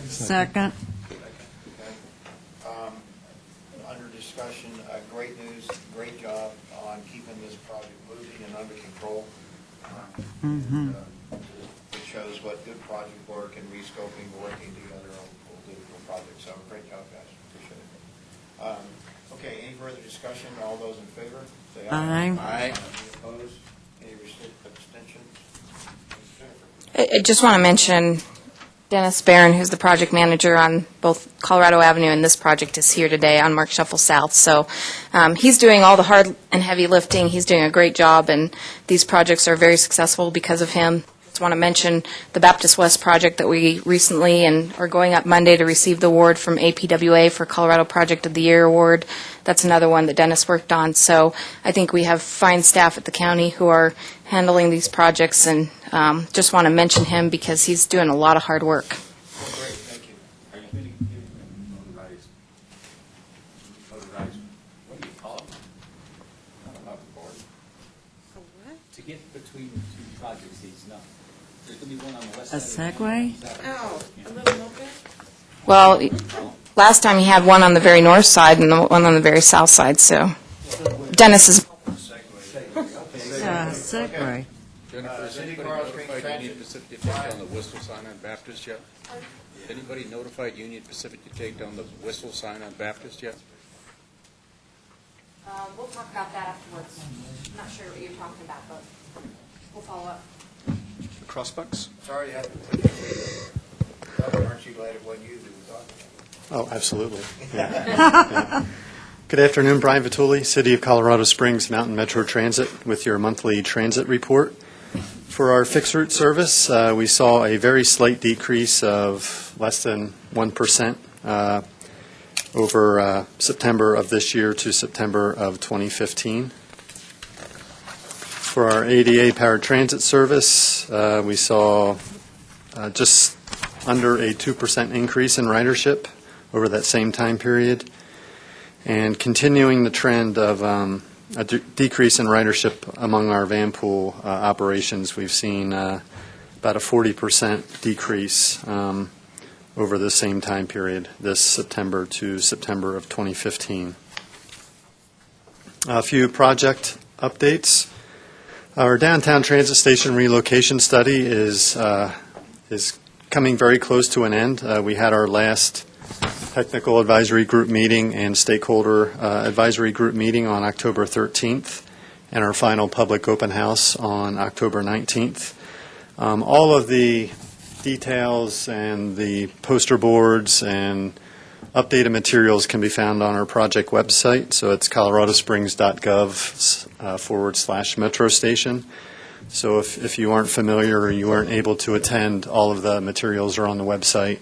Second. Under discussion, great news, great job on keeping this project moving and under control. It shows what good project work and rescoping, working together on difficult projects. So great job, guys. Appreciate it. Okay, any further discussion? All those in favor, say aye. Aye. Any opposed? Any abstentions? I just want to mention Dennis Barron, who's the project manager on both Colorado Avenue and this project, is here today on Mark Shuffle South. So he's doing all the hard and heavy lifting. He's doing a great job, and these projects are very successful because of him. I want to mention the Baptist West project that we recently and are going up Monday to receive the award from APWA for Colorado Project of the Year award. That's another one that Dennis worked on. So I think we have fine staff at the county who are handling these projects, and just want to mention him because he's doing a lot of hard work. Great, thank you. Are you going to give motorized, what do you call them? Not the board. To get between the two projects, there's going to be one on the west side. A Segway? Oh, a little moped? Well, last time he had one on the very north side and the one on the very south side, so Dennis is... Segway. Jennifer, has anybody notified Union Pacific to take down the whistle sign on Baptist yet? Anybody notified Union Pacific to take down the whistle sign on Baptist yet? We'll talk about that afterwards. I'm not sure what you're talking about, but we'll follow up. Crossbucks? Sorry, aren't you glad it wasn't you that was talking? Oh, absolutely. Yeah. Good afternoon, Brian Vituli, City of Colorado Springs Mountain Metro Transit with your monthly transit report. For our fixed route service, we saw a very slight decrease of less than 1% over September of this year to September of 2015. For our ADA powered transit service, we saw just under a 2% increase in ridership over that same time period, and continuing the trend of a decrease in ridership among our van pool operations. We've seen about a 40% decrease over the same time period, this September to September of 2015. A few project updates. Our downtown transit station relocation study is coming very close to an end. We had our last technical advisory group meeting and stakeholder advisory group meeting on October 13th, and our final public open house on October 19th. All of the details and the poster boards and updated materials can be found on our project website, so it's coloradosprings.gov/Metro Station. So if you aren't familiar or you aren't able to attend, all of the materials are on the website.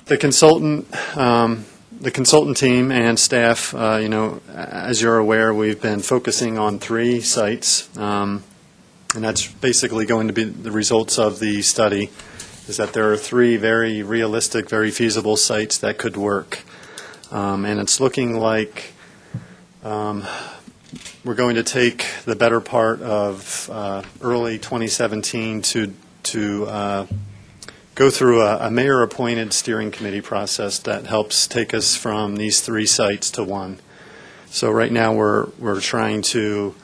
The consultant team and staff, as you're aware, we've been focusing on 3 sites, and that's basically going to be the results of the study. is that there are 3 very realistic, very feasible sites that could work. And it's looking like we're going to take the better part of early 2017 to go through a mayor-appointed steering committee process that helps take us from these 3 sites to 1. So right now we're trying to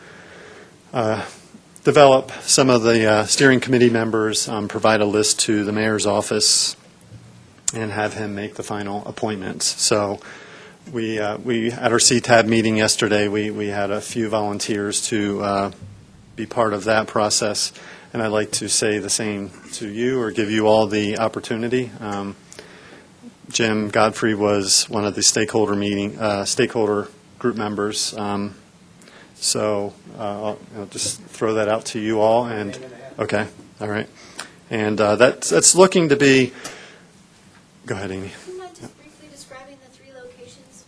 develop some of the steering committee members, provide a list to the mayor's office, and have him make the final appointments. So we at our CTAB meeting yesterday, we had a few volunteers to be part of that process, and I'd like to say the same to you or give you all the opportunity. Jim Godfrey was one of the stakeholder group members. So I'll just throw that out to you all. And okay, all right. And that's looking to be. Go ahead, Amy. Do you mind just briefly describing the 3 locations?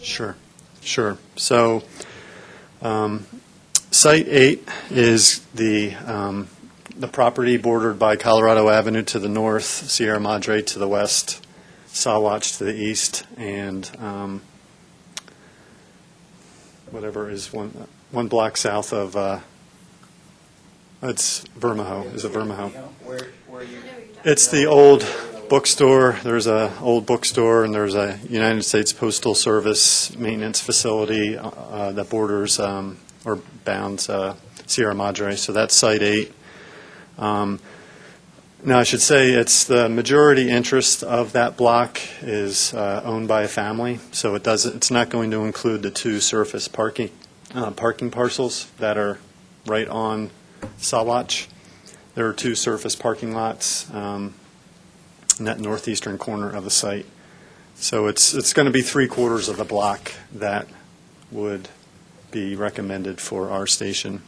Sure. So Site 8 is the property bordered by Colorado Avenue to the north, Sierra Madre to the west, Sawatch to the east, and whatever is one block south of, it's Vermejo. Is it Vermejo? It's the old bookstore. There's a old bookstore, and there's a United States Postal Service maintenance facility that borders or bounds Sierra Madre. So that's Site 8. Now, I should say it's the majority interest of that block is owned by a family, so it's not going to include the 2 surface parking parcels that are right on Sawatch. There are 2 surface parking lots in that northeastern corner of the site. So it's going to be 3/4 of the block that would be recommended for our station.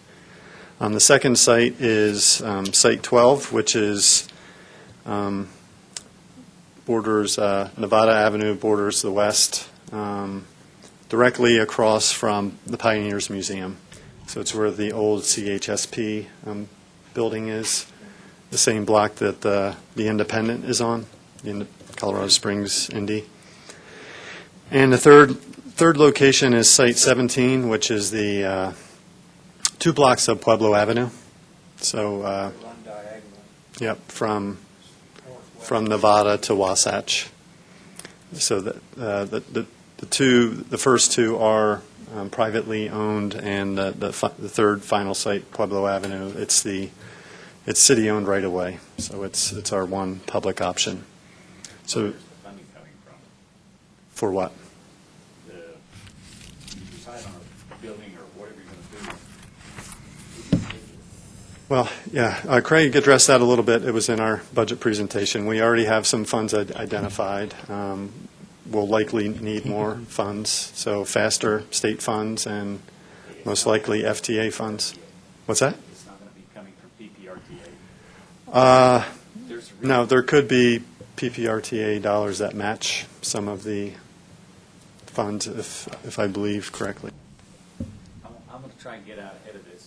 The second site is Site 12, which is borders Nevada Avenue, borders the west, directly across from the Pioneers Museum. So it's where the old CHSP building is, the same block that the Independent is on, in Colorado Springs, Indy. And the third location is Site 17, which is the 2 blocks of Pueblo Avenue. So, yep, from Nevada to Wasatch. So the first 2 are privately owned, and the third final site, Pueblo Avenue, it's city-owned right away. So it's our one public option. So Where's the funding coming from? For what? You decide on a building or whatever you're going to do. Well, yeah, Craig addressed that a little bit. It was in our budget presentation. We already have some funds identified. We'll likely need more funds, so faster state funds and most likely FTA funds. What's that? It's not going to be coming from PPRTA. No, there could be PPRTA dollars that match some of the funds, if I believe correctly. I'm going to try and get out ahead of this.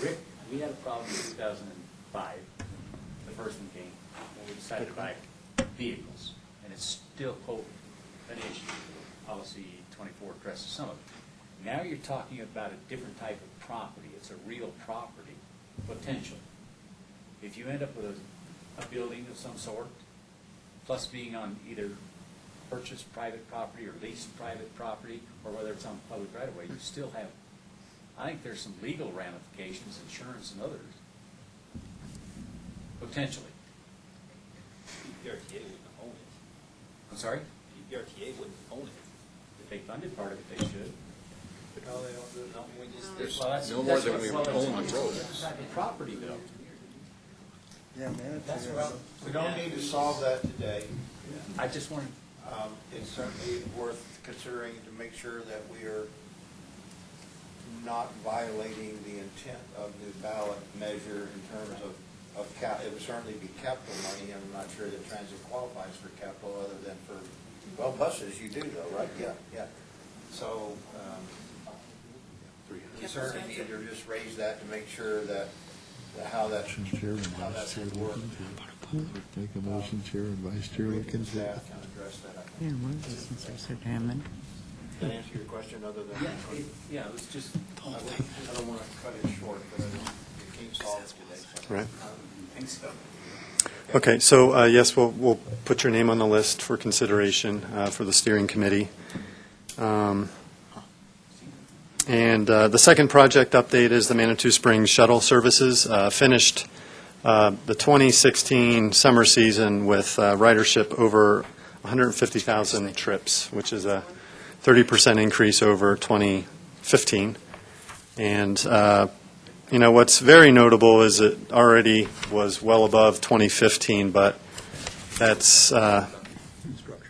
Rick, we had a problem in 2005. The first one came when we decided to buy vehicles, and it's still an issue. Policy 24 addresses some of it. Now you're talking about a different type of property. It's a real property, potential. If you end up with a building of some sort, plus being on either purchased private property or leased private property, or whether it's on public right-of-way, you still have, I think there's some legal ramifications, insurance and others, potentially. PPRTA wouldn't own it. I'm sorry? PPRTA wouldn't own it. If they funded part of it, they should. No, they don't do it. No, we just, There's No more than we own the road. type of property, though. That's well, we don't need to solve that today. I just wanted, It's certainly worth considering to make sure that we are not violating the intent of the ballot measure in terms of it would certainly be capital money. I'm not sure that transit qualifies for capital other than for, well, buses you do though, right? Yeah. So, we certainly need to just raise that to make sure that how that would work. Make a motion, Chair and Vice Chair look into it. Staff can address that, I Yeah, think. one of those things are so Hammond. Does that answer your question other than? Yeah, it was just, I don't want to cut it short, but I don't, it can't solve it today. So Right. I don't think so. Okay, so yes, we'll put your name on the list for consideration for the steering committee. And the second project update is the Manitou Springs shuttle services. Finished the 2016 summer season with ridership over 150,000 trips, which is a 30% increase over 2015. And what's very notable is it already was well above 2015, but that's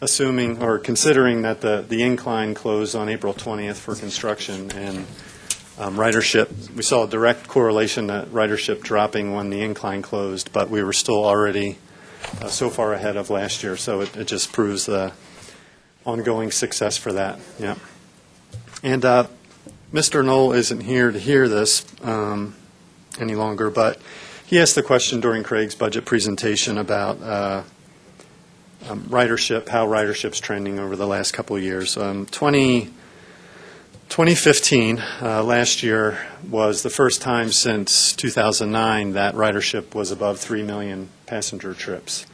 assuming or considering that the incline closed on April 20th for construction, and ridership, we saw a direct correlation that ridership dropping when the incline closed, but we were still already so far ahead of last year, so it just proves the ongoing success for that. Yeah. And Mr. Knoll isn't here to hear this any longer, but he asked the question during Craig's budget presentation about ridership, how ridership's trending over the last couple of years. 2015, last year, was the first time since 2009 that ridership was above 3 million passenger trips.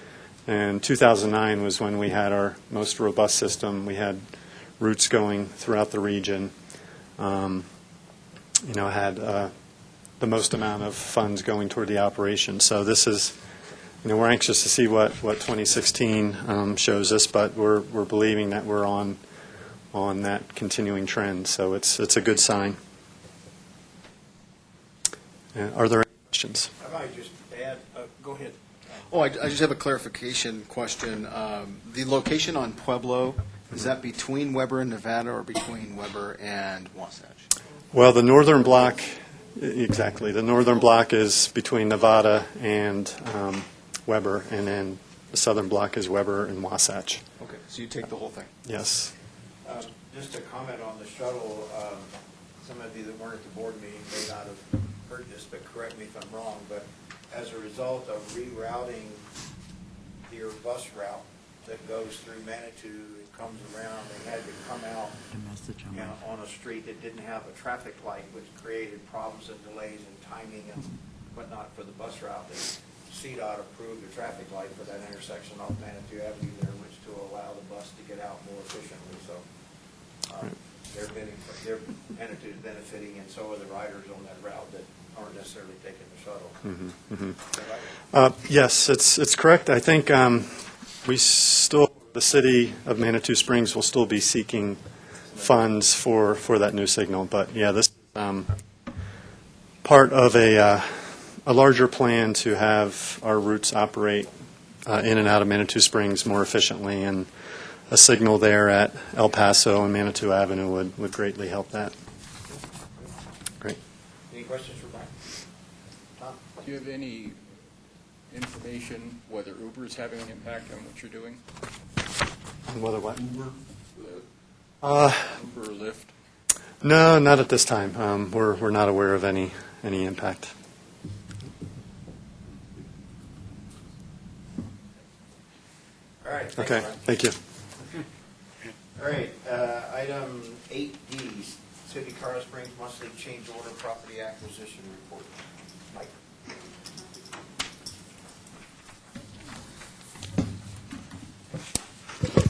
And 2009 was when we had our most robust system. We had routes going throughout the region. Had the most amount of funds going toward the operation. So this is, we're anxious to see what 2016 shows us, but we're believing that we're on that continuing trend. So it's a good sign. Are there any questions? I might just add, go ahead. Oh, I just have a clarification question. The location on Pueblo, is that between Weber and Nevada or between Weber and Wasatch? Well, the northern block, exactly. The northern block is between Nevada and Weber, and then the southern block is Weber and Wasatch. Okay, so you take the whole thing? Yes. Just to comment on the shuttle, some of you that weren't at the board meeting may not have heard this, but correct me if I'm wrong, but as a result of rerouting your bus route that goes through Manitou, it comes around, they had to come out on a street that didn't have a traffic light, which created problems and delays and timing and whatnot for the bus route. And CDOT approved a traffic light for that intersection off Manitou Avenue there, which to allow the bus to get out more efficiently. So Manitou's benefiting, and so are the riders on that route that aren't necessarily taking the shuttle. Is that right? Yes, it's correct. I think the city of Manitou Springs will still be seeking funds for that new signal. But yeah, this is part of a larger plan to have our routes operate in and out of Manitou Springs more efficiently, and a signal there at El Paso and Manitou Avenue would greatly help that. Great. Any questions for Brian? Tom? Do you have any information whether Uber is having an impact on what you're doing? And whether what? Uber or Lyft? No, not at this time. We're not aware of any impact. All right. Thanks, Okay, Brian. thank you. All right, item 8D, City of Colorado Springs monthly change order property acquisition report. Mike?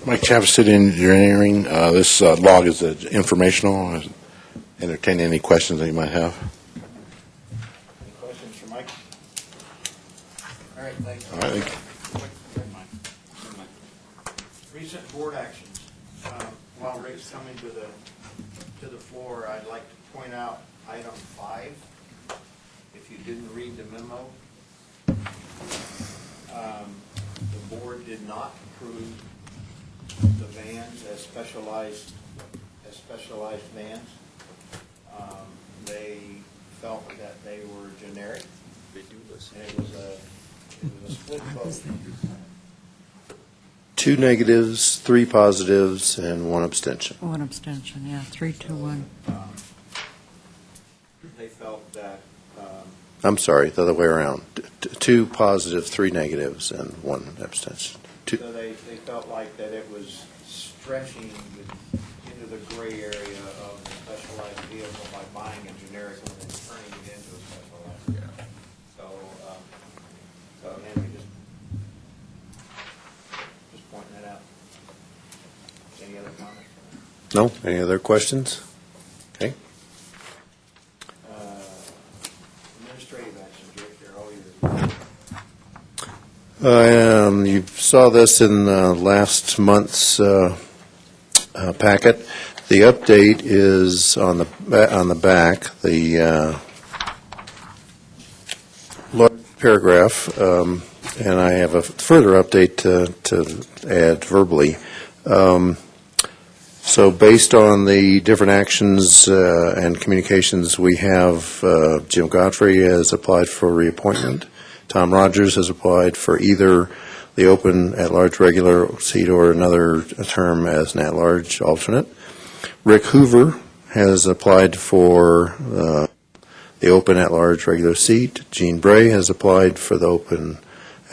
Mike Chavis, City Engineering. This log is informational. Entertain any questions that you might have. Any questions for Mike? All right, thanks. All right. Recent board actions. While Rick's coming to the floor, I'd like to point out item 5. If you didn't read the memo, the board did not approve the vans as specialized vans. They felt that they were generic. They do listen. And it was a split vote. 2 negatives, 3 positives, and 1 abstention. One abstention, yeah, 3-2-1. They felt that I'm sorry, the other way around. 2 positive, 3 negatives, and 1 abstention. So they felt like that it was stretching into the gray area of the specialized vehicle by buying a generic one and turning it into a specialized vehicle. So anyway, just pointing that out. Any other comments? No? Any other questions? Okay. Administrative action, Jake, they're all yours. You saw this in last month's packet. The update is on the back, the large paragraph, and I have a further update to add verbally. So based on the different actions and communications we have, Jim Godfrey has applied for reappointment. Tom Rogers has applied for either the open at-large regular seat or another term as an at-large alternate. Rick Hoover has applied for the open at-large regular seat. Gene Bray has applied for the open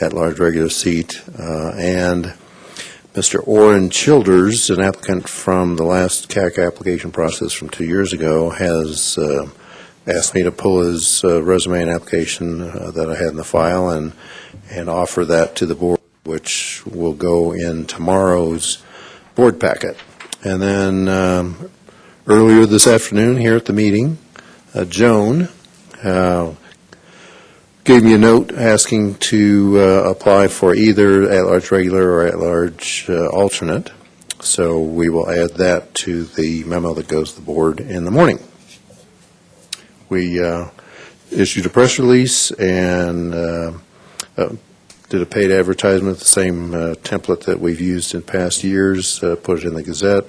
at-large regular seat. And Mr. Orrin Childers, an applicant from the last CAC application process from 2 years ago, has asked me to pull his resume and application that I had in the file and offer that to the board, which will go in tomorrow's board packet. And then earlier this afternoon here at the meeting, Joan gave me a note asking to apply for either at-large regular or at-large alternate. So we will add that to the memo that goes to the board in the morning. We issued a press release and did a paid advertisement, the same template that we've used in past years, put it in the Gazette,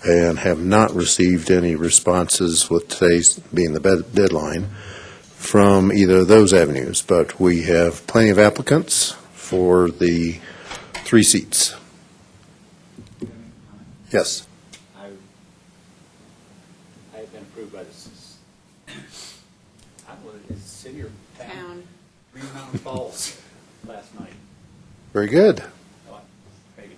and have not received any responses, with today's being the deadline, from either of those avenues. But we have plenty of applicants for the 3 seats. Yes. I have been approved by the city or town? Green Mountain Falls last night. Very good. Maybe.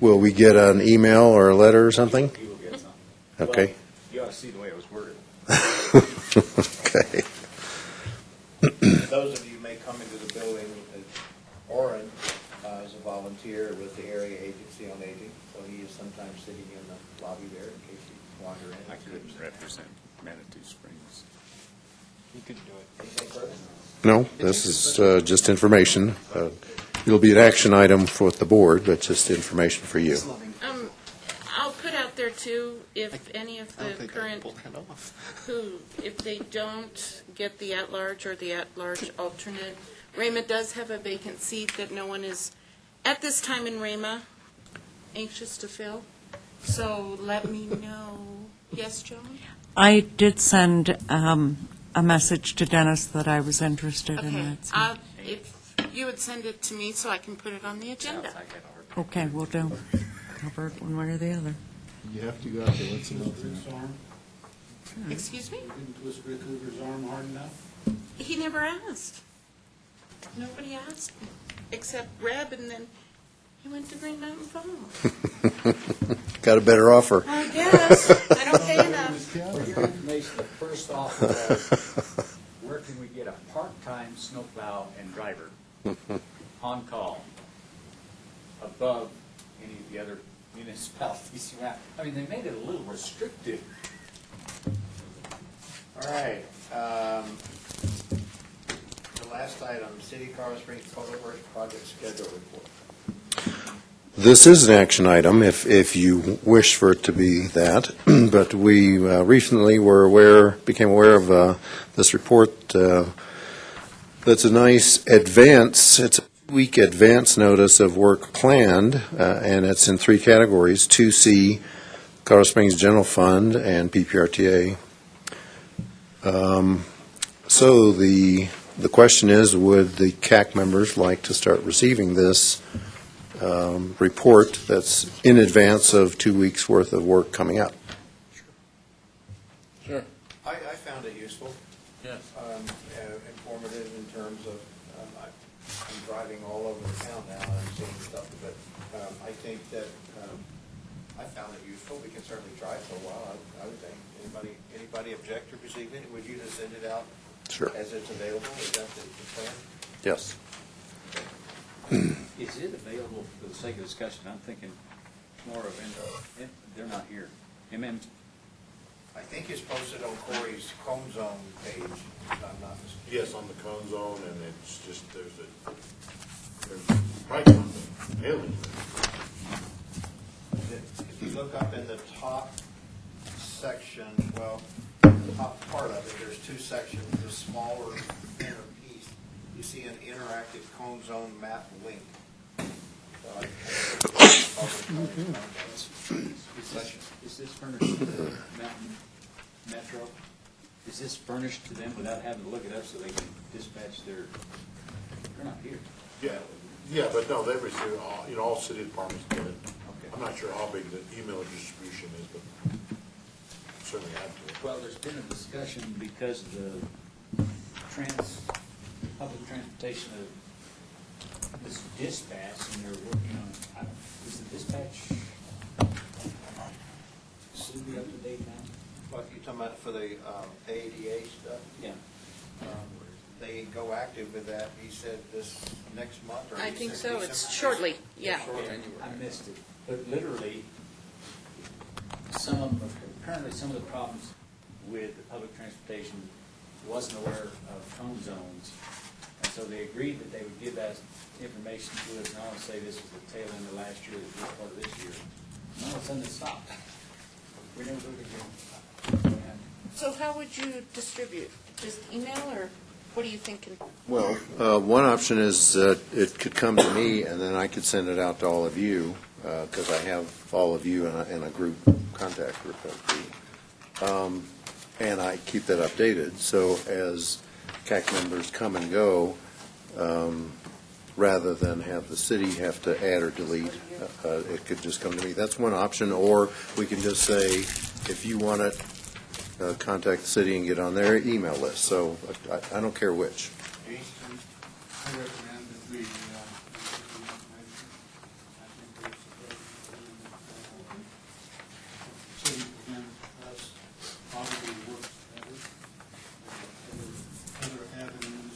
Will we get an email or a letter or something? You will get some. Okay. Well, you ought to see the way it was worded. Okay. Those of you may come into the building, Orrin is a volunteer with the Area Agency on Aging, so he is sometimes sitting in the lobby there in case you wander in. I couldn't represent Manitou Springs. You could do it. Anything further? No, this is just information. It'll be an action item for the board, but just information for you. I'll put out there too, if any of the current, if they don't get the at-large or the at-large alternate, Rama does have a vacant seat that no one is, at this time in Rama, anxious to fill. So let me know. Yes, Joan? I did send a message to Dennis that I was interested in Okay. that. If you would send it to me so I can put it on the agenda. Okay, we'll do. Cover it one way or the other. You have to go out there, what's enough? Excuse me? You didn't twist Rick Hoover's arm hard enough? He never asked. Nobody asked, except Reb, and then he went to Green Mountain Falls. Got a better offer. I guess. I don't pay enough. For your information, the first offer was, where can we get a part-time snowplow and driver on call above any of the other municipalities around? I mean, they made it a little restrictive. All right. The last item, City of Colorado Springs Public Works Project Schedule Report. This is an action item, if you wish for it to be that. But we recently became aware of this report. That's a nice advance. It's a week advance notice of work planned, and it's in 3 categories: 2C, Colorado Springs General Fund, and PPRTA. So the question is, would the CAC members like to start receiving this report that's in advance of 2 weeks' worth of work coming up? Sure. I found it useful. Yes. Informative in terms of, I'm driving all over the town now and I'm seeing stuff, but I think that I found it useful. We can certainly try it for a while, I would think. Anybody object to receiving it? Would you just send it out Sure. as it's available? Is that the plan? Yes. Is it available for the sake of discussion? I'm thinking more of, they're not here. I think it's posted on Corey's Home Zone page, if I'm not mistaken. Yes, on the cone zone, and it's just, there's right on the mailing. If you look up in the top section, well, the top part of it, there's two sections, the smaller inner piece. You see an interactive cone zone map link. Is this furnished to the Mountain Metro? Is this furnished to them without having to look it up so they can dispatch their, they're not here. Yeah, but no, they receive, all city departments get it. Okay. I'm not sure how big the email distribution is, but certainly add to it. Well, there's been a discussion because of the public transportation of this dispatch, and they're working on, is the dispatch should be up to date now? What, you talking about for the ADA stuff? Yeah. They go active with that, he said, this next month, or? I he think said so, December? it's shortly, yeah. I missed it, but literally, apparently some of the problems with the public transportation wasn't aware of cone zones, and so they agreed that they would give that information to us, and I want to say this was the tail end of last year, the first part of this year, and all of a sudden it stopped. We never heard it again. So how would you distribute? Just email, or what are you thinking? Well, one option is that it could come to me, and then I could send it out to all of you, because I have all of you in a group contact group. And I keep that updated, so as CAC members come and go, rather than have the city have to add or delete, it could just come to me. That's one option, or we can just say, if you want it, contact the city and get on their email list. So I don't care which. I recommend that we, city and us probably work together. Other avenues,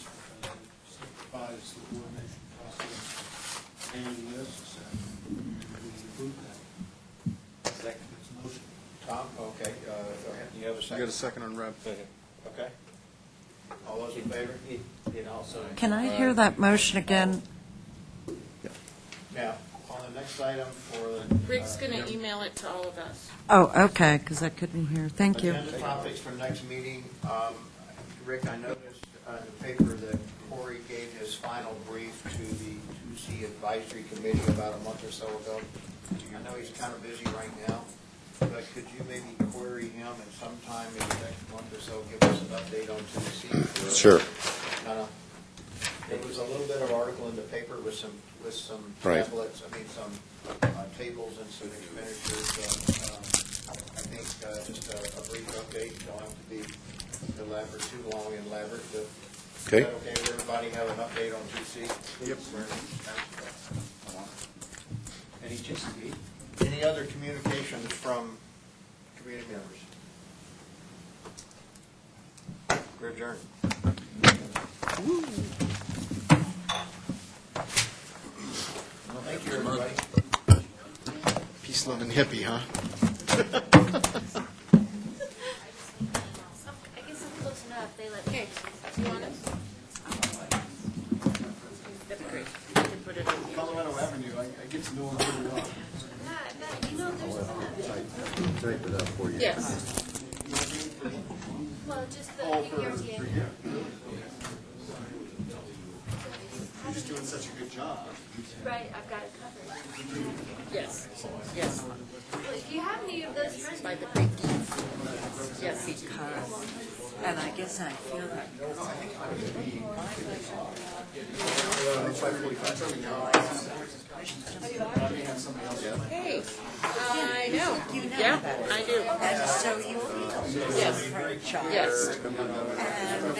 simplifies the coordination process and lists, and we approve that. Second. It's motion. Tom, okay, go ahead, you have a You second? got a second on Reb? Okay. All those in favor? It also. Can I hear that motion again? Now, on the next item for the. Rick's going to email it to all of us. Oh, okay, because I couldn't hear. Thank you. Agenda topics for next meeting. Rick, I noticed in the paper that Corey gave his final brief to the 2C Advisory Committee about a month or so ago. I know he's kind of busy right now, but could you maybe query him and sometime in the next month or so give us an update on 2C? Sure. There was a little bit of article in the paper with some Right. tablets, some tables and some expenditures. I think just a brief update, don't have to be elaborate, too long and elaborate. But Okay. Is that okay with everybody, have an update on 2C? Yep. Any other communications from community members? We're adjourned. Thank you, everybody. Peace, love, and hippie, huh? I guess I'm close enough, they let me. Okay, do you want us? That's great. You can put it on here. Colorado Avenue, I get to know them really well. You know, there's Type it up for you. Yes. well, just the PPRTA. You're just doing such a good job. Right, I've got it covered. Yes. Yes. Well, if you have any of those friends, By the creek. Yes. Because, and I guess I feel that. It's 5:45. Hey, I know. Yeah, I do. And so you feel Yes. franchise. Yes. And